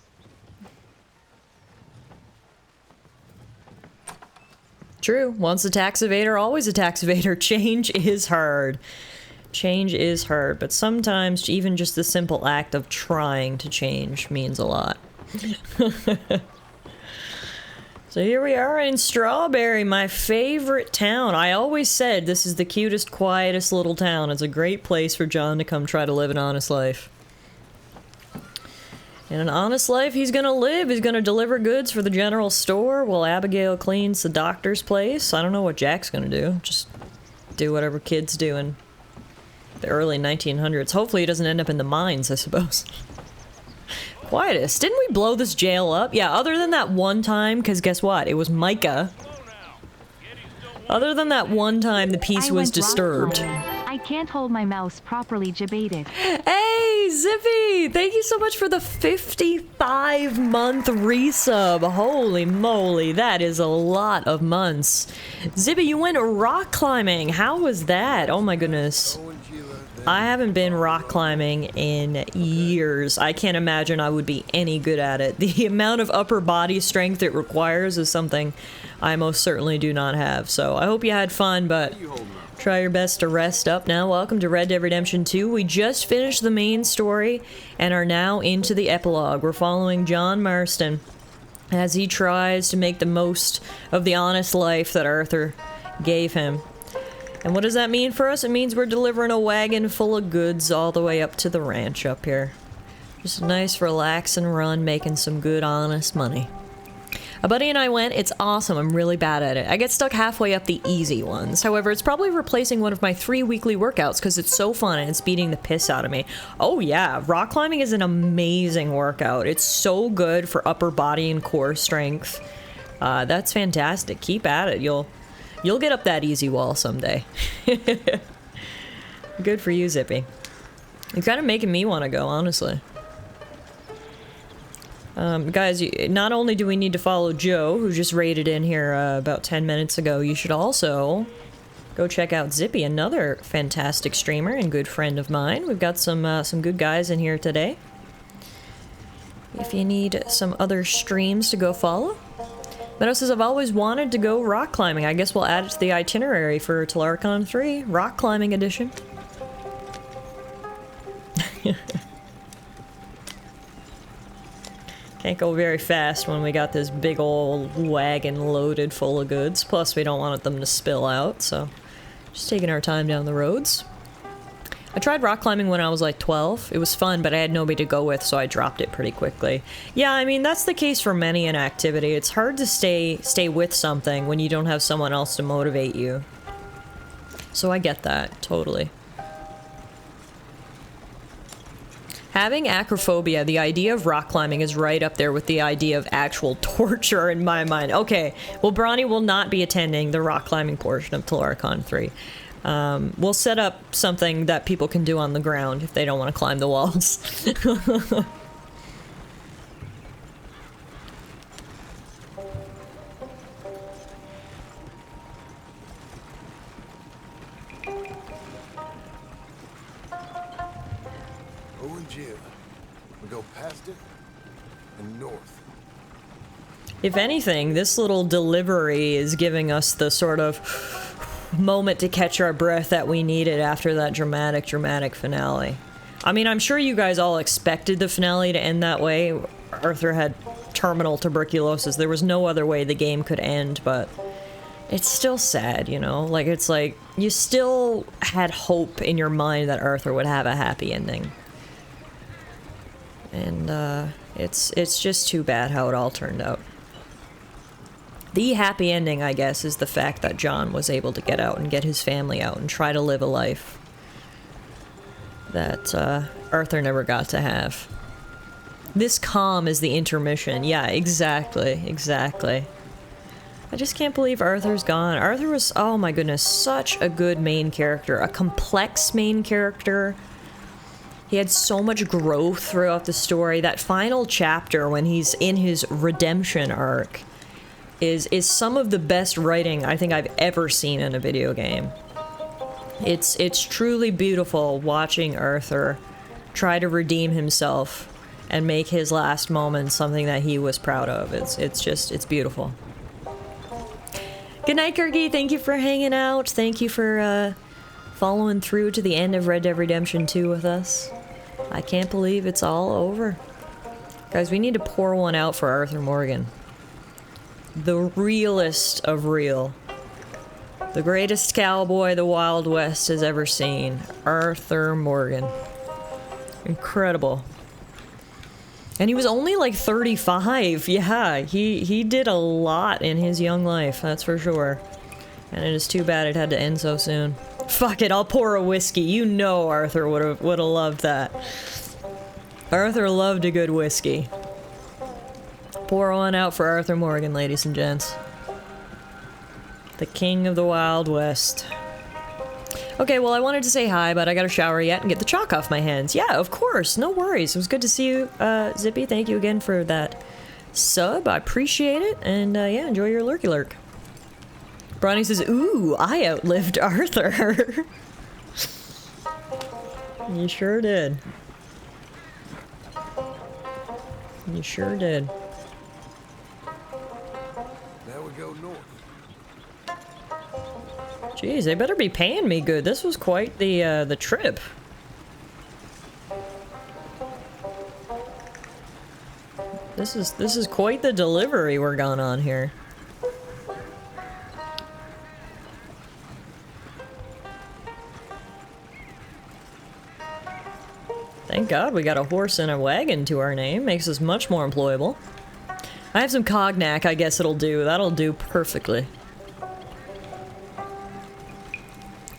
True. Once a tax evader, always a tax evader. Change is hard. Change is hard, but sometimes even just the simple act of trying to change means a lot. So here we are in Strawberry, my favorite town. I always said this is the cutest, quietest little town. It's a great place for John to come try to live an honest life. In an honest life, he's gonna live. He's gonna deliver goods for the general store while Abigail cleans the doctor's place. I don't know what Jack's gonna do. Just do whatever kids do in the early 1900s. Hopefully he doesn't end up in the mines, I suppose. Quietest. Didn't we blow this jail up? Yeah, other than that one time, because guess what? It was Micah. Other than that one time, the peace was disturbed. I can't hold my mouse properly debated. Hey, Zippy! Thank you so much for the 55-month resub. Holy moly, that is a lot of months. Zippy, you went rock climbing. How was that? Oh my goodness. I haven't been rock climbing in years. I can't imagine I would be any good at it. The amount of upper body strength it requires is something I most certainly do not have. So I hope you had fun, but try your best to rest up now. Welcome to Red Dead Redemption 2. We just finished the main story and are now into the epilogue. We're following John Marston as he tries to make the most of the honest life that Arthur gave him. And what does that mean for us? It means we're delivering a wagon full of goods all the way up to the ranch up here. Just a nice relax and run, making some good honest money. A buddy and I went. It's awesome. I'm really bad at it. I get stuck halfway up the easy ones. However, it's probably replacing one of my 3 weekly workouts because it's so fun and it's beating the piss out of me. Oh yeah, rock climbing is an amazing workout. It's so good for upper body and core strength. That's fantastic. Keep at it. You'll get up that easy wall someday. Good for you, Zippy. You're kind of making me want to go, honestly. Guys, not only do we need to follow Joe, who just raided in here about 10 minutes ago, you should also go check out Zippy, another fantastic streamer and good friend of mine. We've got some good guys in here today. If you need some other streams to go follow. Meadow says, I've always wanted to go rock climbing. I guess we'll add it to the itinerary for Tallara 3, rock climbing edition. Can't go very fast when we got this big old wagon loaded full of goods. Plus, we don't want them to spill out, so just taking our time down the roads. I tried rock climbing when I was like 12. It was fun, but I had nobody to go with, so I dropped it pretty quickly. Yeah, I mean, that's the case for many an activity. It's hard to stay with something when you don't have someone else to motivate you. So I get that, totally. Having acrophobia, the idea of rock climbing is right up there with the idea of actual torture in my mind. Okay, well, Bronny will not be attending the rock climbing portion of Tallara 3. We'll set up something that people can do on the ground if they don't want to climb the walls. We go past it and north. If anything, this little delivery is giving us the sort of moment to catch our breath that we needed after that dramatic finale. I mean, I'm sure you guys all expected the finale to end that way. Arthur had terminal tuberculosis. There was no other way the game could end, but it's still sad, you know? Like, it's like, you still had hope in your mind that Arthur would have a happy ending. And, it's just too bad how it all turned out. The happy ending, I guess, is the fact that John was able to get out and get his family out and try to live a life that, Arthur never got to have. This calm is the intermission. Yeah, exactly. I just can't believe Arthur's gone. Arthur was, oh my goodness, such a good main character. A complex main character. He had so much growth throughout the story. That final chapter when he's in his redemption arc is some of the best writing I think I've ever seen in a video game. It's truly beautiful watching Arthur try to redeem himself and make his last moment something that he was proud of. It's beautiful. Good night, Kirky. Thank you for hanging out. Thank you for following through to the end of Red Dead Redemption 2 with us. I can't believe it's all over. Guys, we need to pour one out for Arthur Morgan. The realest of real. The greatest cowboy the Wild West has ever seen. Arthur Morgan. Incredible. And he was only like 35. Yeah, he did a lot in his young life, that's for sure. And it is too bad it had to end so soon. Fuck it, I'll pour a whiskey. You know Arthur would have loved that. Arthur loved a good whiskey. Pour one out for Arthur Morgan, ladies and gents. The king of the Wild West. Okay, well, I wanted to say hi, but I gotta shower yet and get the chalk off my hands. Yeah, of course, no worries. It was good to see you, Zippy. Thank you again for that sub. I appreciate it, and yeah, enjoy your lurky lurk. Bronny says, ooh, I outlived Arthur. You sure did. You sure did. Now we go north. Jeez, they better be paying me good. This was quite the trip. This is quite the delivery we're going on here. Thank God we got a horse and a wagon to our name. Makes us much more employable. I have some cognac, I guess it'll do. That'll do perfectly.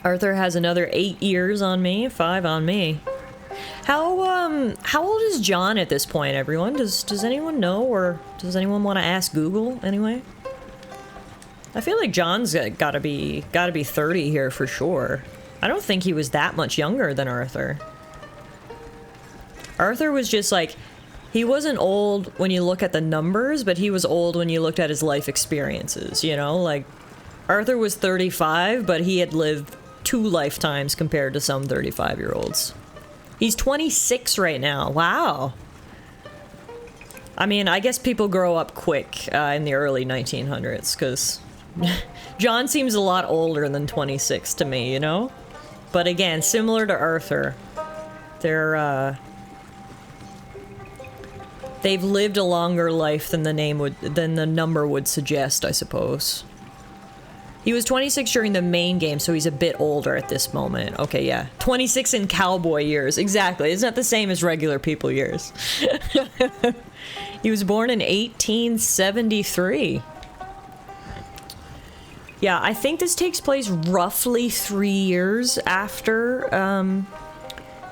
Arthur has another 8 years on me, 5 on me. How old is John at this point, everyone? Does anyone know, or does anyone want to ask Google anyway? I feel like John's gotta be 30 here for sure. I don't think he was that much younger than Arthur. Arthur was just like, he wasn't old when you look at the numbers, but he was old when you looked at his life experiences, you know? Like, Arthur was 35, but he had lived 2 lifetimes compared to some 35-year-olds. He's 26 right now. Wow. I mean, I guess people grow up quick in the early 1900s, because John seems a lot older than 26 to me, you know? But again, similar to Arthur, they've lived a longer life than the number would suggest, I suppose. He was 26 during the main game, so he's a bit older at this moment. Okay, yeah. 26 in cowboy years. Exactly. It's not the same as regular people years. He was born in 1873. Yeah, I think this takes place roughly 3 years after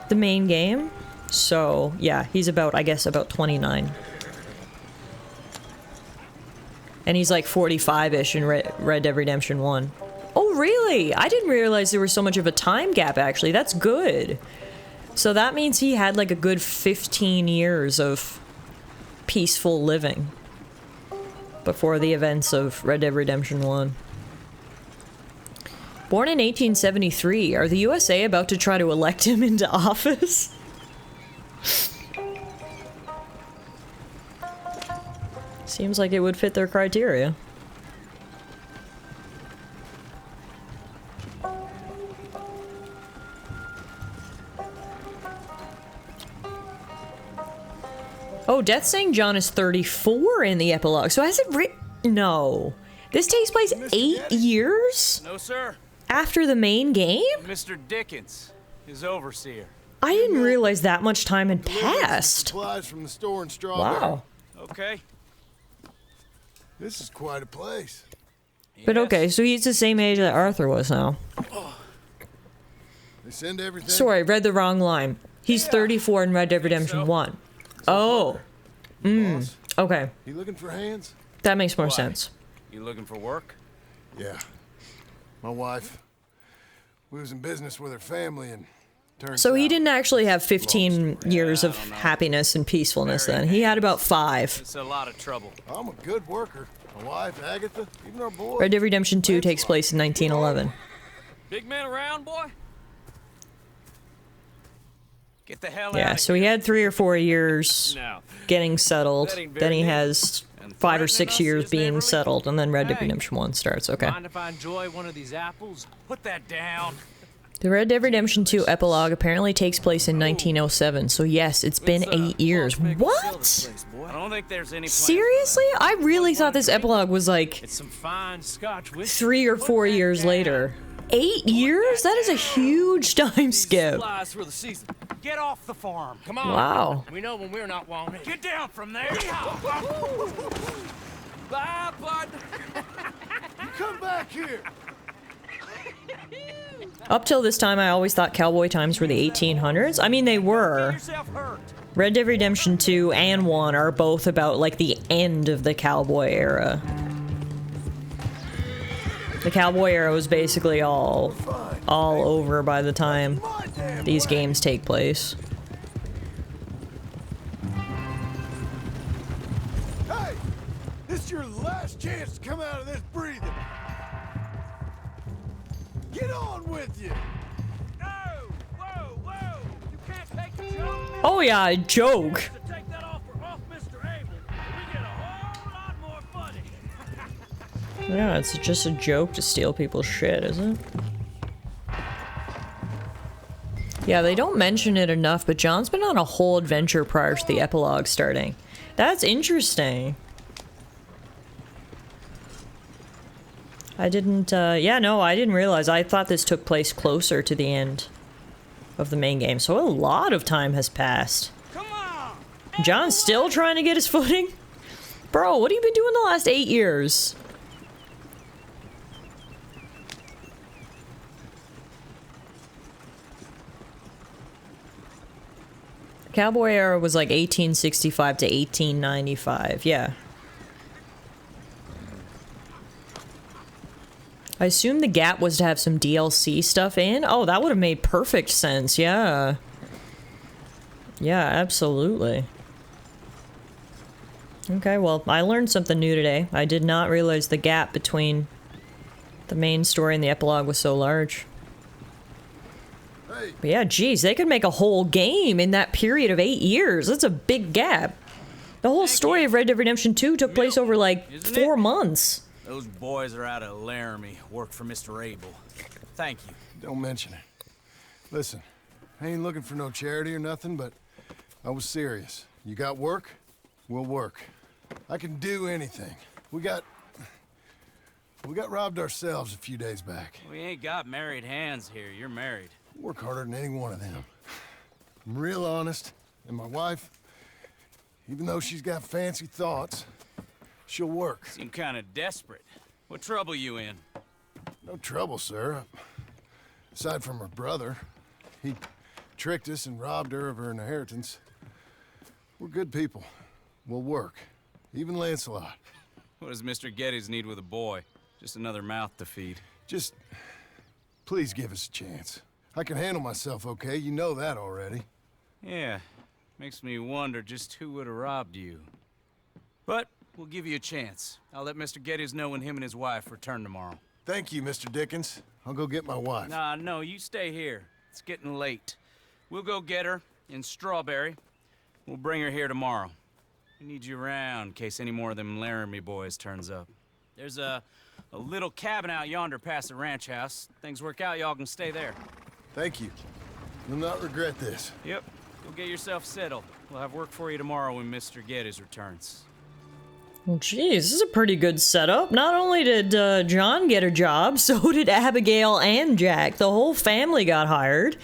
the main game. So, yeah, he's about, I guess, about 29. And he's like 45-ish in Red Dead Redemption 1. Oh, really? I didn't realize there was so much of a time gap, actually. That's good. So that means he had like a good 15 years of peaceful living before the events of Red Dead Redemption 1. Born in 1873, are the USA about to try to elect him into office? Seems like it would fit their criteria. Oh, Death's saying John is 34 in the epilogue. So has it No. This takes place 8 years? No, sir. After the main game? Mr. Dickens, his overseer. I didn't realize that much time had passed. Supplies from the store in Strawberry. Wow. Okay. This is quite a place. But okay, so he's the same age that Arthur was now. They send everything. Sorry, read the wrong line. He's 34 in Red Dead Redemption 1. Oh. Okay. You looking for hands? That makes more sense. You looking for work? Yeah. My wife. We was in business with her family and turned So he south. didn't actually have 15 years of happiness and peacefulness then. He had about 5. It's a lot of trouble. I'm a good worker. My wife, Agatha, even our boy. Red Dead Redemption 2 takes place in 1911. Big man around, boy? Get the hell out Yeah, of so he had 3 or 4 years No. getting settled. That ain't very Then he neat. has 5 or 6 years being settled, and then Red Dead Hey. Redemption 1 starts. Okay. Mind if I enjoy one of these apples? Put that down. The Red Dead Redemption 2 epilogue apparently takes place in 1907, so yes, it's been 8 years. What? I don't think there's any Seriously? I really thought this epilogue was like It's some fine Scotch whiskey. 3 or 4 years later. 8 years? That is a huge time skip. Supplies for the season. Get off the farm. Come on. Wow. We know when we're not wanted. Get down from there. Bye, bud. You come back here. Up till this time, I always thought cowboy times were the 1800s. I mean, they were. Red Dead Redemption 2 and 1 are both about, like, the end of the cowboy era. The cowboy era was basically all over by the time these games take place. Hey! This is your last chance to come out of this breathing. Get on with you. Oh yeah, a joke. Yeah, it's just a joke to steal people's shit, isn't it? Yeah, they don't mention it enough, but John's been on a whole adventure prior to the epilogue starting. That's interesting. I didn't, yeah, no, I didn't realize. I thought this took place closer to the end of the main game, so a lot of time has passed. John's still trying to get his footing? Bro, what have you been doing the last 8 years? Cowboy era was like 1865 to 1895, yeah. I assume the Gap was to have some DLC stuff in? Oh, that would have made perfect sense, yeah. Yeah, absolutely. Okay, well, I learned something new today. I did not realize the gap between the main story and the epilogue was so large. But yeah, geez, they could make a whole game in that period of 8 years. That's a big gap. The whole story of Red Dead Redemption 2 took place over like 4 months. Those boys are out of Laramie, work for Mr. Abel. Thank you. Don't mention it. Listen, I ain't looking for no charity or nothing, but I was serious. You got work? We'll work. I can do anything. We got robbed ourselves a few days back. We ain't got married hands here. You're married. Work harder than any one of them. I'm real honest, and my wife, even though she's got fancy thoughts, she'll work. Seem kind of desperate. What trouble you in? No trouble, sir. Aside from her brother. He tricked us and robbed her of her inheritance. We're good people. We'll work. Even Lancelot. What does Mr. Geddes need with a boy? Just another mouth to feed. Just... please give us a chance. I can handle myself okay, you know that already. Yeah. Makes me wonder just who would have robbed you. But we'll give you a chance. I'll let Mr. Geddes know when him and his wife return tomorrow. Thank you, Mr. Dickens. I'll go get my wife. Nah, no, you stay here. It's getting late. We'll go get her in Strawberry. We'll bring her here tomorrow. We need you around in case any more of them Laramie boys turns up. There's a little cabin out yonder past the ranch house. Things work out, y'all can stay there. Thank you. You'll not regret this. Yep. Go get yourself settled. We'll have work for you tomorrow when Mr. Geddes returns. Well, geez, this is a pretty good setup. Not only did John get a job, so did Abigail and Jack. The whole family got hired.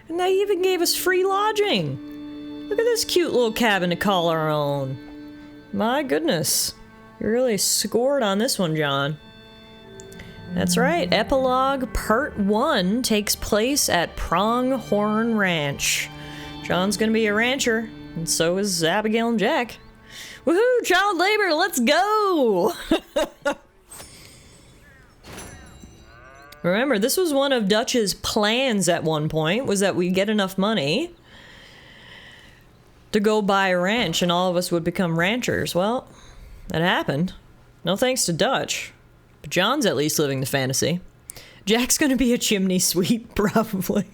And they even gave us free lodging. Look at this cute little cabin to call our own. My goodness. You really scored on this one, John. That's right. Epilogue Part 1 takes place at Pronghorn Ranch. John's gonna be a rancher, and so is Abigail and Jack. Woohoo! Child labor, let's go! Remember, this was one of Dutch's plans at one point, was that we get enough money to go buy a ranch and all of us would become ranchers. Well, that happened. No thanks to Dutch. But John's at least living the fantasy. Jack's gonna be a chimney sweep, probably.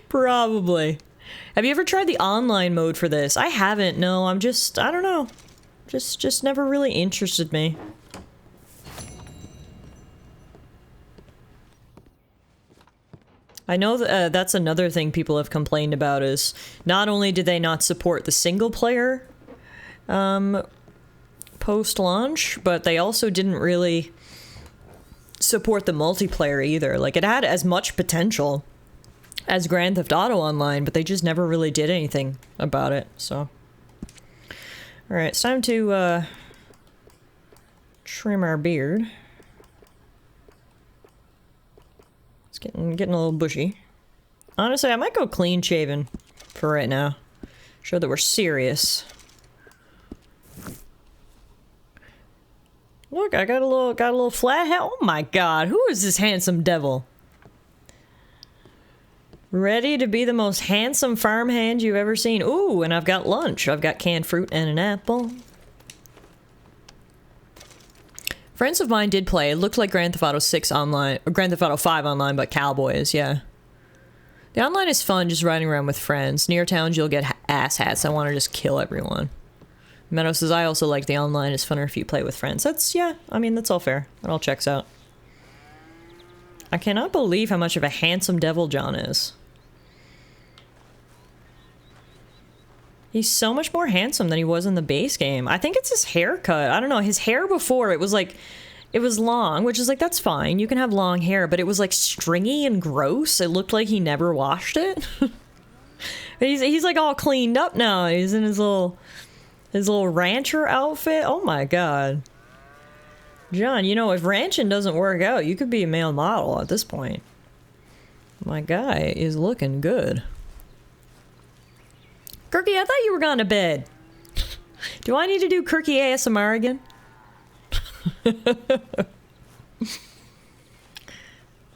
Probably. Have you ever tried the online mode for this? I haven't, no, I don't know. Just never really interested me. I know that, that's another thing people have complained about is not only did they not support the single player post-launch, but they also didn't really support the multiplayer either. Like, it had as much potential as Grand Theft Auto Online, but they just never really did anything about it, so. Alright, it's time to, trim our beard. It's getting a little bushy. Honestly, I might go clean shaven for right now. Show that we're serious. Look, I got a little flat hat. Oh my god, who is this handsome devil? Ready to be the most handsome farmhand you've ever seen. Ooh, and I've got lunch. I've got canned fruit and an apple. Friends of mine did play. It looked like Grand Theft Auto 6 online, or Grand Theft Auto 5 online, but cowboys, yeah. The online is fun, just riding around with friends. Near towns, you'll get ass hats. I want to just kill everyone. Meadow says, I also like the online. It's funner if you play with friends. That's, yeah, I mean, that's all fair. It all checks out. I cannot believe how much of a handsome devil John is. He's so much more handsome than he was in the base game. I think it's his haircut. I don't know. His hair before, it was like, it was long, which is like, that's fine. You can have long hair, but it was like stringy and gross. It looked like he never washed it. He's like all cleaned up now. He's in his little His little rancher outfit. Oh my god. John, you know, if ranching doesn't work out, you could be a male model at this point. My guy is looking good. Kirky, I thought you were gone to bed. Do I need to do Kirky ASMR again?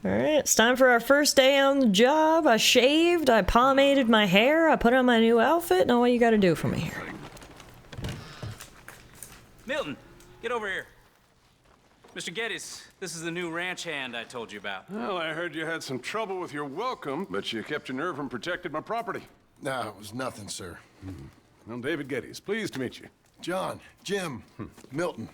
Alright, it's time for our first day on the job. I shaved, I pomaded my hair, I put on my new outfit. Now what you gotta do for me here? Milton, get over here. Mr. Geddes, this is the new ranch hand I told you about. Well, I heard you had some trouble with your welcome, but you kept your nerve and protected my property. No, it was nothing, sir. I'm David Geddes. Pleased to meet you. John, Jim, Milton.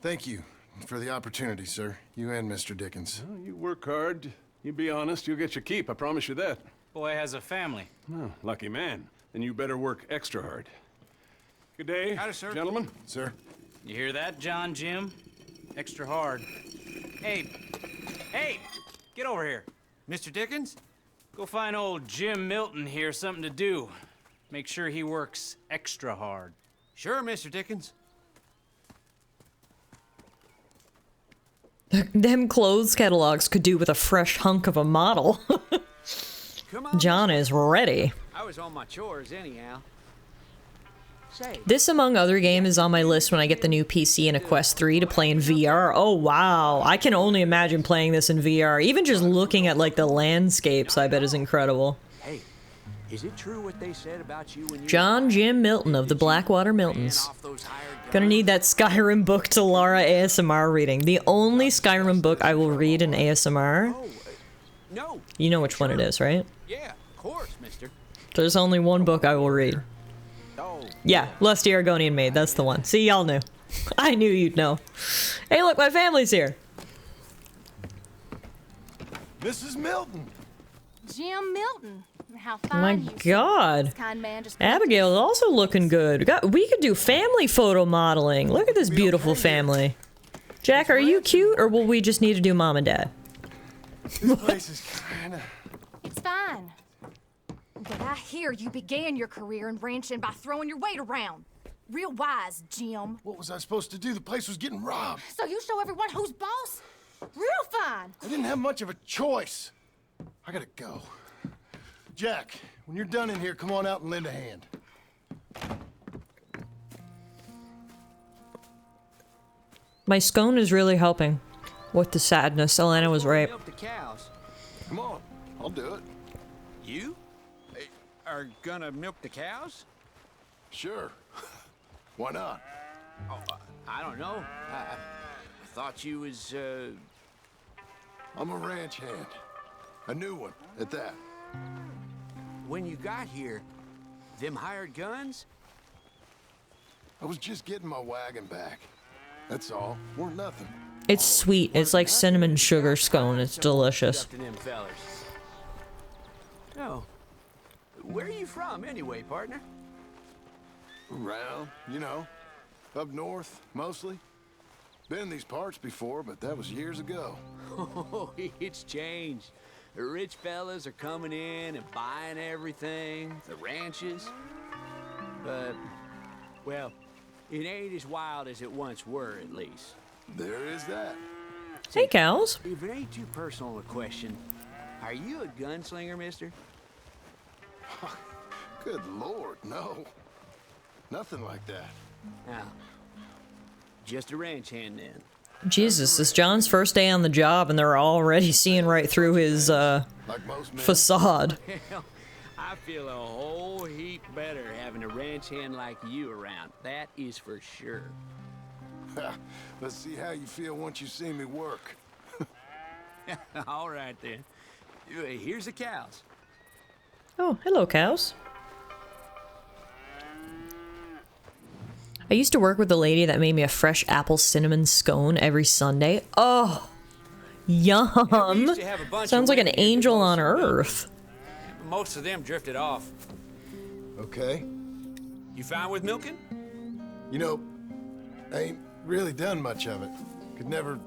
Thank you for the opportunity, sir. You and Mr. Dickens. Well, you work hard. You be honest, you'll get your keep. I promise you that. Boy has a family. Oh, lucky man. Then you better work extra hard. Good day, Howdy, sir. gentlemen. Sir. You hear that, John, Jim? Extra hard. Hey, get over here. Mr. Dickens? Go find old Jim Milton here something to do. Make sure he works extra hard. Sure, Mr. Dickens. Them clothes catalogs could do with a fresh hunk of a model. Come on. John is ready. I was on my chores anyhow. Say, This, among other games, is on my list when I get the new PC and a Quest 3 to play in VR. Oh, wow. I can only imagine playing this in VR. Even just looking at, like, the landscapes, I bet is incredible. hey, is it true what they said about you when you John Jim Milton of the Blackwater Miltons. Gonna need that Skyrim book Tallara ASMR reading. The only Skyrim book I will read in ASMR. No. You know which one it is, right? Yeah, of course, mister. There's only one book I will read. Yeah, Lusty Argonian Maid, that's the one. See, y'all knew. I knew you'd know. Hey, look, my family's here. Mrs. Milton. Jim Milton. How Oh my fine you god. This kind man just Abigail's also looking good. We could do family photo modeling. Look at this beautiful family. Jack, are you cute, or will we just need to do mom and dad? This place is kinda... It's fine. But I hear you began your career in ranching by throwing your weight around. Real wise, Jim. What was I supposed to do? The place was getting robbed. So you show everyone who's boss? Real fine. I didn't have much of a choice. I gotta go. Jack, when you're done in here, come on out and lend a hand. My scone is really helping with the sadness. Elena was right. Milk the cows. Come on, I'll do it. You? Are gonna milk the cows? Sure. Why not? Oh, I don't know. I thought you was, I'm a ranch hand. A new one, at that. When you got here, them hired guns? I was just getting my wagon back. That's all. Weren't nothing. It's sweet. It's like cinnamon sugar scone. It's delicious. Oh. Where are you from, anyway, partner? Around, you know. Up north, mostly. Been in these parts before, but that was years ago. Oh, it's changed. The rich fellas are coming in and buying everything, the ranches. But, well, it ain't as wild as it once were, at least. There is that. Hey, cows. If it ain't too personal a question, are you a gunslinger, mister? Good Lord, no. Nothing like that. Now, just a ranch hand then. Jesus, it's John's first day on the job, and they're already seeing right through his facade. Well, I feel a whole heap better having a ranch hand like you around. That is for sure. Let's see how you feel once you see me work. All right, then. Here's the cows. Oh, hello, cows. I used to work with a lady that made me a fresh apple cinnamon scone every Sunday. Oh, yum. Sounds like an angel on earth. Most of them drifted off. Okay. You fine with milking? You know, I ain't really done much of it. Could never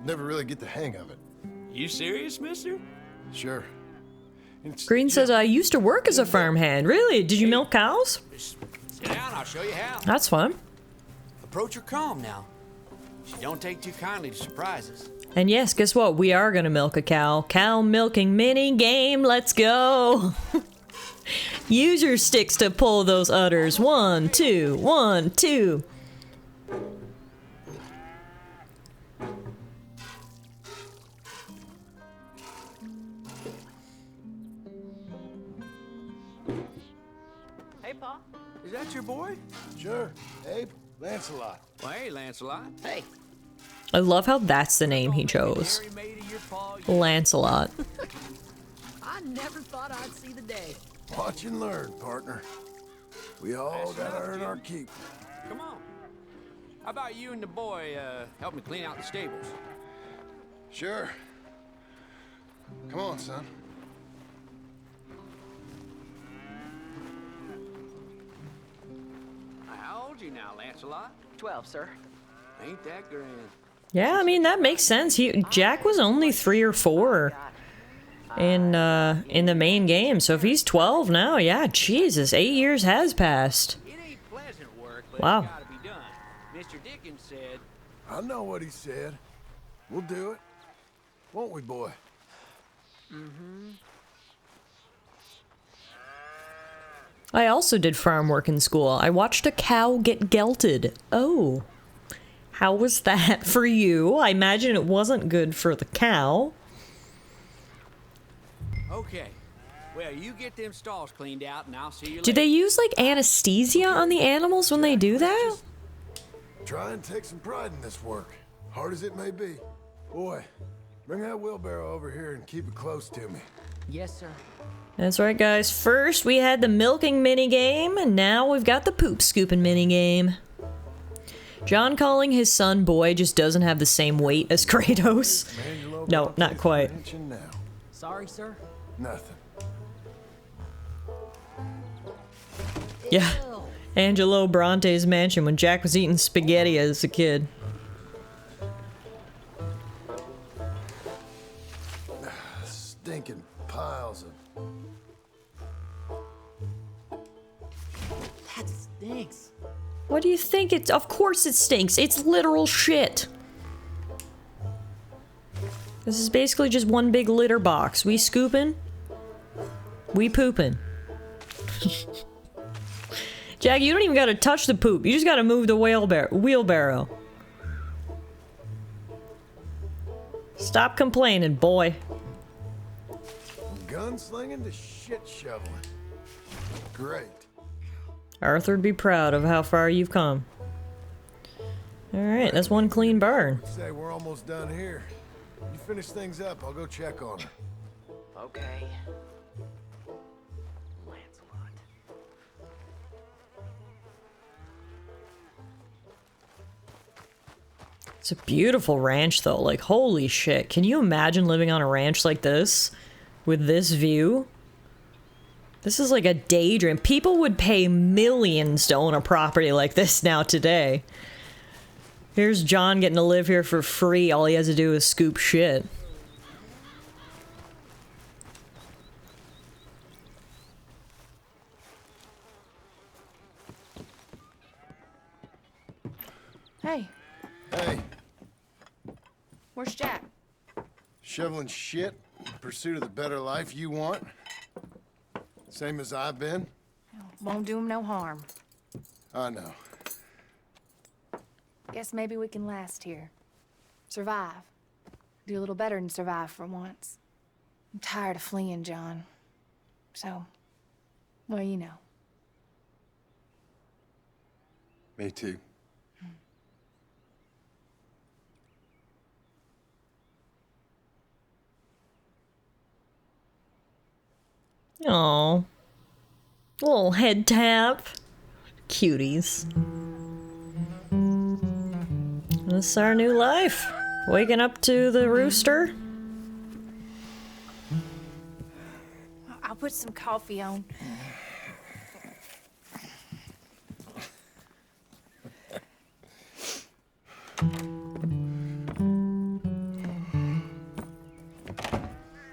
really get the hang of it. You serious, mister? Sure. Green says, I used to work as a farmhand. Really? Did you milk cows? Sit down, I'll show you how. That's fun. Approach her calm now. She don't take too kindly to surprises. And yes, guess what? We are gonna milk a cow. Cow milking mini game. Let's go. Use your sticks to pull those udders. 1, 2, 1, 2. Hey, Pa. Is that your boy? Sure. Abe, Lancelot. Well, hey, Lancelot. Hey. I love how that's the name he chose. Lancelot. I never thought I'd see the day. Watch and learn, partner. We all gotta earn our keep. Come on. How about you and the boy help me clean out the stables? Sure. Come on, son. How old you now, Lancelot? 12, sir. Ain't that grand? Yeah, I mean that makes sense. Jack was only 3 or 4 in the main game, so if he's 12 now, yeah, Jesus, 8 years has passed. It ain't pleasant work, but Wow. it's gotta be done. Mr. Dickens said. I know what he said. We'll do it. Won't we, boy? Mm-hmm. I also did farm work in school. I watched a cow get gelted. Oh. How was that for you? I imagine it wasn't good for the cow. Okay. Well, you get them stalls cleaned out, and I'll see you later. Do they use like anesthesia on the animals when they do that? Try and take some pride in this work, hard as it may be. Boy, bring that wheelbarrow over here and keep it close to me. Yes, sir. That's right, guys. First, we had the milking minigame, and now we've got the poop scooping minigame. John calling his son boy just doesn't have the same weight as Kratos. No, not quite. Sorry, sir. Nothing. Yeah. Angelo Bronte's mansion when Jack was eating spaghetti as a kid. Stinking piles of... That stinks. What do you think? It's of course it stinks. It's literal shit. This is basically just one big litter box. We scooping, we pooping. Jack, you don't even gotta touch the poop. You just gotta move the wheelbarrow. Stop complaining, boy. Gunslinging to shit shoveling. Great. Arthur'd be proud of how far you've come. Alright, that's one clean barn. Say we're almost done here. You finish things up, I'll go check on her. Okay. It's a beautiful ranch, though. Like, holy shit. Can you imagine living on a ranch like this? With this view? This is like a daydream. People would pay millions to own a property like this now today. Here's John getting to live here for free. All he has to do is scoop shit. Hey, Hey, where's Jack? shoveling shit in pursuit of the better life you want? Same as I've been? Won't do him no harm. I know. Guess maybe we can last here. Survive. Do a little better than survive for once. I'm tired of fleeing, John. So, well, you know. Me too. Aw. Little head tap. Cuties. This is our new life. Waking up to the rooster. I'll put some coffee on.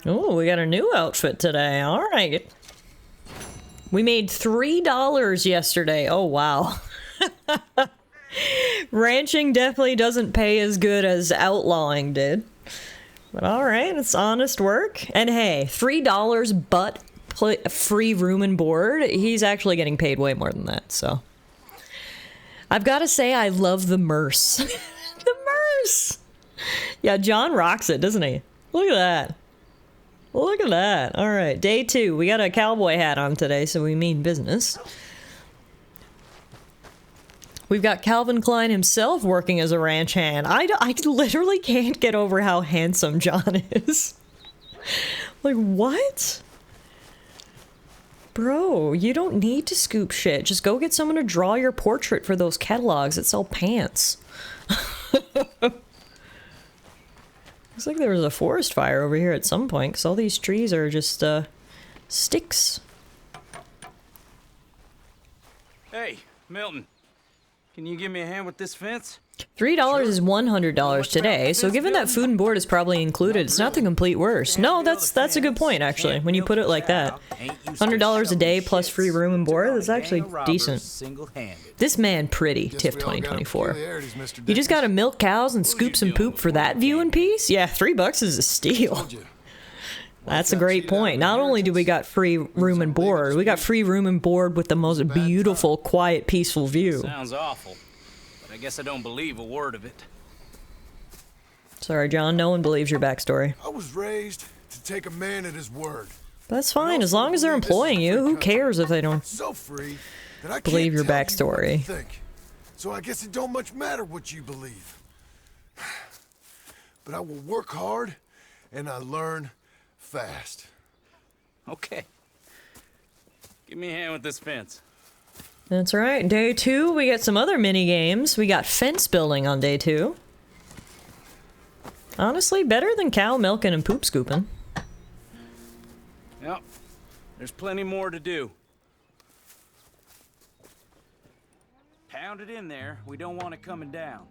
Oh, we got a new outfit today. All right. We made $3 yesterday. Oh, wow. Ranching definitely doesn't pay as good as outlawing did. But alright, it's honest work. And hey, $3 but free room and board. He's actually getting paid way more than that, so. I've got to say, I love the Merce. The Merce! Yeah, John rocks it, doesn't he? Look at that. Look at that. Alright, day 2. We got a cowboy hat on today, so we mean business. We've got Calvin Klein himself working as a ranch hand. I literally can't get over how handsome John is. Like, what? Bro, you don't need to scoop shit. Just go get someone to draw your portrait for those catalogs that sell pants. Looks like there was a forest fire over here at some point, because all these trees are just, sticks. Hey, Milton. Can you give me a hand with this fence? $3 is $100 today, so given that food and board is probably included, it's not the complete worst. No, that's a good point, actually, when you put it like that. $100 a day plus free room and board, that's actually decent. This man pretty, TIFF 2024. You just gotta milk cows and scoop some poop for that view and peace? Yeah, $3 is a steal. That's a great point. Not only do we got free room and board, we got free room and board with the most beautiful, quiet, peaceful view. Sounds awful, but I guess I don't believe a word of it. Sorry, John, no one believes your backstory. I was raised to take a man at his word. That's fine, as long as they're employing you. Who cares if they don't so free that I believe your can't tell you what to backstory? think. So I guess it don't much matter what you believe. But I will work hard, and I learn fast. Okay. Give me a hand with this fence. That's right. Day 2, we get some other mini games. We got fence building on day 2. Honestly, better than cow milking and poop scooping. Yep. There's plenty more to do. Pound it in there. We don't want it coming down.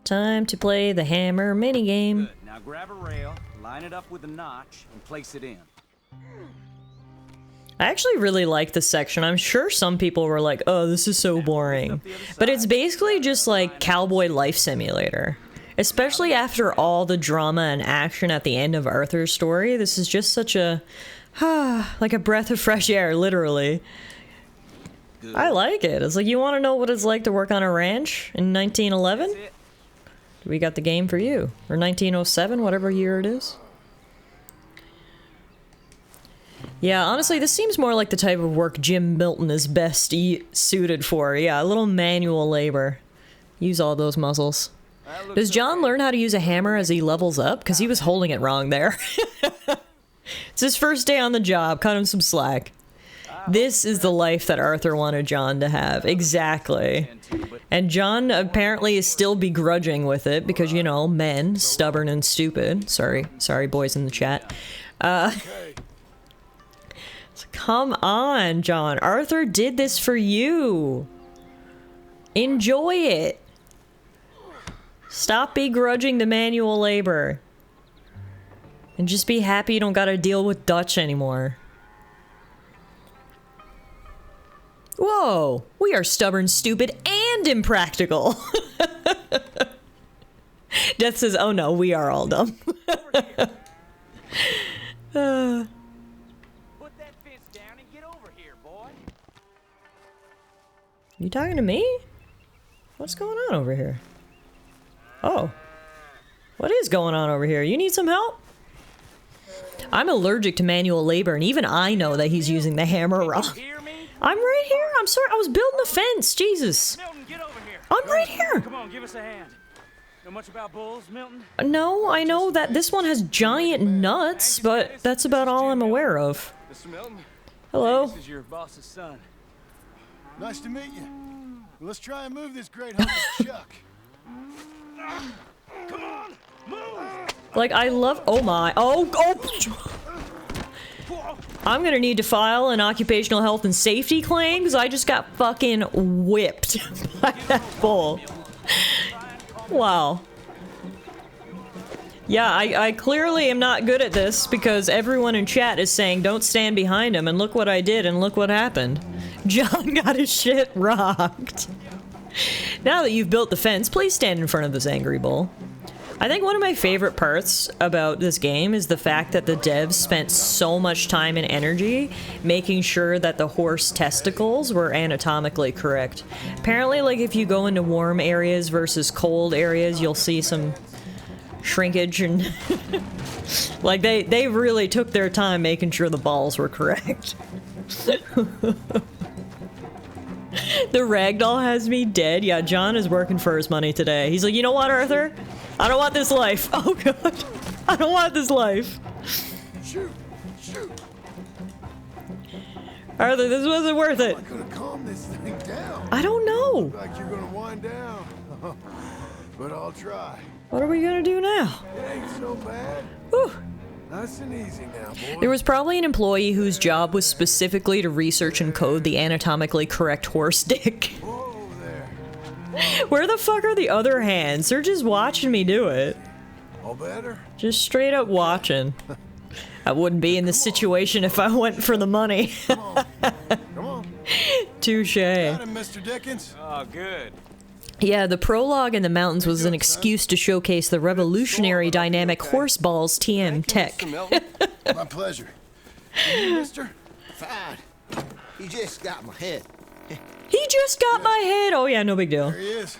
Time to play the hammer minigame. Good. Now grab a rail, line it up with a notch, and place it in. I actually really like this section. I'm sure some people were like, oh, this is so boring. But it's basically just like Cowboy Life Simulator. Especially after all the drama and action at the end of Arthur's story. This is just such a, like a breath of fresh air, literally. I like it. It's like, you want to know what it's like to work on a ranch in 1911? We got the game for you. Or 1907, whatever year it is. Yeah, honestly, this seems more like the type of work Jim Milton is best suited for. Yeah, a little manual labor. Use all those muscles. Does John learn how to use a hammer as he levels up? Because he was holding it wrong there. It's his first day on the job. Cut him some slack. This is the life that Arthur wanted John to have. Exactly. And John apparently is still begrudging with it because, you know, men, stubborn and stupid. Sorry boys in the chat. So come on, John. Arthur did this for you. Enjoy it. Stop begrudging the manual labor. And just be happy you don't gotta deal with Dutch anymore. Whoa! We are stubborn, stupid, and impractical! Death says, oh no, we are all dumb. Put that fence down and get over here, boy. You talking to me? What's going on over here? Oh. What is going on over here? You need some help? I'm allergic to manual labor, and even I know that he's using the hammer wrong. I'm right here. I'm sorry. I was building a fence. Jesus. Milton, get over here. I'm right here. Come on, give us a hand. Know much about bulls, Milton? No, I know that this one has giant nuts, but that's about all I'm aware of. Mr. Milton. Hello. This is your boss's son. Nice to meet you. Let's try and move this great hunk of chuck. Come on, move! Like, I love- oh my- oh! I'm gonna need to file an occupational health and safety claim because I just got fucking whipped by that bull. Wow. Yeah, I clearly am not good at this because everyone in chat is saying don't stand behind him, and look what I did and look what happened. John got his shit rocked. Now that you've built the fence, please stand in front of this angry bull. I think one of my favorite parts about this game is the fact that the devs spent so much time and energy making sure that the horse testicles were anatomically correct. Apparently, like, if you go into warm areas versus cold areas, you'll see some shrinkage and like they really took their time making sure the balls were correct. The ragdoll has me dead. Yeah, John is working for his money today. He's like, you know what, Arthur? I don't want this life. Oh god. I don't want this life. Shoot! Shoot! Arthur, this wasn't worth it. I could have calmed this thing down. I don't know. Look like you're gonna wind down. But I'll try. What are we gonna do now? It ain't so bad. Whew. Nice and easy now, boy. There was probably an employee whose job was specifically to research and code the anatomically correct horse dick. Whoa there. Where the fuck are the other hands? They're just watching me do it. All better? Just straight up watching. I wouldn't be in this situation if I went for the money. Come on. Touche. Got him, Mr. Dickens. Oh, good. Yeah, the prologue in the mountains was an excuse to showcase the revolutionary dynamic horse balls TM tech. My pleasure. And you, mister? Fine. He just got my head. He just got my head. Oh yeah, no big deal. There he is.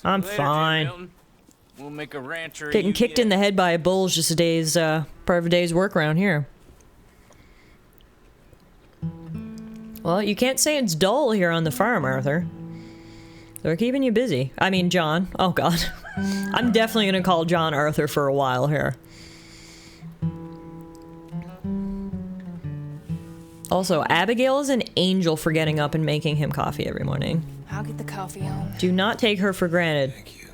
I'm Later, fine. Jim Milton. We'll make a rancher. Getting kicked in the head by a bull is just a day's part of a day's work around here. Well, you can't say it's dull here on the farm, Arthur. They're keeping you busy. I mean, John. Oh, God. I'm definitely gonna call John Arthur for a while here. Also, Abigail is an angel for getting up and making him coffee every morning. I'll get the coffee on. Do not take her for granted. Thank you.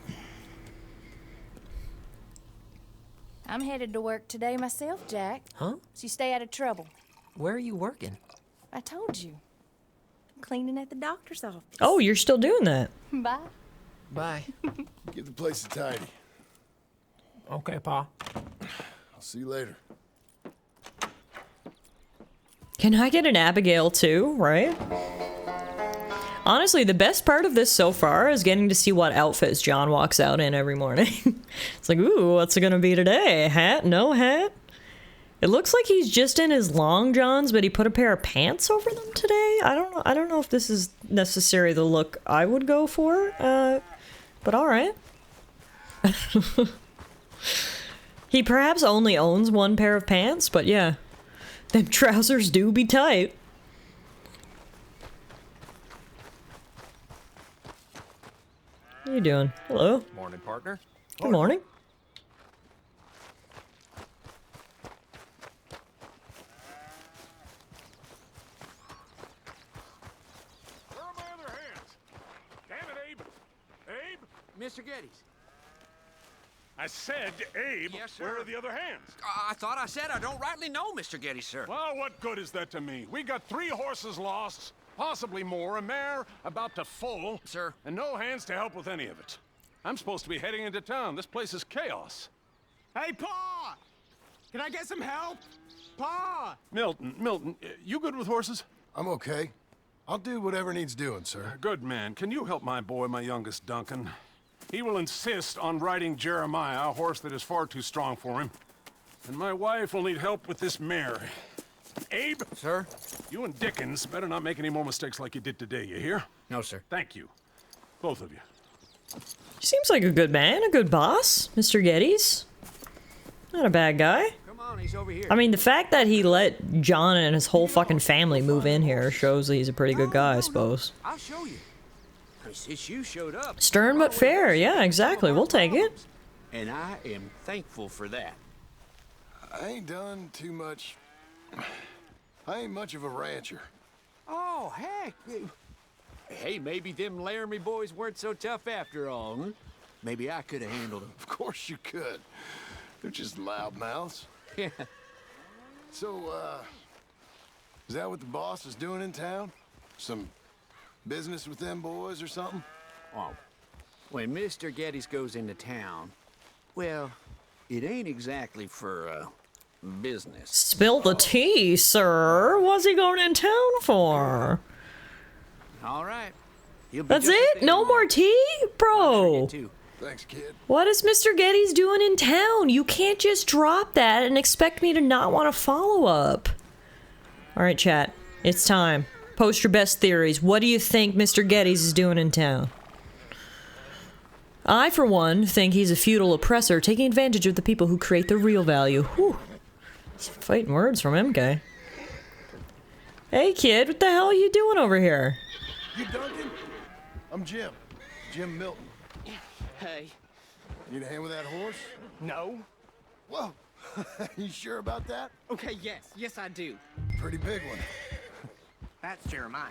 I'm headed to work today myself, Jack. Huh? So you stay out of trouble. Where are you working? I told you. I'm cleaning at the doctor's office. Oh, you're still doing that. Bye. Bye. Give the place a tidy. Okay, Pa. I'll see you later. Can I get an Abigail too, right? Honestly, the best part of this so far is getting to see what outfits John walks out in every morning. It's like, ooh, what's it gonna be today? Hat? No hat? It looks like he's just in his long johns, but he put a pair of pants over them today. I don't know if this is necessarily the look I would go for, but all right. He perhaps only owns one pair of pants, but yeah, them trousers do be tight. What are you doing? Hello? Morning, partner. Good morning. Where are my other hands? Damn it, Abe. Abe? Mr. Geddes. I said, Abe, Yes, sir. where are the other hands? I thought I said I don't rightly know, Mr. Geddes, sir. Well, what good is that to me? We got 3 horses lost, possibly more, a mare about to foal. Sir. And no hands to help with any of it. I'm supposed to be heading into town. This place is chaos. Hey, Pa! Can I get some help? Pa! Milton, you good with horses? I'm okay. I'll do whatever needs doing, sir. Good man. Can you help my boy, my youngest Duncan? He will insist on riding Jeremiah, a horse that is far too strong for him. And my wife will need help with this mare. Abe? Sir? You and Dickens better not make any more mistakes like you did today, you hear? No, sir. Thank you. Both of you. He seems like a good man, a good boss, Mr. Geddes. Not a bad guy. Come on, he's over here. I mean, the fact that he let John and his whole fucking family move in here shows that he's a pretty good guy, I suppose. I'll show you. Since you showed up. Stern but fair, yeah, exactly. We'll take it. And I am thankful for that. I ain't done too much. I ain't much of a rancher. Oh, heck. Hey, maybe them Laramie boys weren't so tough after all, huh? Maybe I could have handled them. Of course you could. They're just loudmouths. Yeah. So, is that what the boss is doing in town? Some business with them boys or something? Oh, when Mr. Geddes goes into town, well, It ain't exactly for, business. Spill the tea, sir. What's he going in town for? All right. That's it? No more tea? Bro. Thanks, kid. What is Mr. Geddes doing in town? You can't just drop that and expect me to not want to follow up. Alright, chat. It's time. Post your best theories. What do you think Mr. Geddes is doing in town? I, for one, think he's a feudal oppressor taking advantage of the people who create the real value. Whew. Some fighting words from MK. Hey, kid, what the hell are you doing over here? You Duncan? I'm Jim. Jim Milton. Hey. Need a hand with that horse? No. Whoa. You sure about that? Okay, yes. Yes, I do. Pretty big one. That's Jeremiah.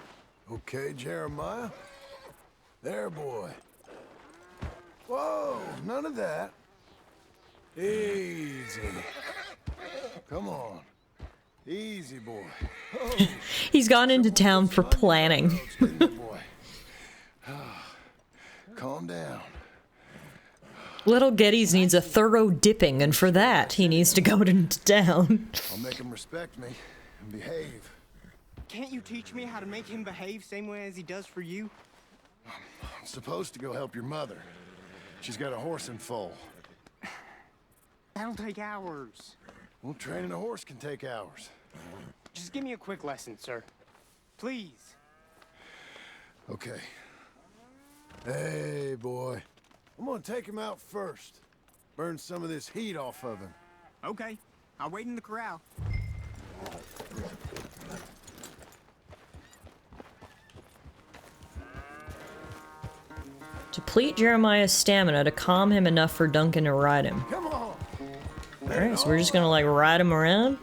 Okay, Jeremiah. There, boy. Whoa, none of that. Easy. Come on. Easy, boy. Oh. He's gone into town for planning. Calm down. Little Geddes needs a thorough dipping, and for that, he needs to go into town. I'll make him respect me and behave. Can't you teach me how to make him behave same way as he does for you? I'm supposed to go help your mother. She's got a horse in foal. That'll take hours. Well, training a horse can take hours. Just give me a quick lesson, sir. Please. Okay. Hey, boy. I'm gonna take him out first. Burn some of this heat off of him. Okay. I'll wait in the corral. Deplete Jeremiah's stamina to calm him enough for Duncan to ride him. Come on. Alright, so we're just gonna like ride him around.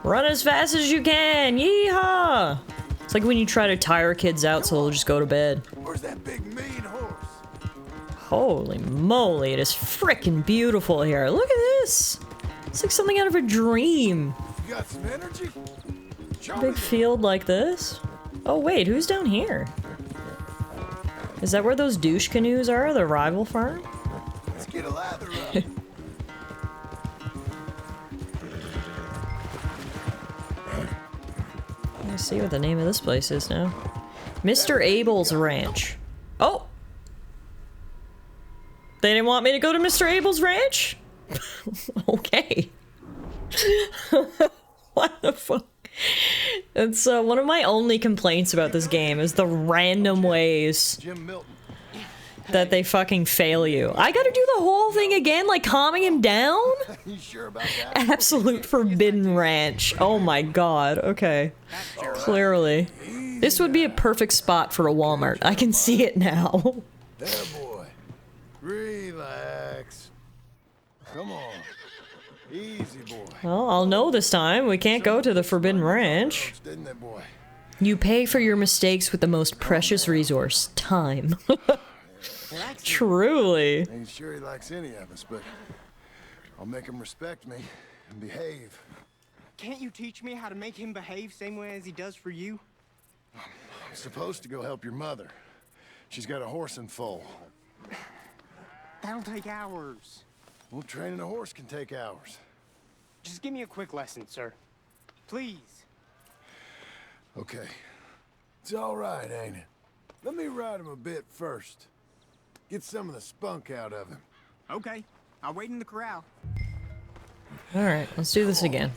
Run as fast as you can! Yeehaw! It's like when you try to tire kids out so they'll just go to bed. Where's that big mean horse? Holy moly, it is frickin' beautiful here. Look at this! It's like something out of a dream. You got some energy? Big field like this. Oh wait, who's down here? Is that where those douche canoes are? The rival farm? Let's get a lather up. Let's see what the name of this place is now. Mr. Abel's Ranch. Oh! They didn't want me to go to Mr. Abel's Ranch? Okay. What the fuck? It's one of my only complaints about this game is the random ways that they fucking fail you. I gotta do the whole thing again, like calming him down? You sure about that? Absolute forbidden ranch. Oh my god, okay. Clearly. This would be a perfect spot for a Walmart. I can see it now. There, boy. Relax. Come on. Easy, boy. Well, I'll know this time. We can't go to the Forbidden Ranch. Didn't it, boy? You pay for your mistakes with the most precious resource, time. Truly. Ain't sure he likes any of us, but I'll make him respect me and behave. Can't you teach me how to make him behave same way as he does for you? I'm supposed to go help your mother. She's got a horse in foal. That'll take hours. Well, training a horse can take hours. Just give me a quick lesson, sir. Please. Okay. It's all right, ain't it? Let me ride him a bit first. Get some of the spunk out of him. Okay. I'll wait in the corral. Alright, let's do this again.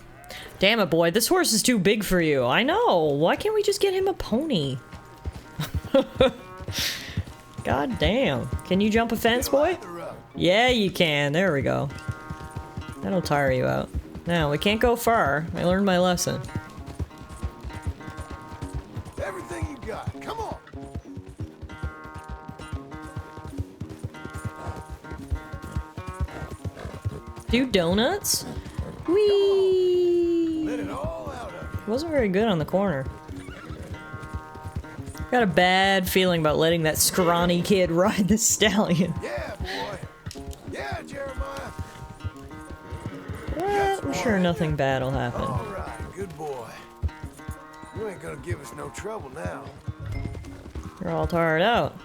Damn it, boy. This horse is too big for you. I know. Why can't we just get him a pony? God damn. Can you jump a fence, boy? Yeah, you can. There we go. That'll tire you out. Now, we can't go far. I learned my lesson. Everything you got. Come on. Do donuts? Whee! Let it all out of you. Wasn't very good on the corner. Got a bad feeling about letting that scrawny kid ride the stallion. Yeah, boy. Yeah, Jeremiah. Well, I'm sure nothing bad will happen. All right, good boy. You ain't gonna give us no trouble now. You're all tired out.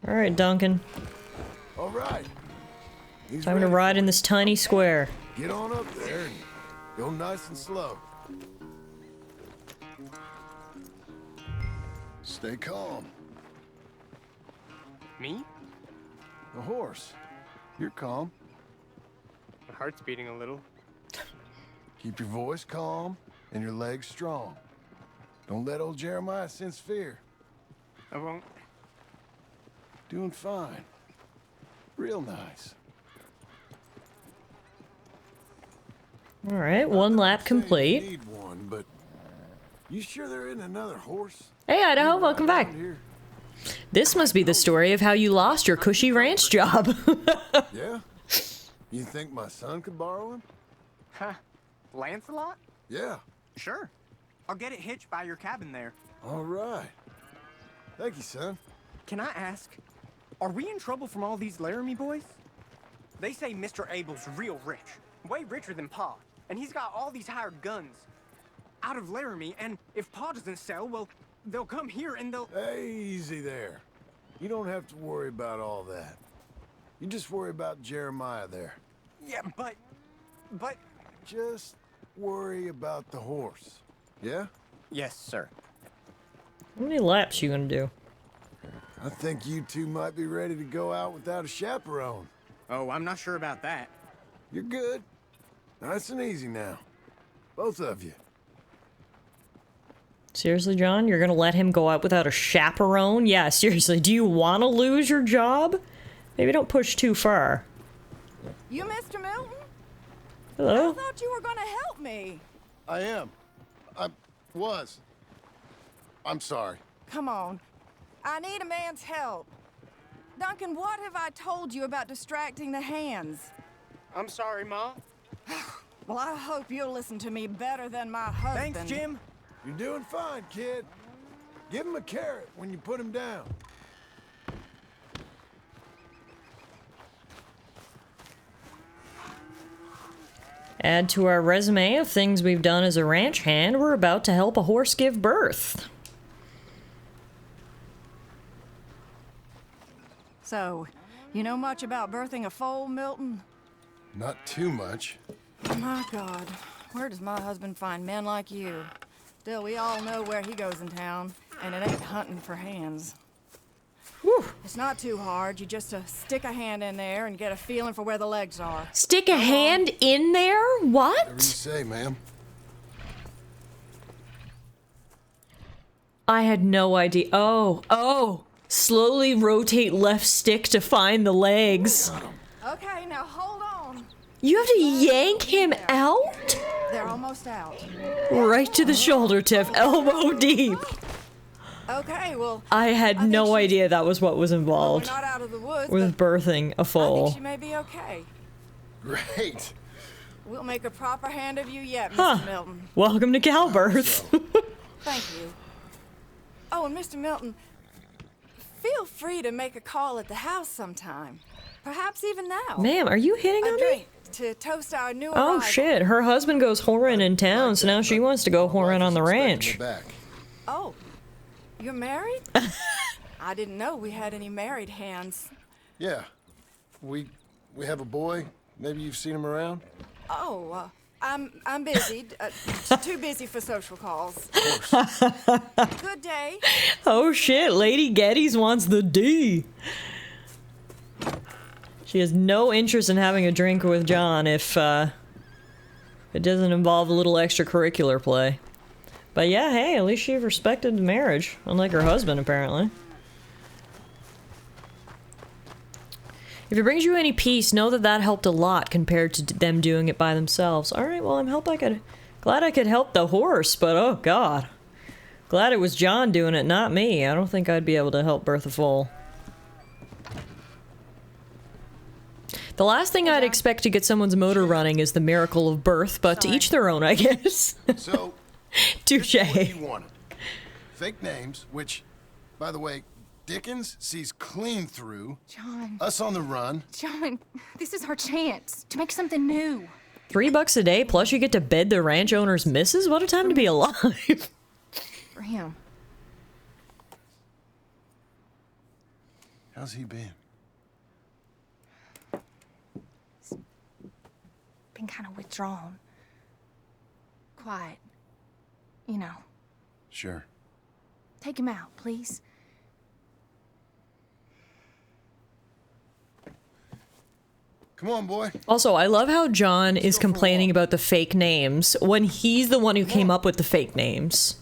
All right, Duncan. All right. He's Time to ready. ride in this tiny square. Get on up there and go nice and slow. Stay calm. Me? The horse. You're calm. My heart's beating a little. Keep your voice calm and your legs strong. Don't let old Jeremiah sense fear. I won't. Doing fine. Real nice. All right, one lap complete. You need one, but you sure there isn't another horse? Hey, Idaho, welcome back. This must be the story of how you lost your cushy ranch job. Yeah? You think my son could borrow him? Huh? Lancelot? Yeah. Sure. I'll get it hitched by your cabin there. All right. Thank you, son. Can I ask, are we in trouble from all these Laramie boys? They say Mr. Abel's real rich. Way richer than Pa. And he's got all these hired guns out of Laramie, and if Pa doesn't sell, well, they'll come here and they'll... Hey, easy there. You don't have to worry about all that. You just worry about Jeremiah there. Yeah, but... Just worry about the horse. Yeah? Yes, sir. How many laps you gonna do? I think you two might be ready to go out without a chaperone. Oh, I'm not sure about that. You're good. Nice and easy now. Both of you. Seriously, John? You're gonna let him go out without a chaperone? Yeah, seriously. Do you want to lose your job? Maybe don't push too far. You, Mr. Milton? Hello? I thought you were gonna help me. I am. I was. I'm sorry. Come on. I need a man's help. Duncan, what have I told you about distracting the hands? I'm sorry, Ma. Well, I hope you'll listen to me better than my husband. Thanks, Jim. You're doing fine, kid. Give him a carrot when you put him down. Add to our resume of things we've done as a ranch hand, we're about to help a horse give birth. So, you know much about birthing a foal, Milton? Not too much. My God, where does my husband find men like you? Still, we all know where he goes in town, and it ain't hunting for hands. Whew. It's not too hard. You just stick a hand in there and get a feeling for where the legs are. Stick a hand in there? What? Whatever you say, ma'am. I had no idea. Oh. Slowly rotate left stick to find the legs. Okay, now hold on. You have to yank him out? They're almost out. Right to the shoulder tip, elbow deep. Okay, well... I had no idea that was what was involved We're not out of the woods, with but birthing a I foal. think she may be okay. Great. We'll make a proper hand of you yet, Huh. Mr. Milton. Welcome to cow birth. Thank you. Oh, and Mr. Milton, feel free to make a call at the house sometime. Perhaps even now. Ma'am, are you hitting a on me? drink to toast our new Oh arrival. shit, her husband goes whoring in town, so now she wants to go whoring on the ranch. Oh, you're married? I didn't know we had any married hands. Yeah. We have a boy. Maybe you've seen him around? Oh, I'm busy. Too busy for social calls. Good day. Oh shit, Lady Geddes wants the D. She has no interest in having a drink with John if it doesn't involve a little extracurricular play. But yeah, hey, at least she respected the marriage, unlike her husband, apparently. If it brings you any peace, know that that helped a lot compared to them doing it by themselves. Alright, well, glad I could help the horse, but oh god. Glad it was John doing it, not me. I don't think I'd be able to help birth a foal. The last thing I'd expect to get someone's motor running is the miracle of birth, but to each their own, I guess. So, touche. What you wanted. Fake names, which, by the way, Dickens sees clean through. John. Us on the run. John, this is our chance to make something new. $3 a day, plus you get to bed the ranch owner's missus? What a time to be alive. For him. How's he been? Been kind of withdrawn. Quiet. You know. Sure. Take him out, please. Come on, boy. Also, I love how John is complaining about the fake names when he's the one who came up with the fake names.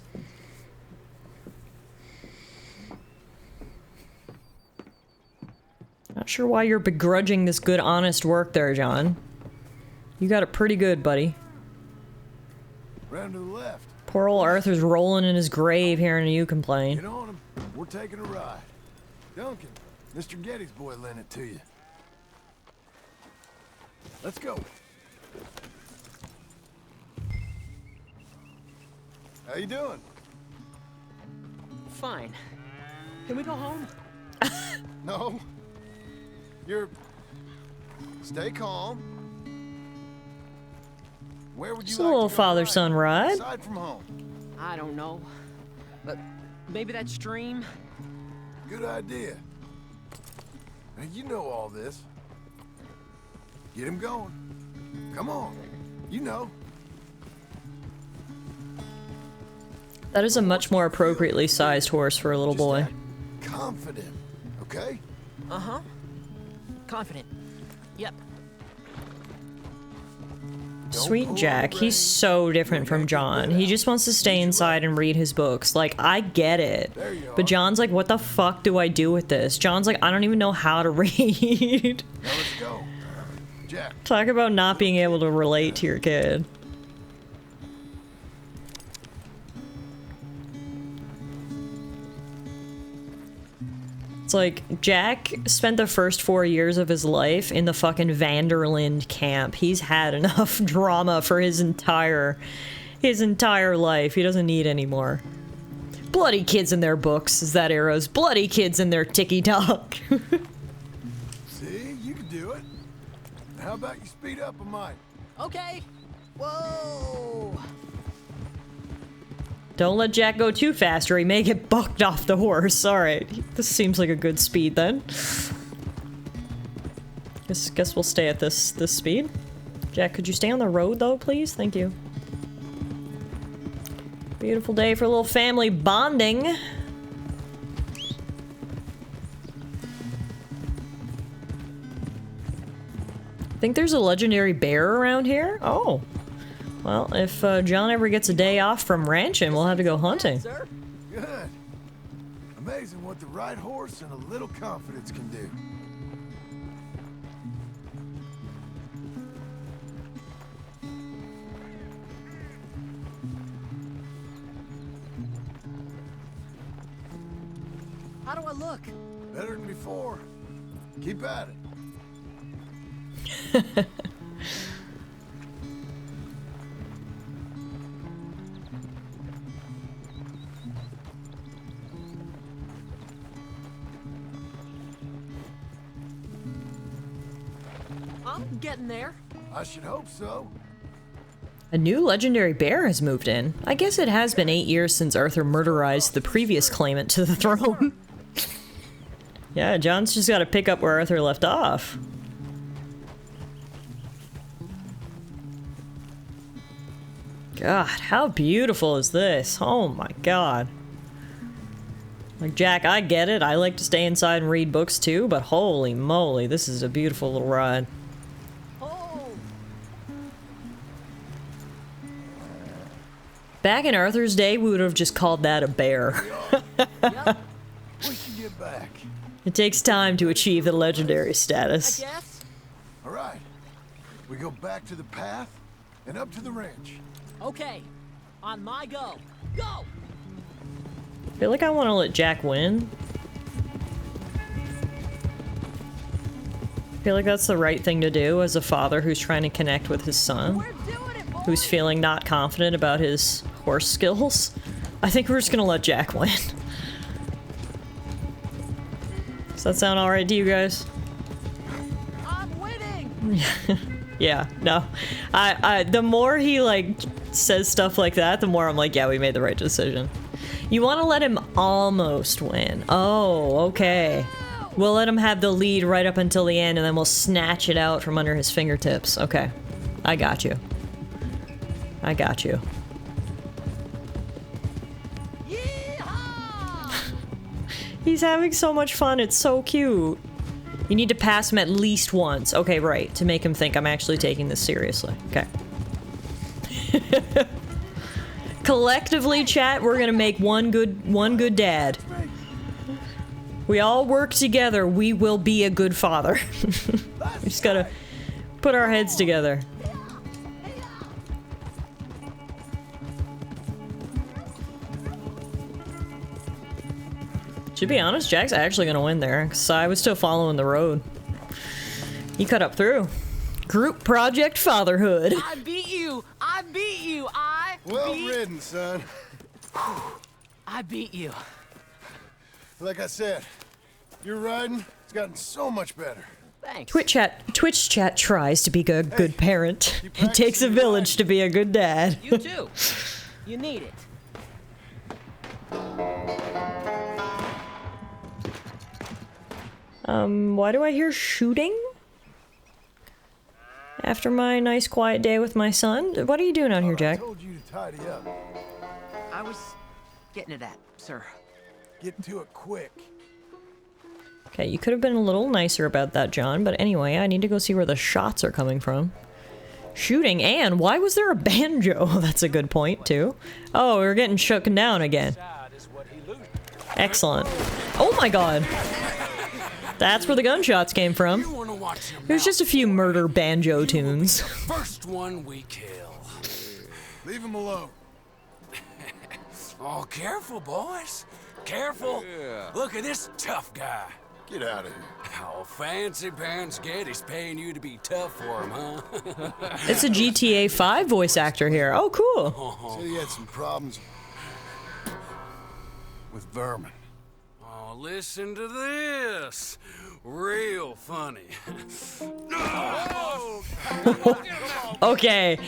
Not sure why you're begrudging this good, honest work there, John. You got it pretty good, buddy. Round to the left. Poor old Arthur's rolling in his grave hearing you complain. Get on him. We're taking a ride. Duncan, Mr. Getty's boy lent it to you. Let's go. How you doing? Fine. Can we go home? No. Stay calm. Where would you It's like a little to go father-son ride. aside from home? I don't know. But maybe that stream? Good idea. Now, you know all this. Get him going. Come on. You know. That is a much more appropriately sized horse for a little boy. Confident, okay? Uh-huh. Confident. Yep. Sweet Jack, he's so different from John. He just wants to stay inside and read his books. Like, I get it. But John's like, what the fuck do I do with this? John's like, I don't even know how to read. Now let's go. Jack. Talk about not being able to relate to your kid. It's like, Jack spent the first 4 years of his life in the fucking Vanderland camp. He's had enough drama for his entire life. He doesn't need any more. Bloody kids in their books, is that arrows. Bloody kids in their ticky-tock. See, you can do it. How about you speed up a mite? Okay. Whoa. Don't let Jack go too fast or he may get bucked off the horse. Alright, this seems like a good speed then. Guess we'll stay at this speed. Jack, could you stay on the road though, please? Thank you. Beautiful day for a little family bonding. Think there's a legendary bear around here? Oh. Well, if John ever gets a day off from ranching, we'll have to go hunting. Good. Amazing what the right horse and a little confidence can do. How do I look? Better than before. Keep at it. I'm getting there. I should hope so. A new legendary bear has moved in. I guess it has been 8 years since Arthur murderized the previous claimant to the throne. Yeah, John's just got to pick up where Arthur left off. God, how beautiful is this? Oh my god. Like, Jack, I get it. I like to stay inside and read books too, but holy moly, this is a beautiful little ride. Back in Arthur's day, we would have just called that a bear. We should get back. It takes time to achieve the legendary status. All right. We go back to the path and up to the ranch. Okay. On my go. Go! I feel like I want to let Jack win. I feel like that's the right thing to do as a father who's trying to connect with his son, who's feeling not confident about his horse skills. I think we're just gonna let Jack win. Does that sound alright to you guys? I'm winning! Yeah, no. The more he, like, says stuff like that, the more I'm like, yeah, we made the right decision. You want to let him almost win. Oh, okay. We'll let him have the lead right up until the end, and then we'll snatch it out from under his fingertips. Okay. I got you. I got you. He's having so much fun. It's so cute. You need to pass him at least once. Okay, right. To make him think I'm actually taking this seriously. Okay. Collectively, chat, we're gonna make one good dad. We all work together. We will be a good father. We just gotta put our heads together. To be honest, Jack's actually gonna win there, because I was still following the road. He cut up through. Group project fatherhood. I beat you! I beat you! Well ridden, son. I beat you. Like I said, your riding has gotten so much better. Thanks. Twitch chat tries to be a good parent. It takes a village to be a good dad. You too. You need it. Why do I hear shooting? After my nice quiet day with my son? What are you doing out here, Jack? I told you to tidy up. I was getting to that, sir. Get to it quick. Okay, you could have been a little nicer about that, John, but anyway, I need to go see where the shots are coming from. Shooting, and why was there a banjo? That's a good point, too. Oh, we're getting shooken down again. Excellent. Oh my god! That's where the gunshots came from. There's just a few murder banjo tunes. First one we kill. Leave him alone. Oh, careful, boys. Careful. Yeah. Look at this tough guy. Get out of here. Oh, fancy pants Getty's paying you to be tough for him, huh? It's a GTA 5 voice actor here. Oh, cool. Said he had some problems with vermin. Oh, listen to this. Real funny. Okay.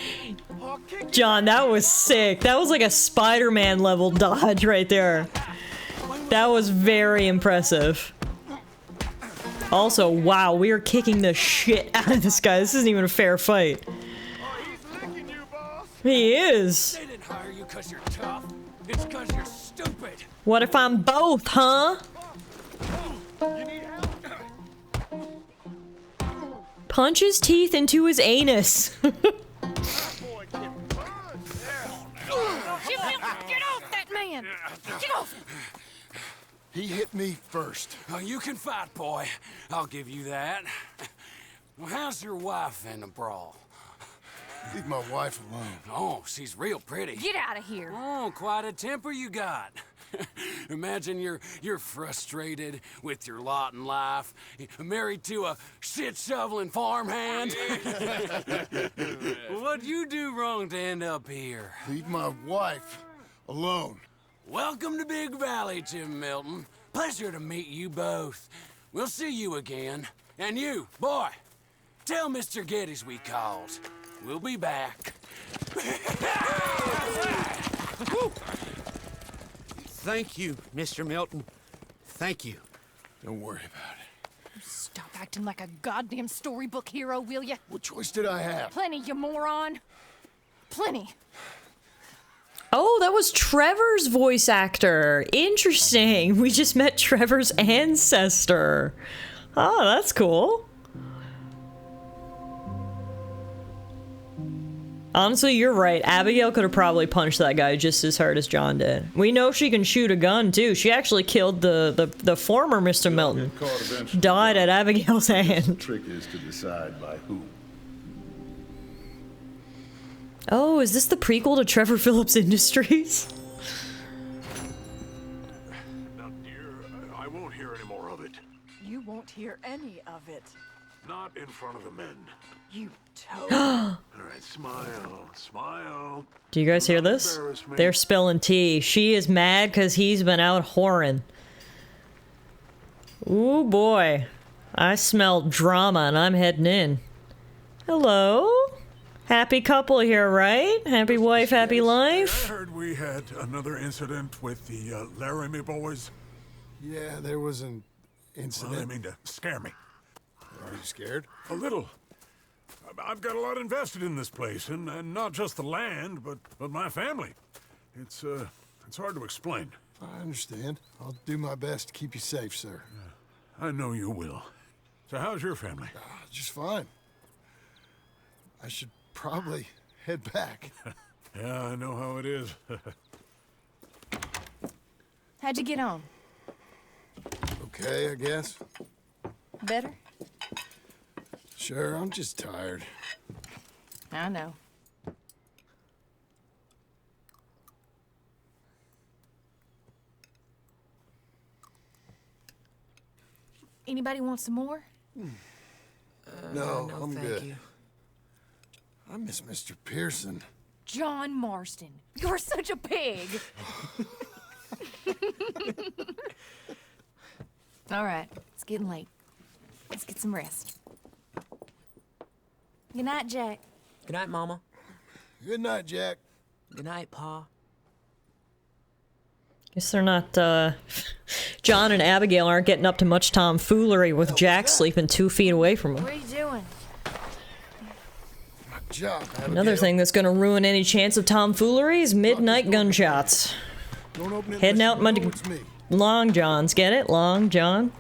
John, that was sick. That was like a Spider-Man level dodge right there. That was very impressive. Also, wow, we are kicking the shit out of this guy. This isn't even a fair fight. He is. They didn't hire you because you're tough. It's because you're stupid. What if I'm both, huh? Punch his teeth into his anus. Get off that man! Get off! He hit me first. Oh, you can fight, boy. I'll give you that. Well, how's your wife in the brawl? Leave my wife alone. Oh, she's real pretty. Get out of here! Oh, quite a temper you got. Imagine you're frustrated with your lot in life, married to a shit-shoveling farmhand. What'd you do wrong to end up here? Leave my wife alone. Welcome to Big Valley, Jim Milton. Pleasure to meet you both. We'll see you again. And you, boy, tell Mr. Geddes we called. We'll be back. Thank you, Mr. Milton. Thank you. Don't worry about it. Stop acting like a goddamn storybook hero, will ya? What choice did I have? Plenty, you moron. Plenty. Oh, that was Trevor's voice actor. Interesting. We just met Trevor's ancestor. Oh, that's cool. Honestly, you're right. Abigail could have probably punched that guy just as hard as John did. We know she can shoot a gun, too. She actually killed the former Mr. Milton. Died at Abigail's hand. The trick is to decide by who. Oh, is this the prequel to Trevor Phillips Industries? Now, dear, I won't hear any more of it. You won't hear any of it. Not in front of the men. You toad. All right, smile, smile. Do you guys hear this? They're spilling tea. She is mad because he's been out whoring. Ooh, boy. I smell drama and I'm heading in. Hello? Happy couple here, right? Happy wife, happy life? I heard we had another incident with the Laramie boys. Yeah, there was an incident? Well, I mean to scare me. Are you scared? A little. I've got a lot invested in this place, and not just the land, but my family. It's hard to explain. I understand. I'll do my best to keep you safe, sir. I know you will. So how's your family? Just fine. I should probably head back. Yeah, I know how it is. How'd you get on? Okay, I guess. Better? Sure, I'm just tired. I know. Anybody want some more? No, no, I'm thank good. you. I miss Mr. Pearson. John Marston, you're such a pig. All right, it's getting late. Let's get some rest. Good night, Jack. Good night, Mama. Good night, Jack. Good night, Pa. Guess they're not, John and Abigail aren't getting up to much tomfoolery with Jack sleeping 2 feet away from him. What are you doing? Job, Another thing that's gonna ruin any chance of tomfoolery is midnight gunshots. Heading out my Long Johns, get it? Long John?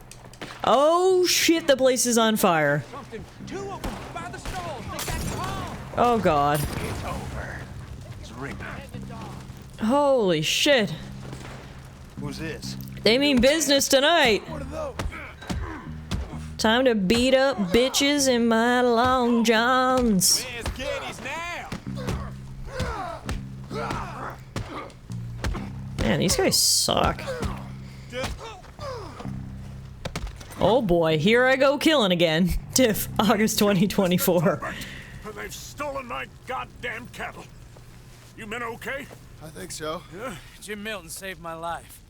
Oh shit, the place is on fire. Oh god. It's over. It's ring. Holy shit. Who's this? They mean business tonight. Time to beat up bitches in my Long Johns. Man, these guys suck. Oh boy, here I go killing again. Tiff, August 2024. They've stolen my goddamn cattle. You men okay? I think so. Yeah? Jim Milton saved my life.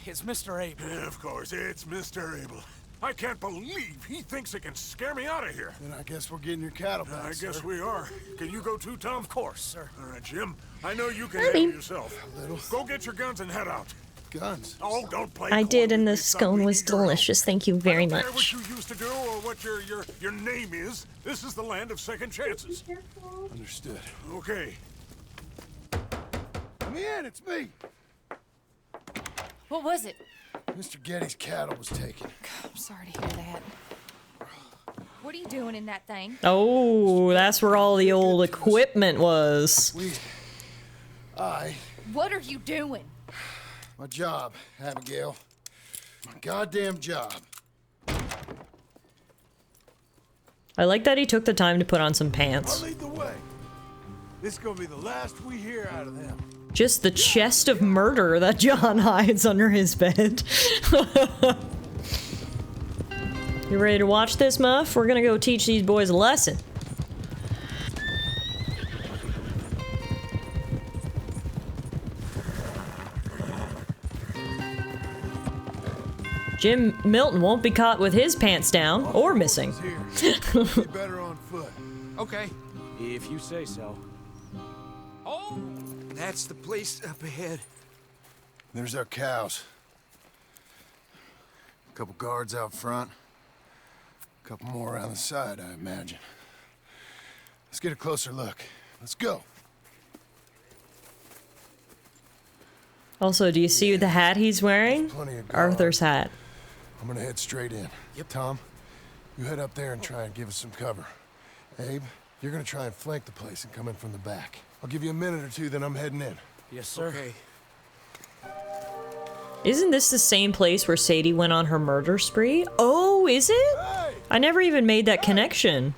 It's Mr. Abel. Yeah, of course, it's Mr. Abel. I can't believe he thinks he can scare me out of here. Then I guess we're getting your cattle back, I guess sir. we are. Can you go too, Tom? Of course, sir. All right, Jim. I know you can handle yourself. Go get your guns and head out. Guns? Oh, don't play. I did, and the scone was delicious. Thank you very I don't care much. what you used to do or what your name is. This is the land of second chances. Understood. Okay. Let me in, it's me. What was it? Mr. Getty's cattle was taken. I'm sorry to hear that. What are you doing in that thing? Oh, that's where all the old equipment was. What are you doing? My job, Abigail. My goddamn job. I like that he took the time to put on some pants. I'll lead the way. This is gonna be the last we hear out of them. Just the chest of murder that John hides under his bed. You ready to watch this, Muff? We're gonna go teach these boys a lesson. Jim Milton won't be caught with his pants down or missing. Better on foot. Okay, if you say so. Oh, that's the place up ahead. There's our cows. A couple guards out front. A couple more around the side, I imagine. Let's get a closer look. Let's go. Also, do you see the hat he's wearing? Arthur's hat. I'm gonna head straight in. Yep. Tom, you head up there and try and give us some cover. Abe, you're gonna try and flank the place and come in from the back. I'll give you a minute or two, then I'm heading in. Yes, sir. Okay. Isn't this the same place where Sadie went on her murder spree? Oh, is it? Hey! I never even made that connection.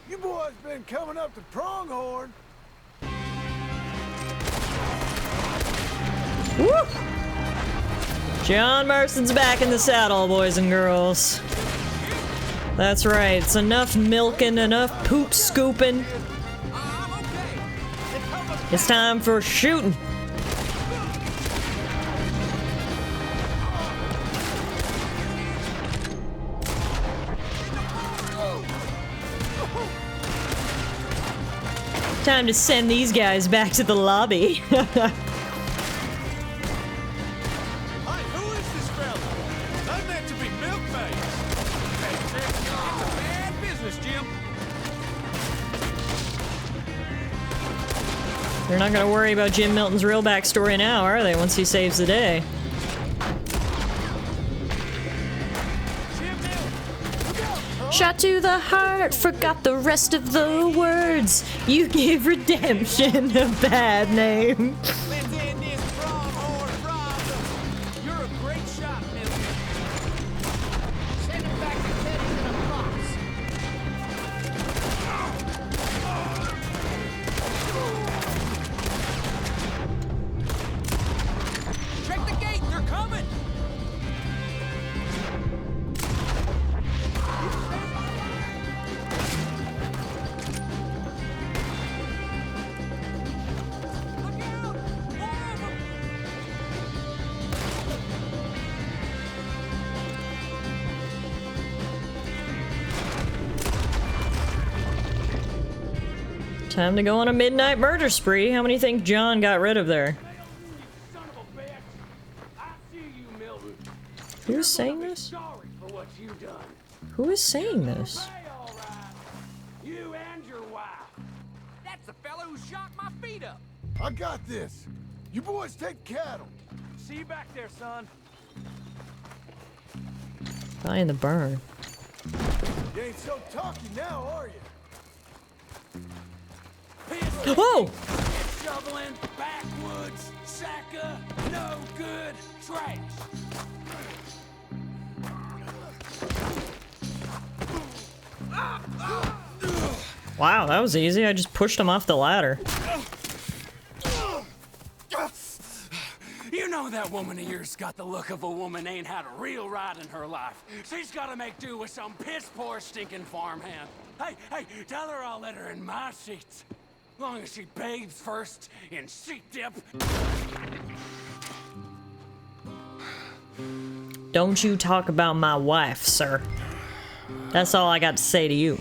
You boys been coming up to Pronghorn. Woo! John Marston's back in the saddle, boys and girls. That's right, it's enough milking, enough poop scooping. It's time for shooting. Time to send these guys back to the lobby. Who is this fella? I meant to be face. It's a bad business, Jim. They're not gonna worry about Jim Milton's real backstory now, are they, once he saves the day? Shot to the heart, forgot the rest of the words. You gave redemption a bad name. You're a great shot, Milton. Send him back to Teddy's in a box. Check the gate, they're coming. Time to go on a midnight murder spree. How many think John got rid of there? Who's saying this? Who is saying this? You and your wife. That's the fellow who shot my feet up. I got this. You boys take cattle. See you back there, son. Guy in the barn. You ain't so talky now, are you? Whoa! Shoveling, backwoods, sacker, no good, trash. Wow, that was easy. I just pushed him off the ladder. You know that woman of yours got the look of a woman ain't had a real ride in her life. She's gotta make do with some piss-poor stinking farmhand. Hey, tell her I'll let her in my seats. Long as she bathes first in sheep dip. Don't you talk about my wife, sir. That's all I got to say to you.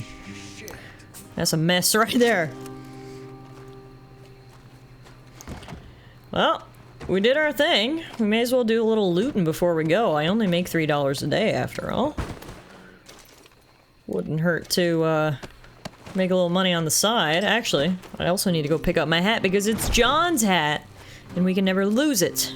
That's a mess right there. Well, we did our thing. We may as well do a little looting before we go. I only make $3 a day after all. Wouldn't hurt to, make a little money on the side. Actually, I also need to go pick up my hat because it's John's hat, and we can never lose it.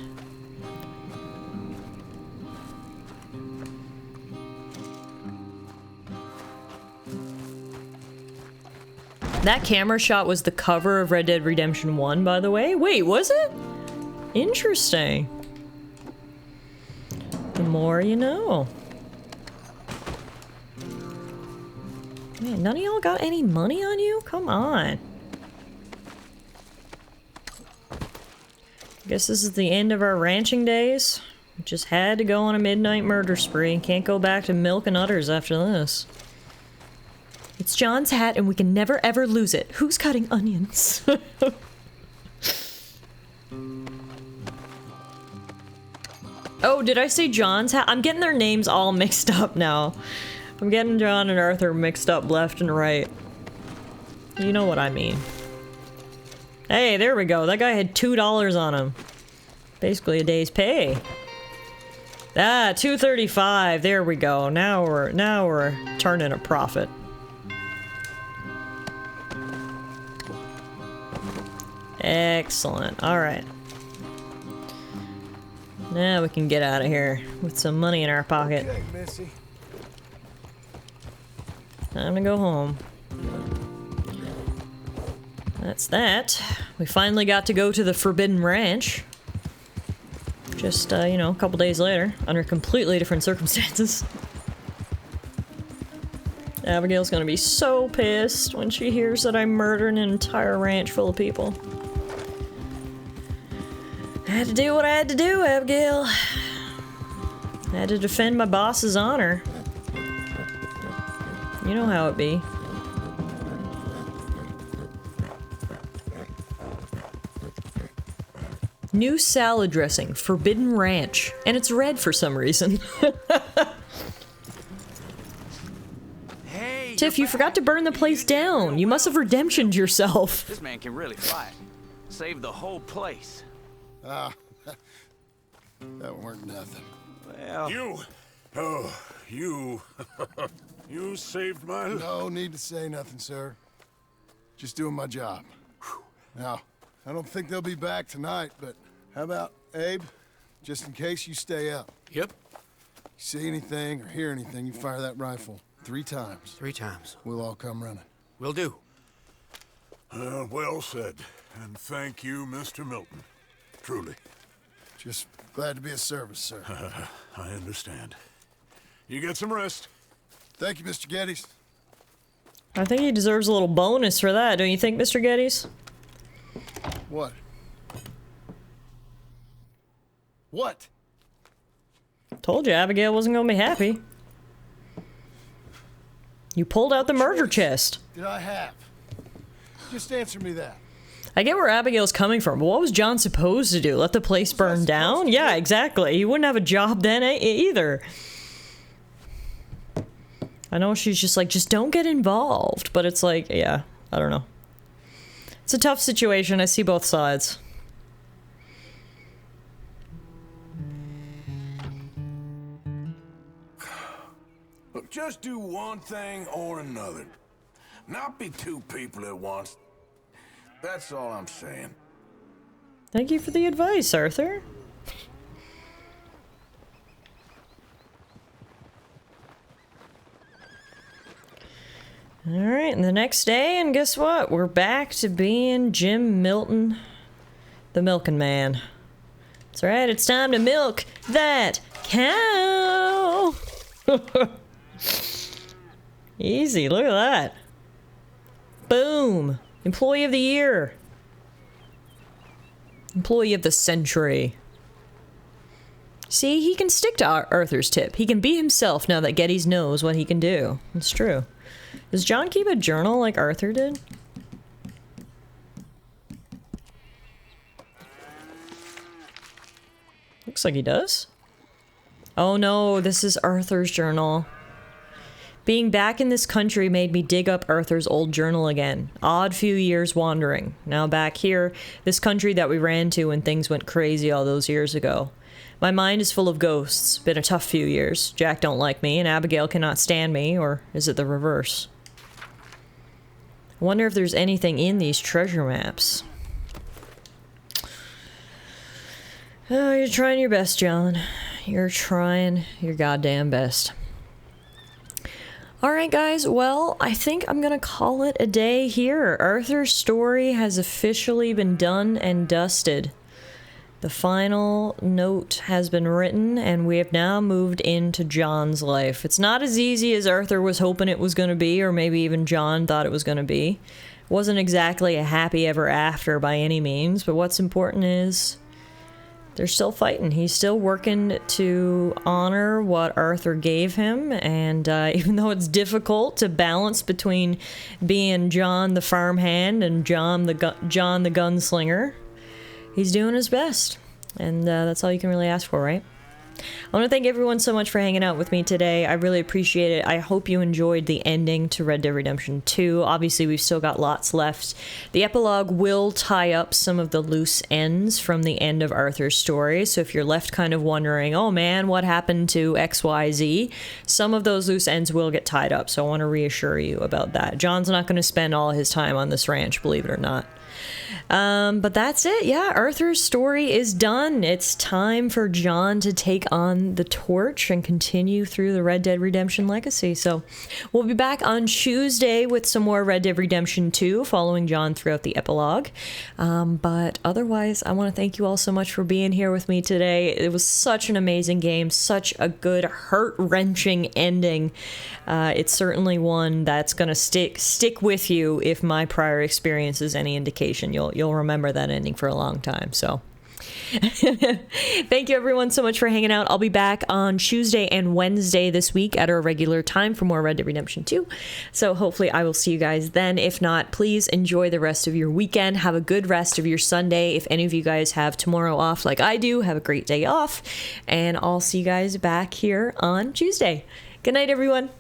That camera shot was the cover of Red Dead Redemption 1, by the way. Wait, was it? Interesting. The more you know. Man, none of y'all got any money on you? Come on. Guess this is the end of our ranching days. We just had to go on a midnight murder spree. Can't go back to milk and udders after this. It's John's hat and we can never ever lose it. Who's cutting onions? Oh, did I say John's hat? I'm getting their names all mixed up now. I'm getting John and Arthur mixed up left and right. You know what I mean. Hey, there we go. That guy had $2 on him. Basically a day's pay. Ah, $2.35. There we go. Now we're turning a profit. Excellent. All right. Now we can get out of here with some money in our pocket. Okay, Missy. Time to go home. That's that. We finally got to go to the Forbidden Ranch. Just, you know, a couple days later, under completely different circumstances. Abigail's gonna be so pissed when she hears that I murdered an entire ranch full of people. I had to do what I had to do, Abigail. I had to defend my boss's honor. You know how it be. New salad dressing, Forbidden Ranch. And it's red for some reason. Hey, Tiff, you forgot to burn the place down. You must have redemptioned yourself. This man can really fight. Saved the whole place. Ah, that weren't nothing. Well, You Oh, you... you saved my life. No need to say nothing, sir. Just doing my job. Now, I don't think they'll be back tonight, but how about, Abe? Just in case you stay up. Yep. See anything or hear anything, you fire that rifle 3 times. 3 times. We'll all come running. Will do. Well said. And thank you, Mr. Milton. Truly. Just glad to be of service, sir. I understand. You get some rest. Thank you, Mr. Geddes. I think he deserves a little bonus for that, don't you think, Mr. Geddes? What? What? Told you Abigail wasn't gonna be happy. You pulled out the murder chest. Did I have? Just answer me that. I get where Abigail's coming from, but what was John supposed to do? Let the place burn down? Yeah, exactly. He wouldn't have a job then either. I know she's just like, just don't get involved. But it's like, yeah, I don't know. It's a tough situation. I see both sides. Look, just do one thing or another. Not be 2 people at once. That's all I'm saying. Thank you for the advice, Arthur. Alright, and the next day, and guess what? We're back to being Jim Milton, the milking man. That's right, it's time to milk that cow! Easy, look at that. Boom! Employee of the year. Employee of the century. See, he can stick to Arthur's tip. He can be himself now that Geddes knows what he can do. It's true. Does John keep a journal like Arthur did? Looks like he does. Oh no, this is Arthur's journal. Being back in this country made me dig up Arthur's old journal again. Odd few years wandering. Now back here, this country that we ran to when things went crazy all those years ago. My mind is full of ghosts. Been a tough few years. Jack don't like me, and Abigail cannot stand me, or is it the reverse? I wonder if there's anything in these treasure maps. Oh, you're trying your best, John. You're trying your goddamn best. Alright guys, well, I think I'm gonna call it a day here. Arthur's story has officially been done and dusted. The final note has been written, and we have now moved into John's life. It's not as easy as Arthur was hoping it was going to be, or maybe even John thought it was going to be. It wasn't exactly a happy ever after by any means, but what's important is they're still fighting. He's still working to honor what Arthur gave him, and even though it's difficult to balance between being John the farmhand and John the gunslinger, he's doing his best, and that's all you can really ask for, right? I want to thank everyone so much for hanging out with me today. I really appreciate it. I hope you enjoyed the ending to Red Dead Redemption 2. Obviously, we've still got lots left. The epilogue will tie up some of the loose ends from the end of Arthur's story, so if you're left kind of wondering, oh man, what happened to XYZ? Some of those loose ends will get tied up, so I want to reassure you about that. John's not going to spend all his time on this ranch, believe it or not. But that's it. Yeah, Arthur's story is done. It's time for John to take on the torch and continue through the Red Dead Redemption legacy. So we'll be back on Tuesday with some more Red Dead Redemption 2, following John throughout the epilogue. But otherwise, I want to thank you all so much for being here with me today. It was such an amazing game, such a good, heart-wrenching ending. It's certainly one that's going to stick with you if my prior experience is any indication. You'll remember that ending for a long time. So thank you everyone so much for hanging out. I'll be back on Tuesday and Wednesday this week at our regular time for more Red Dead Redemption 2. So hopefully I will see you guys then. If not, please enjoy the rest of your weekend. Have a good rest of your Sunday. If any of you guys have tomorrow off like I do, have a great day off. And I'll see you guys back here on Tuesday. Good night, everyone.